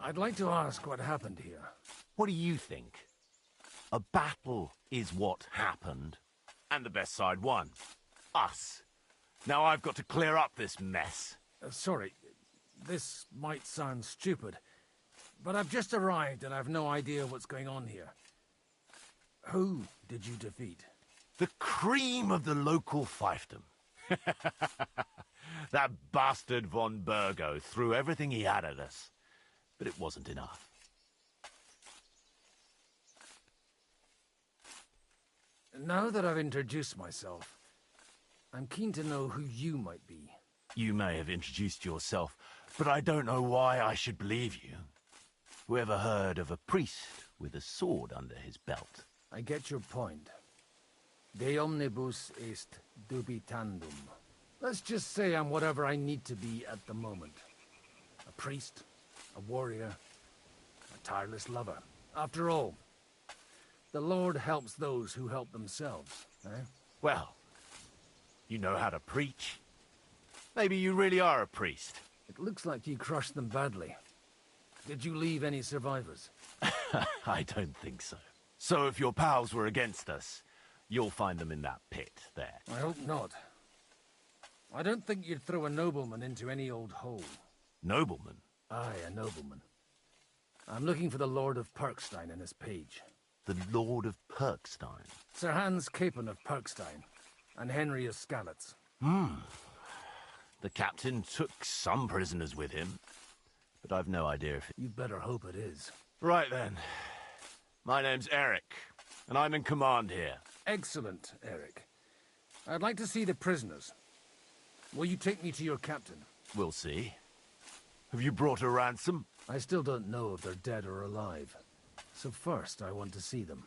I'd like to ask what happened here. What do you think? A battle is what happened. And the best side won. Us. Now I've got to clear up this mess. Sorry, this might sound stupid, but I've just arrived and I've no idea what's going on here. Who did you defeat? The cream of the local fiefdom. That bastard von Burgo threw everything he had at us, but it wasn't enough. Now that I've introduced myself, I'm keen to know who you might be. You may have introduced yourself, but I don't know why I should believe you. Whoever heard of a priest with a sword under his belt? I get your point. De omnibus est dubitandum. Let's just say I'm whatever I need to be at the moment. A priest, a warrior, a tireless lover. After all, the Lord helps those who help themselves, eh? Well, you know how to preach. Maybe you really are a priest. It looks like you crushed them badly. Did you leave any survivors? I don't think so. So if your pals were against us, you'll find them in that pit there. I hope not. I don't think you'd throw a nobleman into any old hole. Nobleman? Aye, a nobleman. I'm looking for the Lord of Perkstein and his page. The Lord of Perkstein? Sir Hans Capon of Perkstein, and Henry of Skalitz. The captain took some prisoners with him, but I've no idea if... You'd better hope it is. Right then. My name's Eric, and I'm in command here. Excellent, Eric. I'd like to see the prisoners. Will you take me to your captain? We'll see. Have you brought a ransom? I still don't know if they're dead or alive. So first, I want to see them.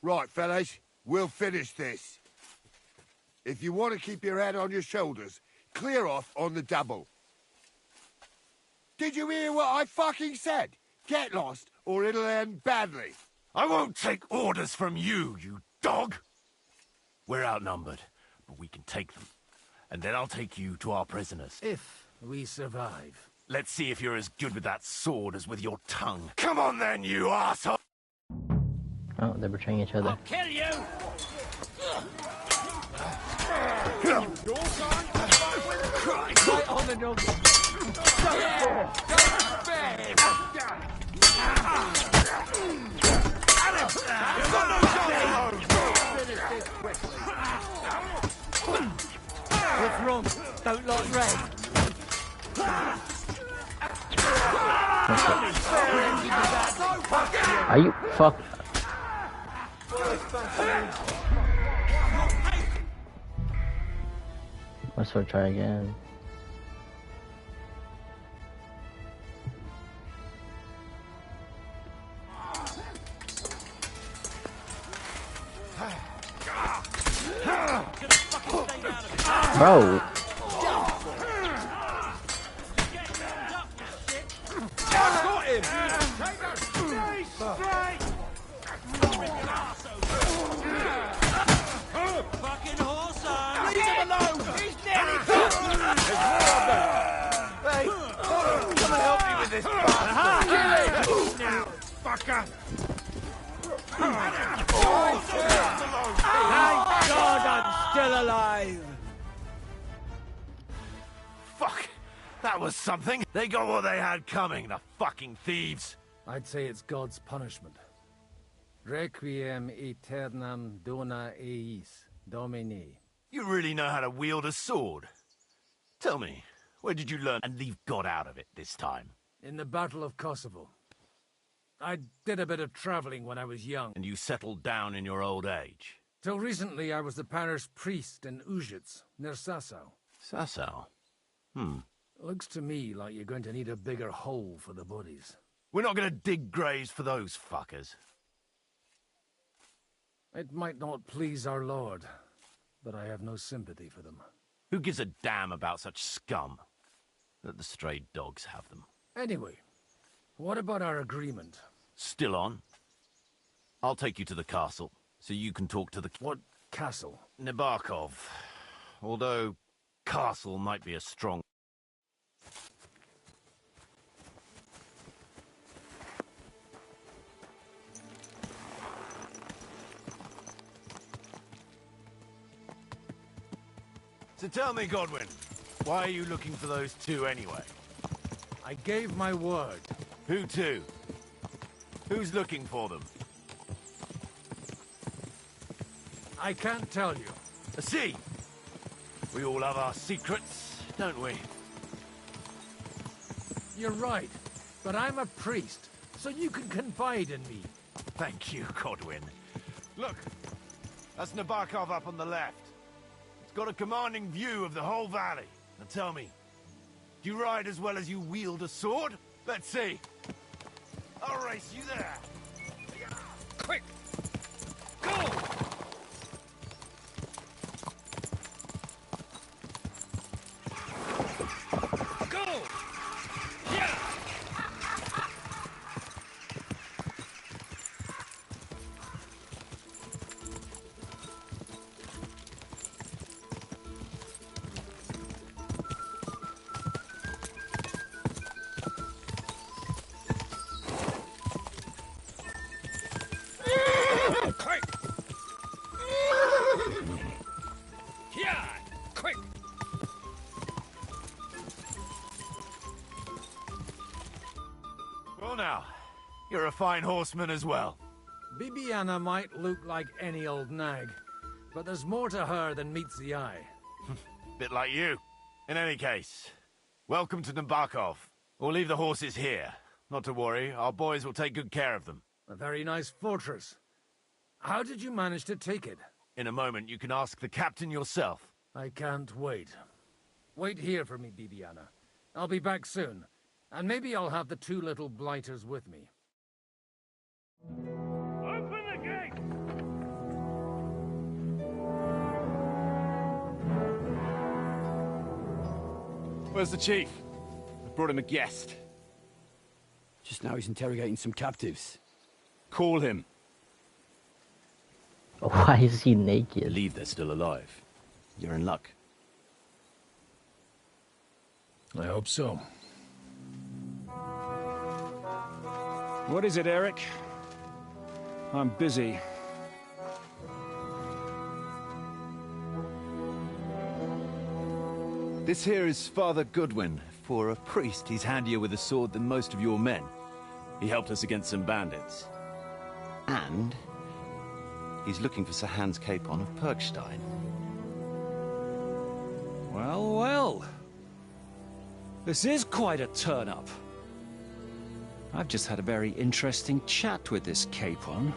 Right, fellas. We'll finish this. If you want to keep your head on your shoulders, clear off on the double. Did you hear what I fucking said? Get lost, or it'll end badly. I won't take orders from you, you dog! We're outnumbered, but we can take them. And then I'll take you to our prisoners. If we survive. Let's see if you're as good with that sword as with your tongue. Come on then, you asshole! Oh, they're betraying each other. I'll kill you! Right on the nose. What's wrong? Don't like red? Are you fuck? Let's go try again. Bro. Fucking horse! Leave him alone! He's nearly Hey, come and help me with this bastard! Kill him! Now, fucker! Thank God I'm still alive! Fuck! That was something! They got what they had coming, the fucking thieves! I'd say it's God's punishment. Requiem aeternam dona eis, Domini. You really know how to wield a sword. Tell me, Where did you learn and leave God out of it this time? In the Battle of Kosovo. I did a bit of traveling when I was young. And you settled down in your old age? Till recently, I was the parish priest in Užice, near Sasau. Sasau? Looks to me like you're going to need a bigger hole for the bodies. We're not going to dig graves for those fuckers. It might not please our Lord, but I have no sympathy for them. Who gives a damn about such scum? Let the stray dogs have them. Anyway, what about our agreement? Still on. I'll take you to the castle, so you can talk to the... What castle? Nebakov. Although, castle might be a strong... So tell me, Godwin, why are you looking for those two anyway? I gave my word. Who to? Who's looking for them? I can't tell you. See, we all have our secrets, don't we? You're right, but I'm a priest, so you can confide in me. Thank you, Godwin. Look, that's Nebakov up on the left. It's got a commanding view of the whole valley. Now tell me, do you ride as well as you wield a sword? Let's see. I'll race you there. Quick! Go! Go! Yeah! Quick! Yeah! Quick! Well now, you're a fine horseman as well. Bibiana might look like any old nag, but there's more to her than meets the eye. Bit like you. In any case, welcome to Nebakov. We'll leave the horses here. Not to worry, our boys will take good care of them. A very nice fortress. How did you manage to take it? In a moment, you can ask the captain yourself. I can't wait. Wait here for me, Bibiana. I'll be back soon. And maybe I'll have the two little blighters with me. Open the gate! Where's the chief? I brought him a guest. Just now he's interrogating some captives. Call him. Why is he naked? Believe they're still alive. You're in luck. I hope so. What is it, Eric? I'm busy. This here is Father Goodwin. For a priest, he's handier with a sword than most of your men. He helped us against some bandits. And he's looking for Sir Hans Capon of Perkstein. Well, well. This is quite a turn-up. I've just had a very interesting chat with this Capon.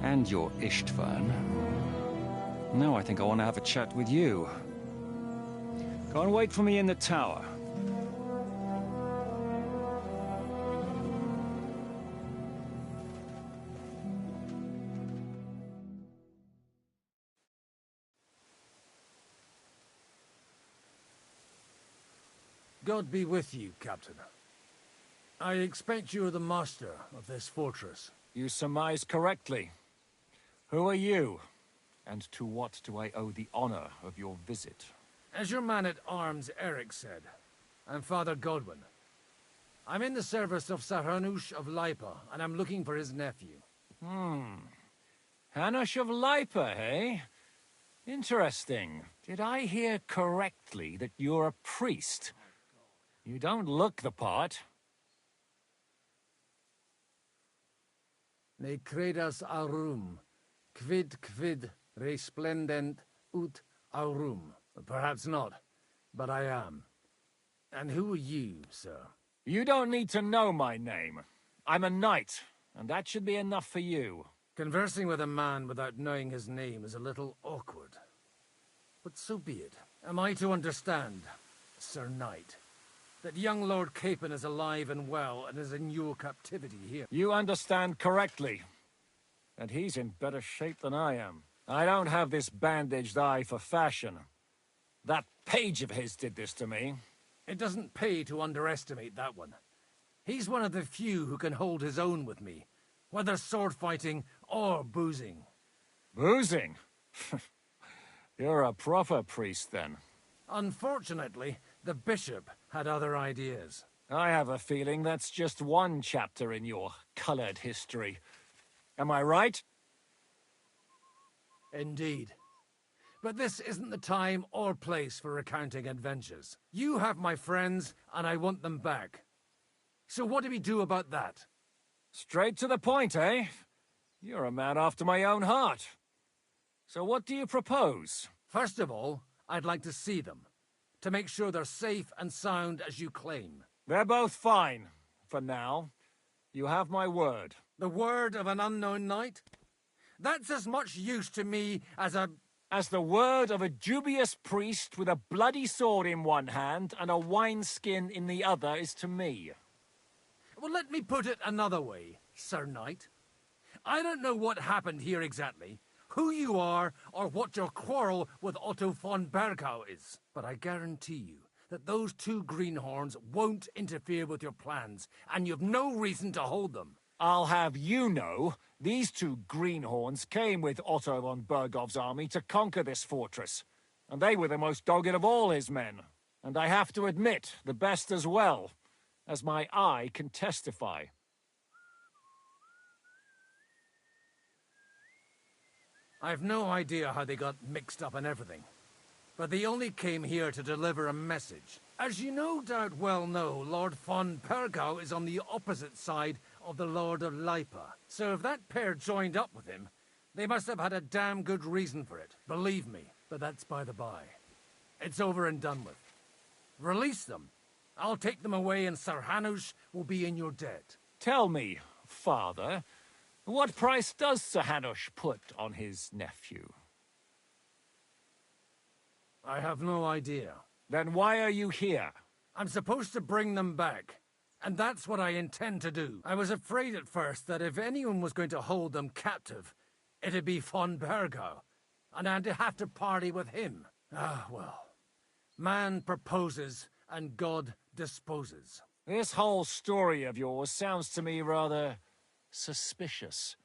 And your Ishtvan. Now I think I want to have a chat with you. Go and wait for me in the tower. God be with you, Captain. I expect you're the master of this fortress. You surmise correctly. Who are you? And to what do I owe the honor of your visit? As your man-at-arms Eric said, I'm Father Godwin. I'm in the service of Sir Hanush of Lipa, and I'm looking for his nephew. Hanush of Lipa, eh? Interesting. Did I hear correctly that you're a priest? You don't look the part. Ne credas aurum, quid resplendent ut aurum. Perhaps not, but I am. And who are you, sir? You don't need to know my name. I'm a knight, and that should be enough for you. Conversing with a man without knowing his name is a little awkward. But so be it. Am I to understand, Sir Knight, that young Lord Capon is alive and well and is in your captivity here? You understand correctly. And he's in better shape than I am. I don't have this bandaged eye for fashion. That page of his did this to me. It doesn't pay to underestimate that one. He's one of the few who can hold his own with me, whether sword fighting or boozing. Boozing? You're a proper priest, then. Unfortunately, the bishop had other ideas. I have a feeling that's just one chapter in your colored history. Am I right? Indeed. But this isn't the time or place for recounting adventures. You have my friends, and I want them back. So what do we do about that? Straight to the point, eh? You're a man after my own heart. So what do you propose? First of all, I'd like to see them, to make sure they're safe and sound as you claim. They're both fine, for now. You have my word. The word of an unknown knight? That's as much use to me as the word of a dubious priest with a bloody sword in one hand and a wineskin in the other is to me. Well, let me put it another way, Sir Knight. I don't know what happened here exactly, who you are, or what your quarrel with Otto von Bergau is. But I guarantee you that those two greenhorns won't interfere with your plans, and you've no reason to hold them. I'll have you know, these two greenhorns came with Otto von Bergov's army to conquer this fortress, and they were the most dogged of all his men. And I have to admit, the best as well, as my eye can testify. I've no idea how they got mixed up in everything, but they only came here to deliver a message. As you no doubt well know, Lord von Bergau is on the opposite side of the Lord of Lipa. So if that pair joined up with him, they must have had a damn good reason for it. Believe me, but that's by the by. It's over and done with. Release them. I'll take them away and Sir Hanush will be in your debt. Tell me, Father, what price does Sir Hanush put on his nephew? I have no idea. Then why are you here? I'm supposed to bring them back. And that's what I intend to do. I was afraid at first that if anyone was going to hold them captive, it'd be von Bergau, and I'd have to party with him. Ah, well. Man proposes, and God disposes. This whole story of yours sounds to me rather suspicious.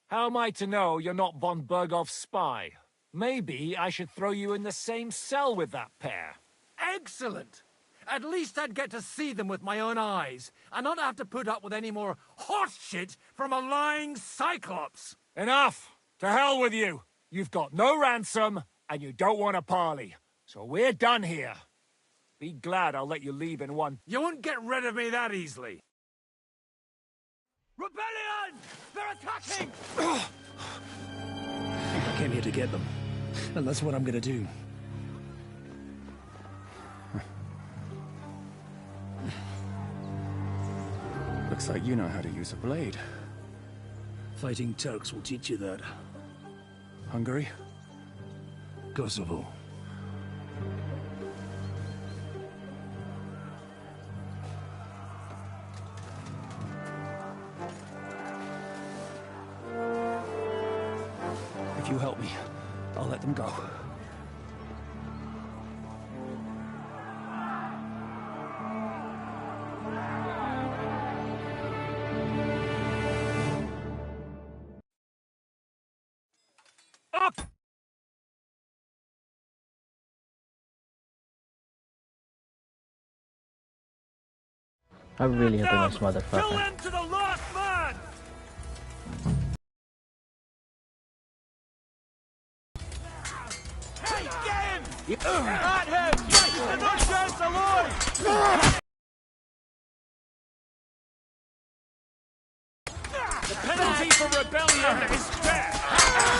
How am I to know you're not von Bergov's spy? Maybe I should throw you in the same cell with that pair. Excellent! At least I'd get to see them with my own eyes, and not have to put up with any more horse shit from a lying cyclops! Enough! To hell with you! You've got no ransom, and you don't want a parley. So we're done here. Be glad I'll let you leave in one. You won't get rid of me that easily! Rebellion! They're attacking! I came here to get them, and that's what I'm gonna do. Looks like you know how to use a blade. Fighting Turks will teach you that. Hungary? Kosovo. If you help me, I'll let them go. I really hope this motherfucker. Kill him to the last man! Hey, get him! At him! And not just alone! The penalty for rebellion is death!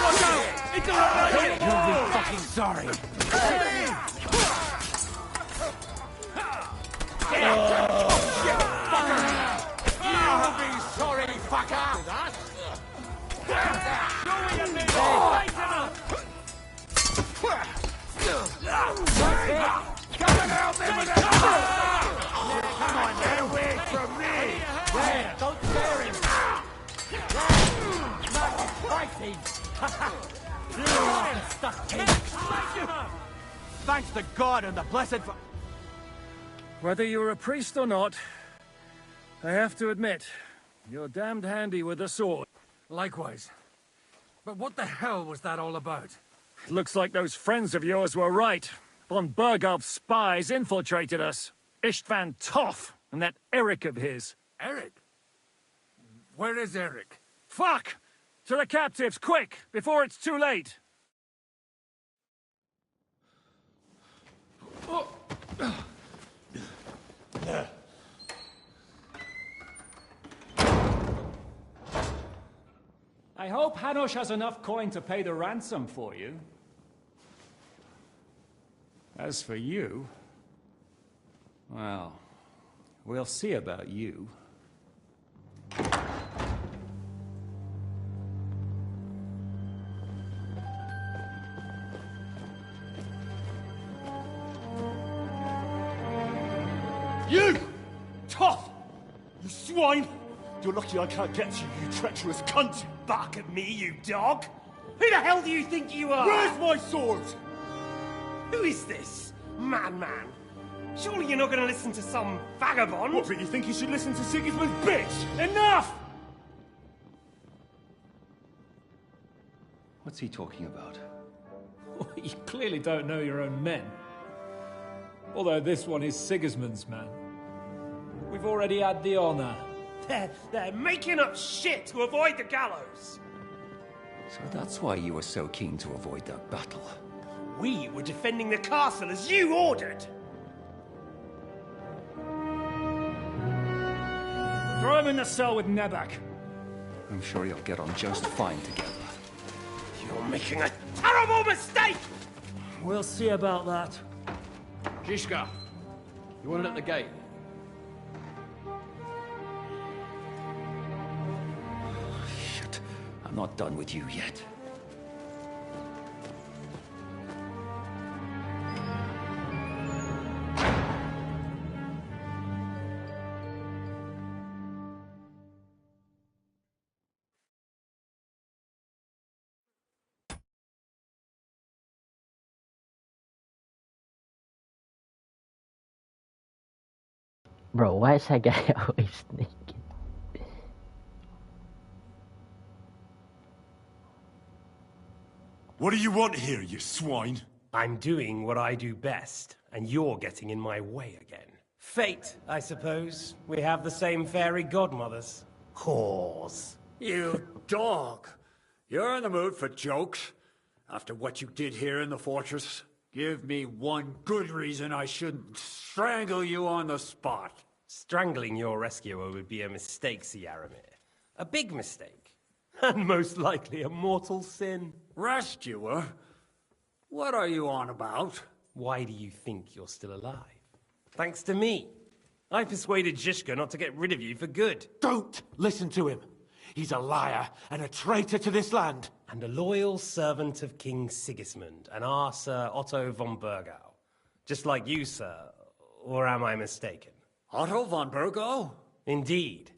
Watch out! It's a rebellion! You'll be fucking sorry. Thanks to God and the blessed... Whether you're a priest or not, I have to admit, you're damned handy with a sword. Likewise. But what the hell was that all about? Looks like those friends of yours were right. Von Bergov's spies infiltrated us. Istvan Toth and that Eric of his. Eric? Where is Eric? Fuck! To the captives, quick, before it's too late! I hope Hanush has enough coin to pay the ransom for you. As for you... well, we'll see about you. You! Tough! You swine! You're lucky I can't get you, you treacherous cunt! Bark at me, you dog! Who the hell do you think you are? Where's my sword? Who is this? Man. Surely you're not going to listen to some vagabond? What, but you think you should listen to Sigismund's bitch? Enough! What's he talking about? You clearly don't know your own men. Although this one is Sigismund's man. We've already had the honor. They're making up shit to avoid the gallows. So that's why you were so keen to avoid that battle. We were defending the castle as you ordered. Throw him in the cell with Nebak. I'm sure you'll get on just fine together. You're making a terrible mistake! We'll see about that. Zhishka, you want it at the gate? Shit, I'm not done with you yet. Bro, why is that guy always naked? What do you want here, you swine? I'm doing what I do best, and you're getting in my way again. Fate, I suppose. We have the same fairy godmothers. Whores. You dog! You're in the mood for jokes? After what you did here in the fortress? Give me one good reason I shouldn't strangle you on the spot. Strangling your rescuer would be a mistake, Yaramir. A big mistake. And most likely a mortal sin. Rescuer? What are you on about? Why do you think you're still alive? Thanks to me. I persuaded Zhishka not to get rid of you for good. Don't listen to him. He's a liar and a traitor to this land. And a loyal servant of King Sigismund and our Sir Otto von Bergau. Just like you, sir. Or am I mistaken? Otto von Bergau? Indeed.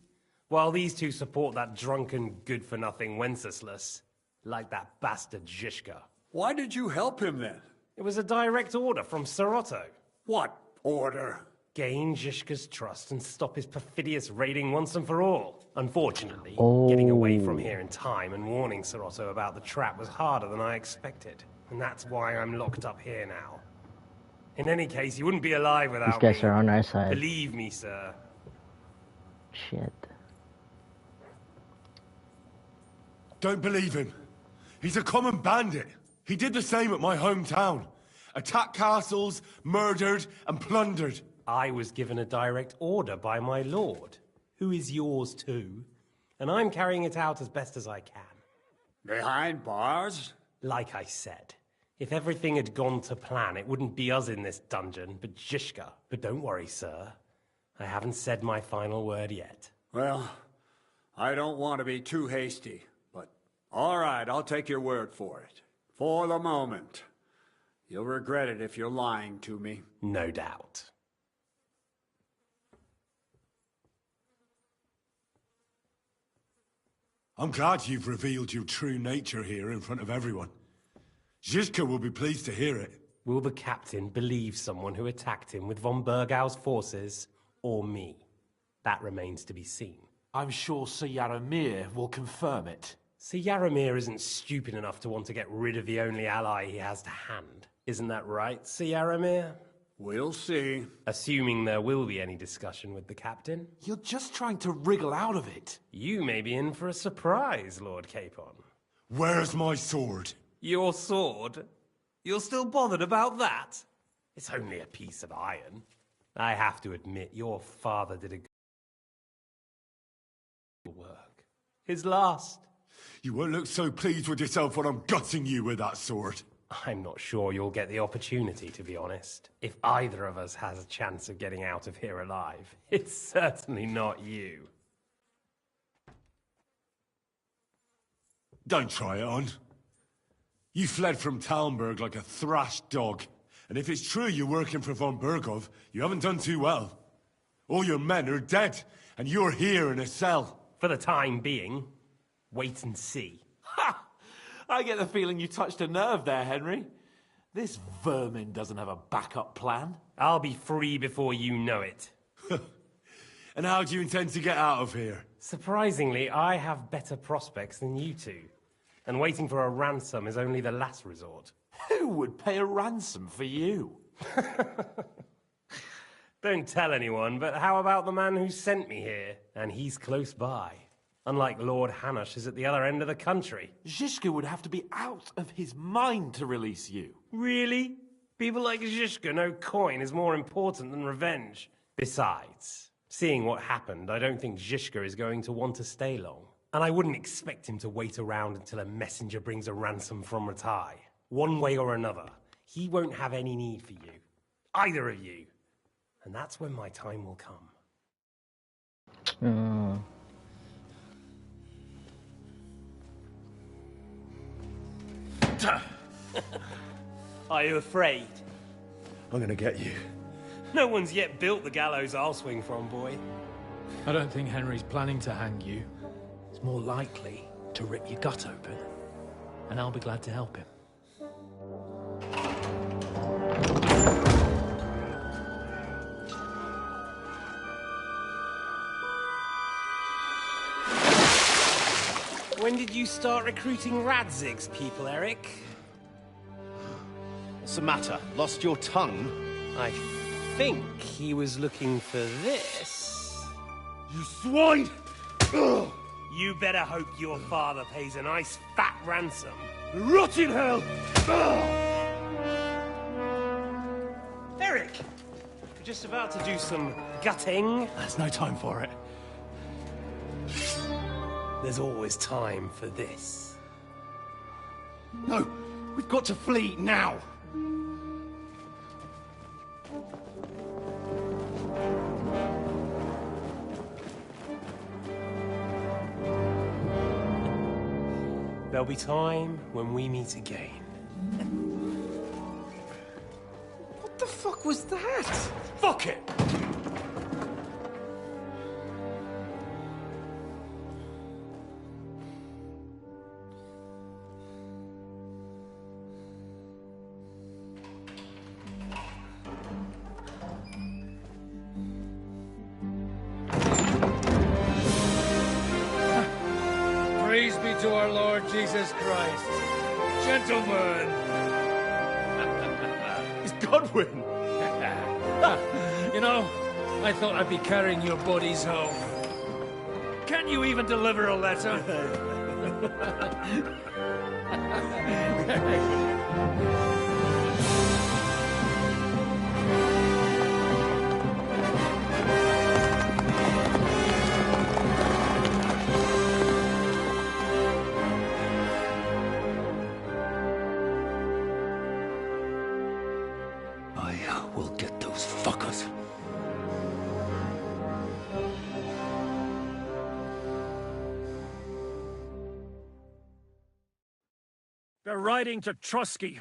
While these two support that drunken, good-for-nothing Wenceslas, like that bastard Zhishka. Why did you help him then? It was a direct order from Sir Otto. What order? Gain Zhishka's trust and stop his perfidious raiding once and for all. Unfortunately, getting away from here in time and warning Sir Otto about the trap was harder than I expected. And that's why I'm locked up here now. In any case, you wouldn't be alive without These guys are on our side. Believe me, sir. Shit. Don't believe him. He's a common bandit. He did the same at my hometown. Attacked castles, murdered, and plundered. I was given a direct order by my lord, who is yours too, and I'm carrying it out as best as I can. Behind bars? Like I said, if everything had gone to plan, it wouldn't be us in this dungeon, but Zhishka. But don't worry, sir. I haven't said my final word yet. Well, I don't want to be too hasty, but all right, I'll take your word for it. For the moment. You'll regret it if you're lying to me. No doubt. I'm glad you've revealed your true nature here in front of everyone. Zizka will be pleased to hear it. Will the captain believe someone who attacked him with von Bergau's forces, or me? That remains to be seen. I'm sure Sir Yaramir will confirm it. Sir Yaramir isn't stupid enough to want to get rid of the only ally he has to hand. Isn't that right, Sir Yaramir? We'll see. Assuming there will be any discussion with the captain. You're just trying to wriggle out of it. You may be in for a surprise, Lord Capon. Where's my sword? Your sword? You're still bothered about that? It's only a piece of iron. I have to admit, your father did a good work. His last. You won't look so pleased with yourself when I'm gutting you with that sword. I'm not sure you'll get the opportunity, to be honest. If either of us has a chance of getting out of here alive, it's certainly not you. Don't try it on. You fled from Talmberg like a thrashed dog. And if it's true you're working for von Bergov, you haven't done too well. All your men are dead, and you're here in a cell. For the time being, wait and see. Ha! I get the feeling you touched a nerve there, Henry. This vermin doesn't have a backup plan. I'll be free before you know it. And how do you intend to get out of here? Surprisingly, I have better prospects than you two. And waiting for a ransom is only the last resort. Who would pay a ransom for you? Don't tell anyone, but how about the man who sent me here? And he's close by. Unlike Lord Hanush is at the other end of the country. Zizka would have to be out of his mind to release you. Really? People like Zizka know coin is more important than revenge. Besides, seeing what happened, I don't think Zizka is going to want to stay long. And I wouldn't expect him to wait around until a messenger brings a ransom from Ratai. One way or another, he won't have any need for you. Either of you. And that's when my time will come. Are you afraid? I'm gonna get you. No one's yet built the gallows I'll swing from, boy. I don't think Henry's planning to hang you. It's more likely to rip your gut open. And I'll be glad to help him. When did you start recruiting Radzig's people, Eric? What's the matter? Lost your tongue? I think he was looking for this. You swine! Ugh. You better hope your father pays a nice fat ransom. Rot in hell! Eric! You're just about to do some gutting. There's no time for it. There's always time for this. No! We've got to flee now! There'll be time when we meet again. What the fuck was that? Fuck it! Praise be to our Lord Jesus Christ. Gentlemen! It's Godwin! You know, I thought I'd be carrying your bodies home. Can you even deliver a letter? I will get those fuckers. They're riding to Trusky.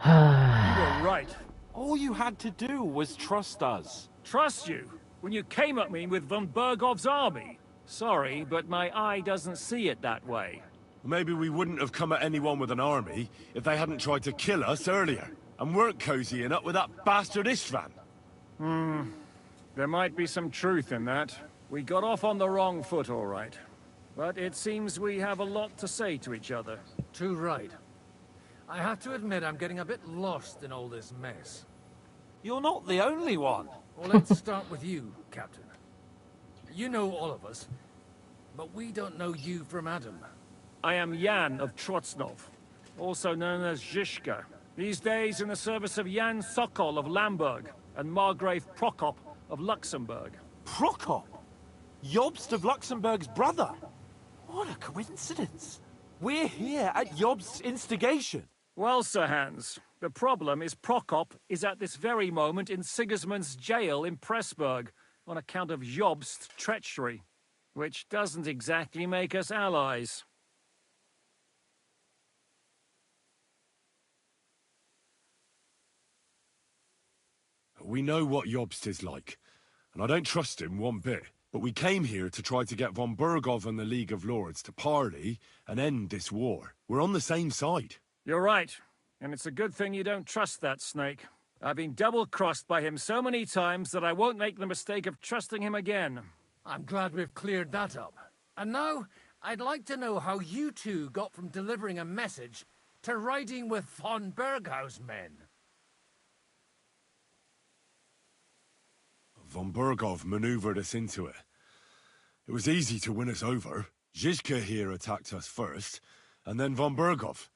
You were right. All you had to do was trust us. Trust you? When you came at me with von Bergov's army? Sorry, but my eye doesn't see it that way. Maybe we wouldn't have come at anyone with an army if they hadn't tried to kill us earlier, and weren't cozying up with that bastard Istvan. There might be some truth in that. We got off on the wrong foot, all right. But it seems we have a lot to say to each other. Too right. I have to admit I'm getting a bit lost in all this mess. You're not the only one. Well, let's start with you, Captain. You know all of us, but we don't know you from Adam. I am Jan of Trotsnov, also known as Zhishka. These days in the service of Jan Sokol of Lamberg and Margrave Prokop of Luxembourg. Prokop? Jobst of Luxembourg's brother? What a coincidence. We're here at Jobst's instigation. Well, Sir Hans, the problem is Prokop is at this very moment in Sigismund's jail in Pressburg on account of Jobst's treachery, which doesn't exactly make us allies. We know what Jobst is like, and I don't trust him one bit. But we came here to try to get von Bergov and the League of Lords to parley and end this war. We're on the same side. You're right, and it's a good thing you don't trust that snake. I've been double-crossed by him so many times that I won't make the mistake of trusting him again. I'm glad we've cleared that up. And now, I'd like to know how you two got from delivering a message to riding with von Berghaus' men. Von Bergov maneuvered us into it. It was easy to win us over. Zhizka here attacked us first, and then von Bergov.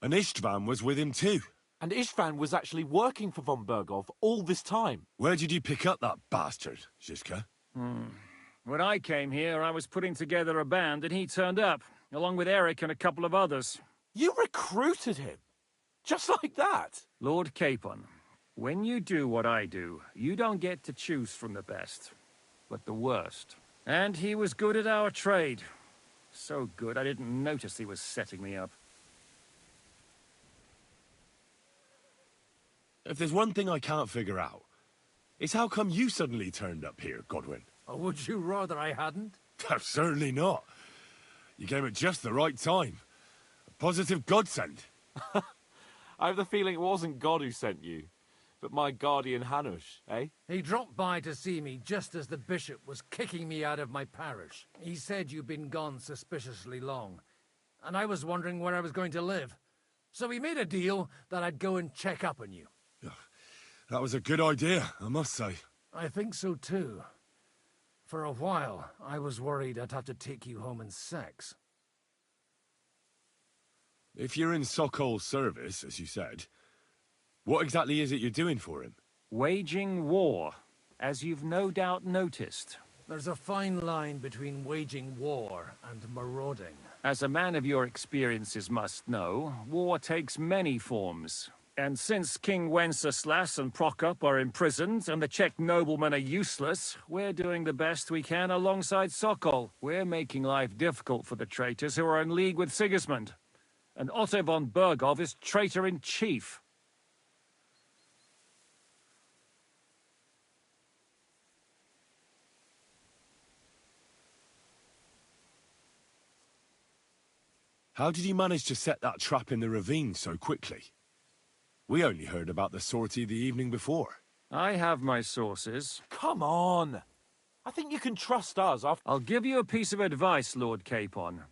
And Istvan was with him too. And Istvan was actually working for von Bergov all this time. Where did you pick up that bastard, Zhizka? When I came here, I was putting together a band, and he turned up, along with Eric and a couple of others. You recruited him? Just like that? Lord Capon, when you do what I do, you don't get to choose from the best, but the worst. And he was good at our trade. So good, I didn't notice he was setting me up. If there's one thing I can't figure out, it's how come you suddenly turned up here, Godwin? Or would you rather I hadn't? Certainly not. You came at just the right time. A positive godsend. I have the feeling it wasn't God who sent you, but my guardian Hanush, eh? He dropped by to see me just as the bishop was kicking me out of my parish. He said you'd been gone suspiciously long, and I was wondering where I was going to live. So we made a deal that I'd go and check up on you. That was a good idea, I must say. I think so too. For a while, I was worried I'd have to take you home in sex. If you're in Sokol's service, as you said, what exactly is it you're doing for him? Waging war, as you've no doubt noticed. There's a fine line between waging war and marauding. As a man of your experiences must know, war takes many forms. And since King Wenceslas and Prokop are imprisoned and the Czech noblemen are useless, we're doing the best we can alongside Sokol. We're making life difficult for the traitors who are in league with Sigismund. And Otto von Bergov is traitor-in-chief. How did you manage to set that trap in the ravine so quickly? We only heard about the sortie the evening before. I have my sources. Come on! I think you can trust us. I'll give you a piece of advice, Lord Capon.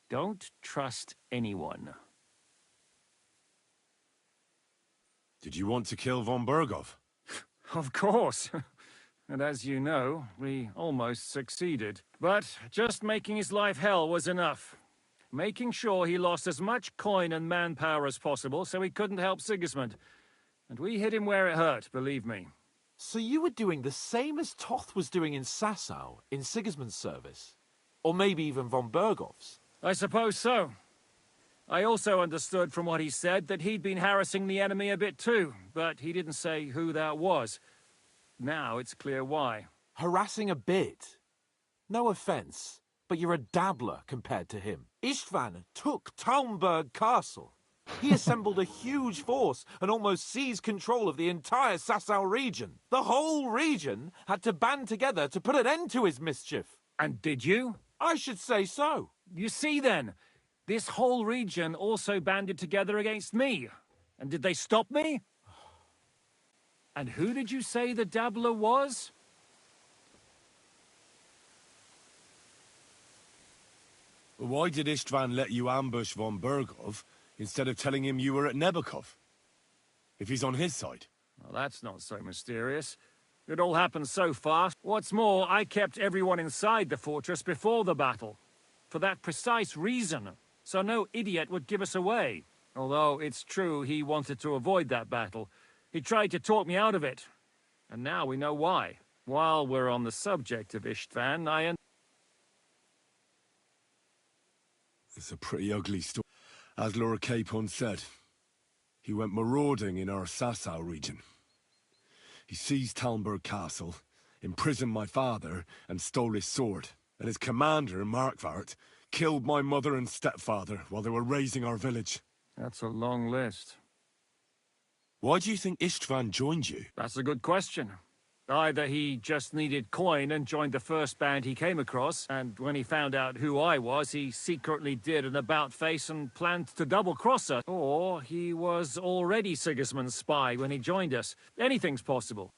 Don't trust anyone. Did you want to kill von Bergov? Of course. And as you know, we almost succeeded. But just making his life hell was enough. Making sure he lost as much coin and manpower as possible so he couldn't help Sigismund. And we hit him where it hurt, believe me. So you were doing the same as Toth was doing in Sasau, in Sigismund's service? Or maybe even von Bergov's? I suppose so. I also understood from what he said that he'd been harassing the enemy a bit too, but he didn't say who that was. Now it's clear why. Harassing a bit? No offense, but you're a dabbler compared to him. Istvan took Talmberg Castle. He assembled a huge force and almost seized control of the entire Sasau region. The whole region had to band together to put an end to his mischief. And did you? I should say so. You see then, this whole region also banded together against me. And did they stop me? And who did you say the dabbler was? Why did Istvan let you ambush von Bergov instead of telling him you were at Nebakov? If he's on his side. Well, that's not so mysterious. It all happened so fast. What's more, I kept everyone inside the fortress before the battle. For that precise reason. So no idiot would give us away. Although it's true he wanted to avoid that battle. He tried to talk me out of it. And now we know why. While we're on the subject of Istvan, It's a pretty ugly story. As Lord Capon said, he went marauding in our Sasau region. He seized Talmberg Castle, imprisoned my father, and stole his sword. And his commander, Markvart, killed my mother and stepfather while they were raising our village. That's a long list. Why do you think Istvan joined you? That's a good question. Either he just needed coin and joined the first band he came across, and when he found out who I was, he secretly did an about-face and planned to double-cross us. Or he was already Sigismund's spy when he joined us. Anything's possible.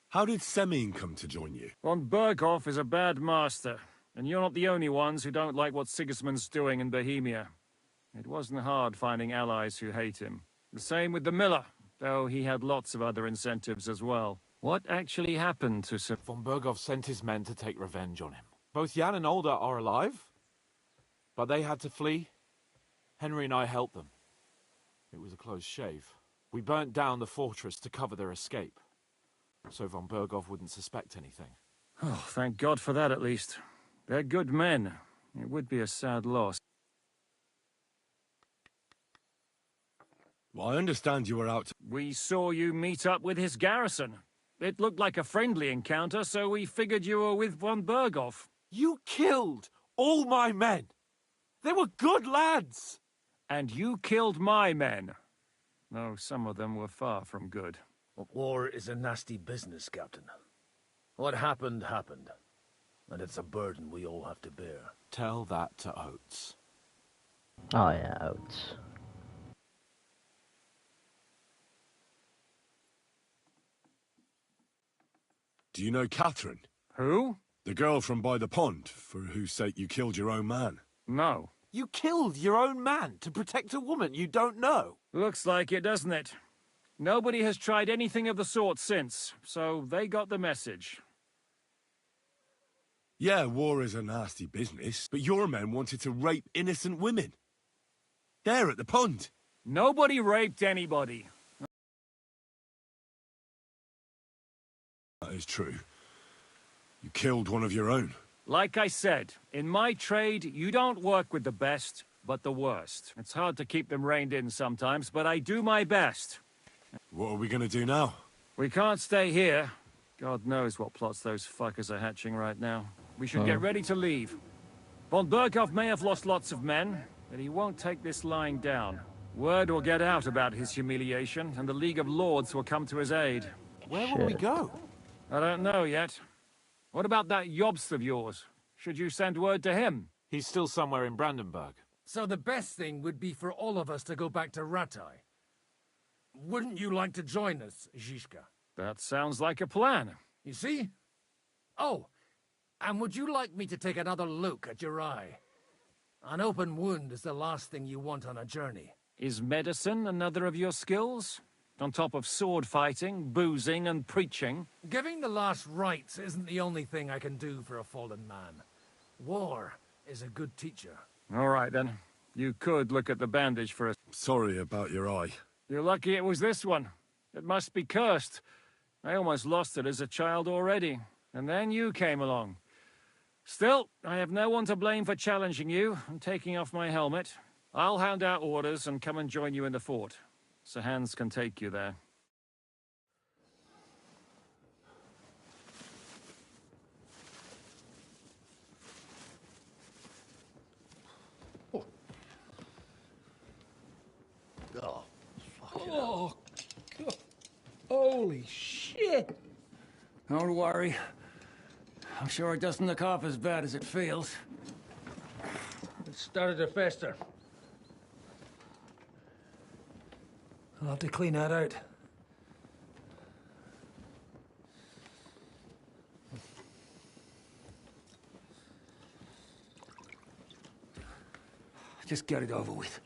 How did Semyon come to join you? Von Berghoff is a bad master, and you're not the only ones who don't like what Sigismund's doing in Bohemia. It wasn't hard finding allies who hate him. The same with the miller, though he had lots of other incentives as well. What actually happened to Sir... Von Berghoff sent his men to take revenge on him. Both Jan and Olda are alive, but they had to flee. Henry and I helped them. It was a close shave. We burnt down the fortress to cover their escape, so Von Berghoff wouldn't suspect anything. Oh, thank God for that at least. They're good men. It would be a sad loss. Well, I understand you were out... We saw you meet up with his garrison. It looked like a friendly encounter, so we figured you were with von Berghoff. You killed all my men! They were good lads! And you killed my men. Though some of them were far from good. War is a nasty business, Captain. What happened, happened. And it's a burden we all have to bear. Tell that to Oates. Oh yeah, Oates. Do you know Catherine? Who? The girl from by the pond, for whose sake you killed your own man. No. You killed your own man to protect a woman you don't know? Looks like it, doesn't it? Nobody has tried anything of the sort since, so they got the message. Yeah, war is a nasty business, but your men wanted to rape innocent women. There at the pond. Nobody raped anybody. That is true. You killed one of your own. Like I said, in my trade, you don't work with the best, but the worst. It's hard to keep them reined in sometimes, but I do my best. What are we gonna do now? We can't stay here. God knows what plots those fuckers are hatching right now. We should get ready to leave. Von Berghoff may have lost lots of men, but he won't take this lying down. Word will get out about his humiliation, and the League of Lords will come to his aid. Where will we go? I don't know yet. What about that Jobst of yours? Should you send word to him? He's still somewhere in Brandenburg. So the best thing would be for all of us to go back to Ratai. Wouldn't you like to join us, Zizka? That sounds like a plan. You see? Oh, and would you like me to take another look at your eye? An open wound is the last thing you want on a journey. Is medicine another of your skills? On top of sword fighting, boozing, and preaching? Giving the last rites isn't the only thing I can do for a fallen man. War is a good teacher. All right, then. You could look at the bandage for us. Sorry about your eye. You're lucky it was this one. It must be cursed. I almost lost it as a child already. And then you came along. Still, I have no one to blame for challenging you and taking off my helmet. I'll hand out orders and come and join you in the fort. Sir Hans can take you there. Oh, God. Holy shit! Don't worry. I'm sure it doesn't look half as bad as it feels. It started to fester. I'll have to clean that out. Just get it over with.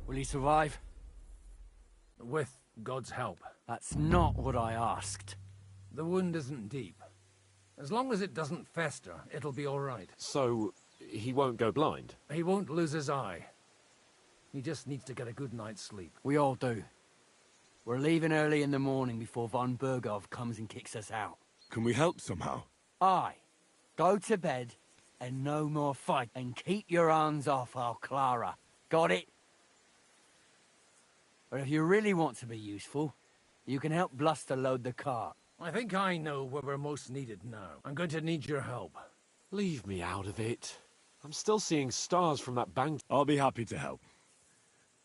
Will he survive? With God's help. That's not what I asked. The wound isn't deep. As long as it doesn't fester, it'll be all right. So, he won't go blind? He won't lose his eye. He just needs to get a good night's sleep. We all do. We're leaving early in the morning before von Bergov comes and kicks us out. Can we help somehow? Aye. Go to bed, and no more fight. And keep your hands off our Clara. Got it? But if you really want to be useful, you can help Bluster load the cart. I think I know where we're most needed now. I'm going to need your help. Leave me out of it. I'm still seeing stars from that bank. I'll be happy to help.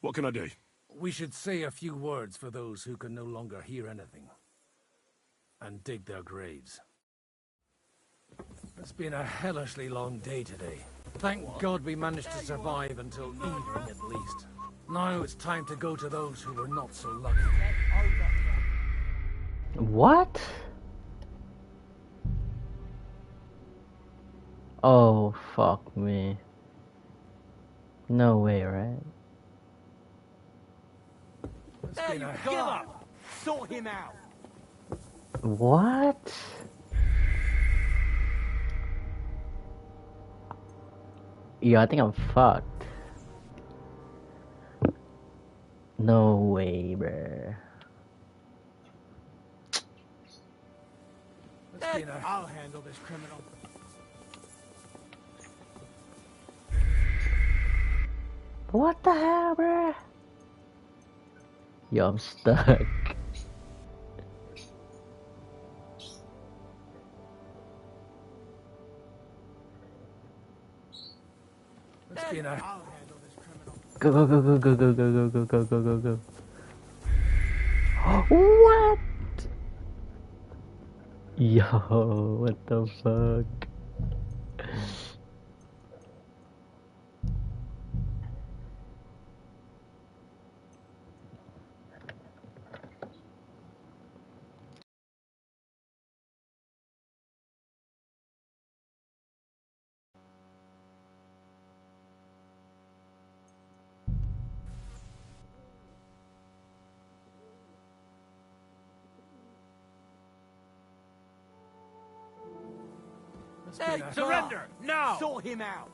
What can I do? We should say a few words for those who can no longer hear anything. And dig their graves. It's been a hellishly long day today. Thank God we managed to survive until evening at least. Now it's time to go to those who were not so lucky. What? Oh, fuck me. No way, right? There you give up! Sort him out! What? Yeah, I think I'm fucked. No way, bruh. I'll handle this criminal. What the hell, bruh? Yo, I'm stuck. Go, go, go, go, go, go, go, go, go, go, go, go. What? Yo, what the fuck? Hey, surrender! Now! Sort him out!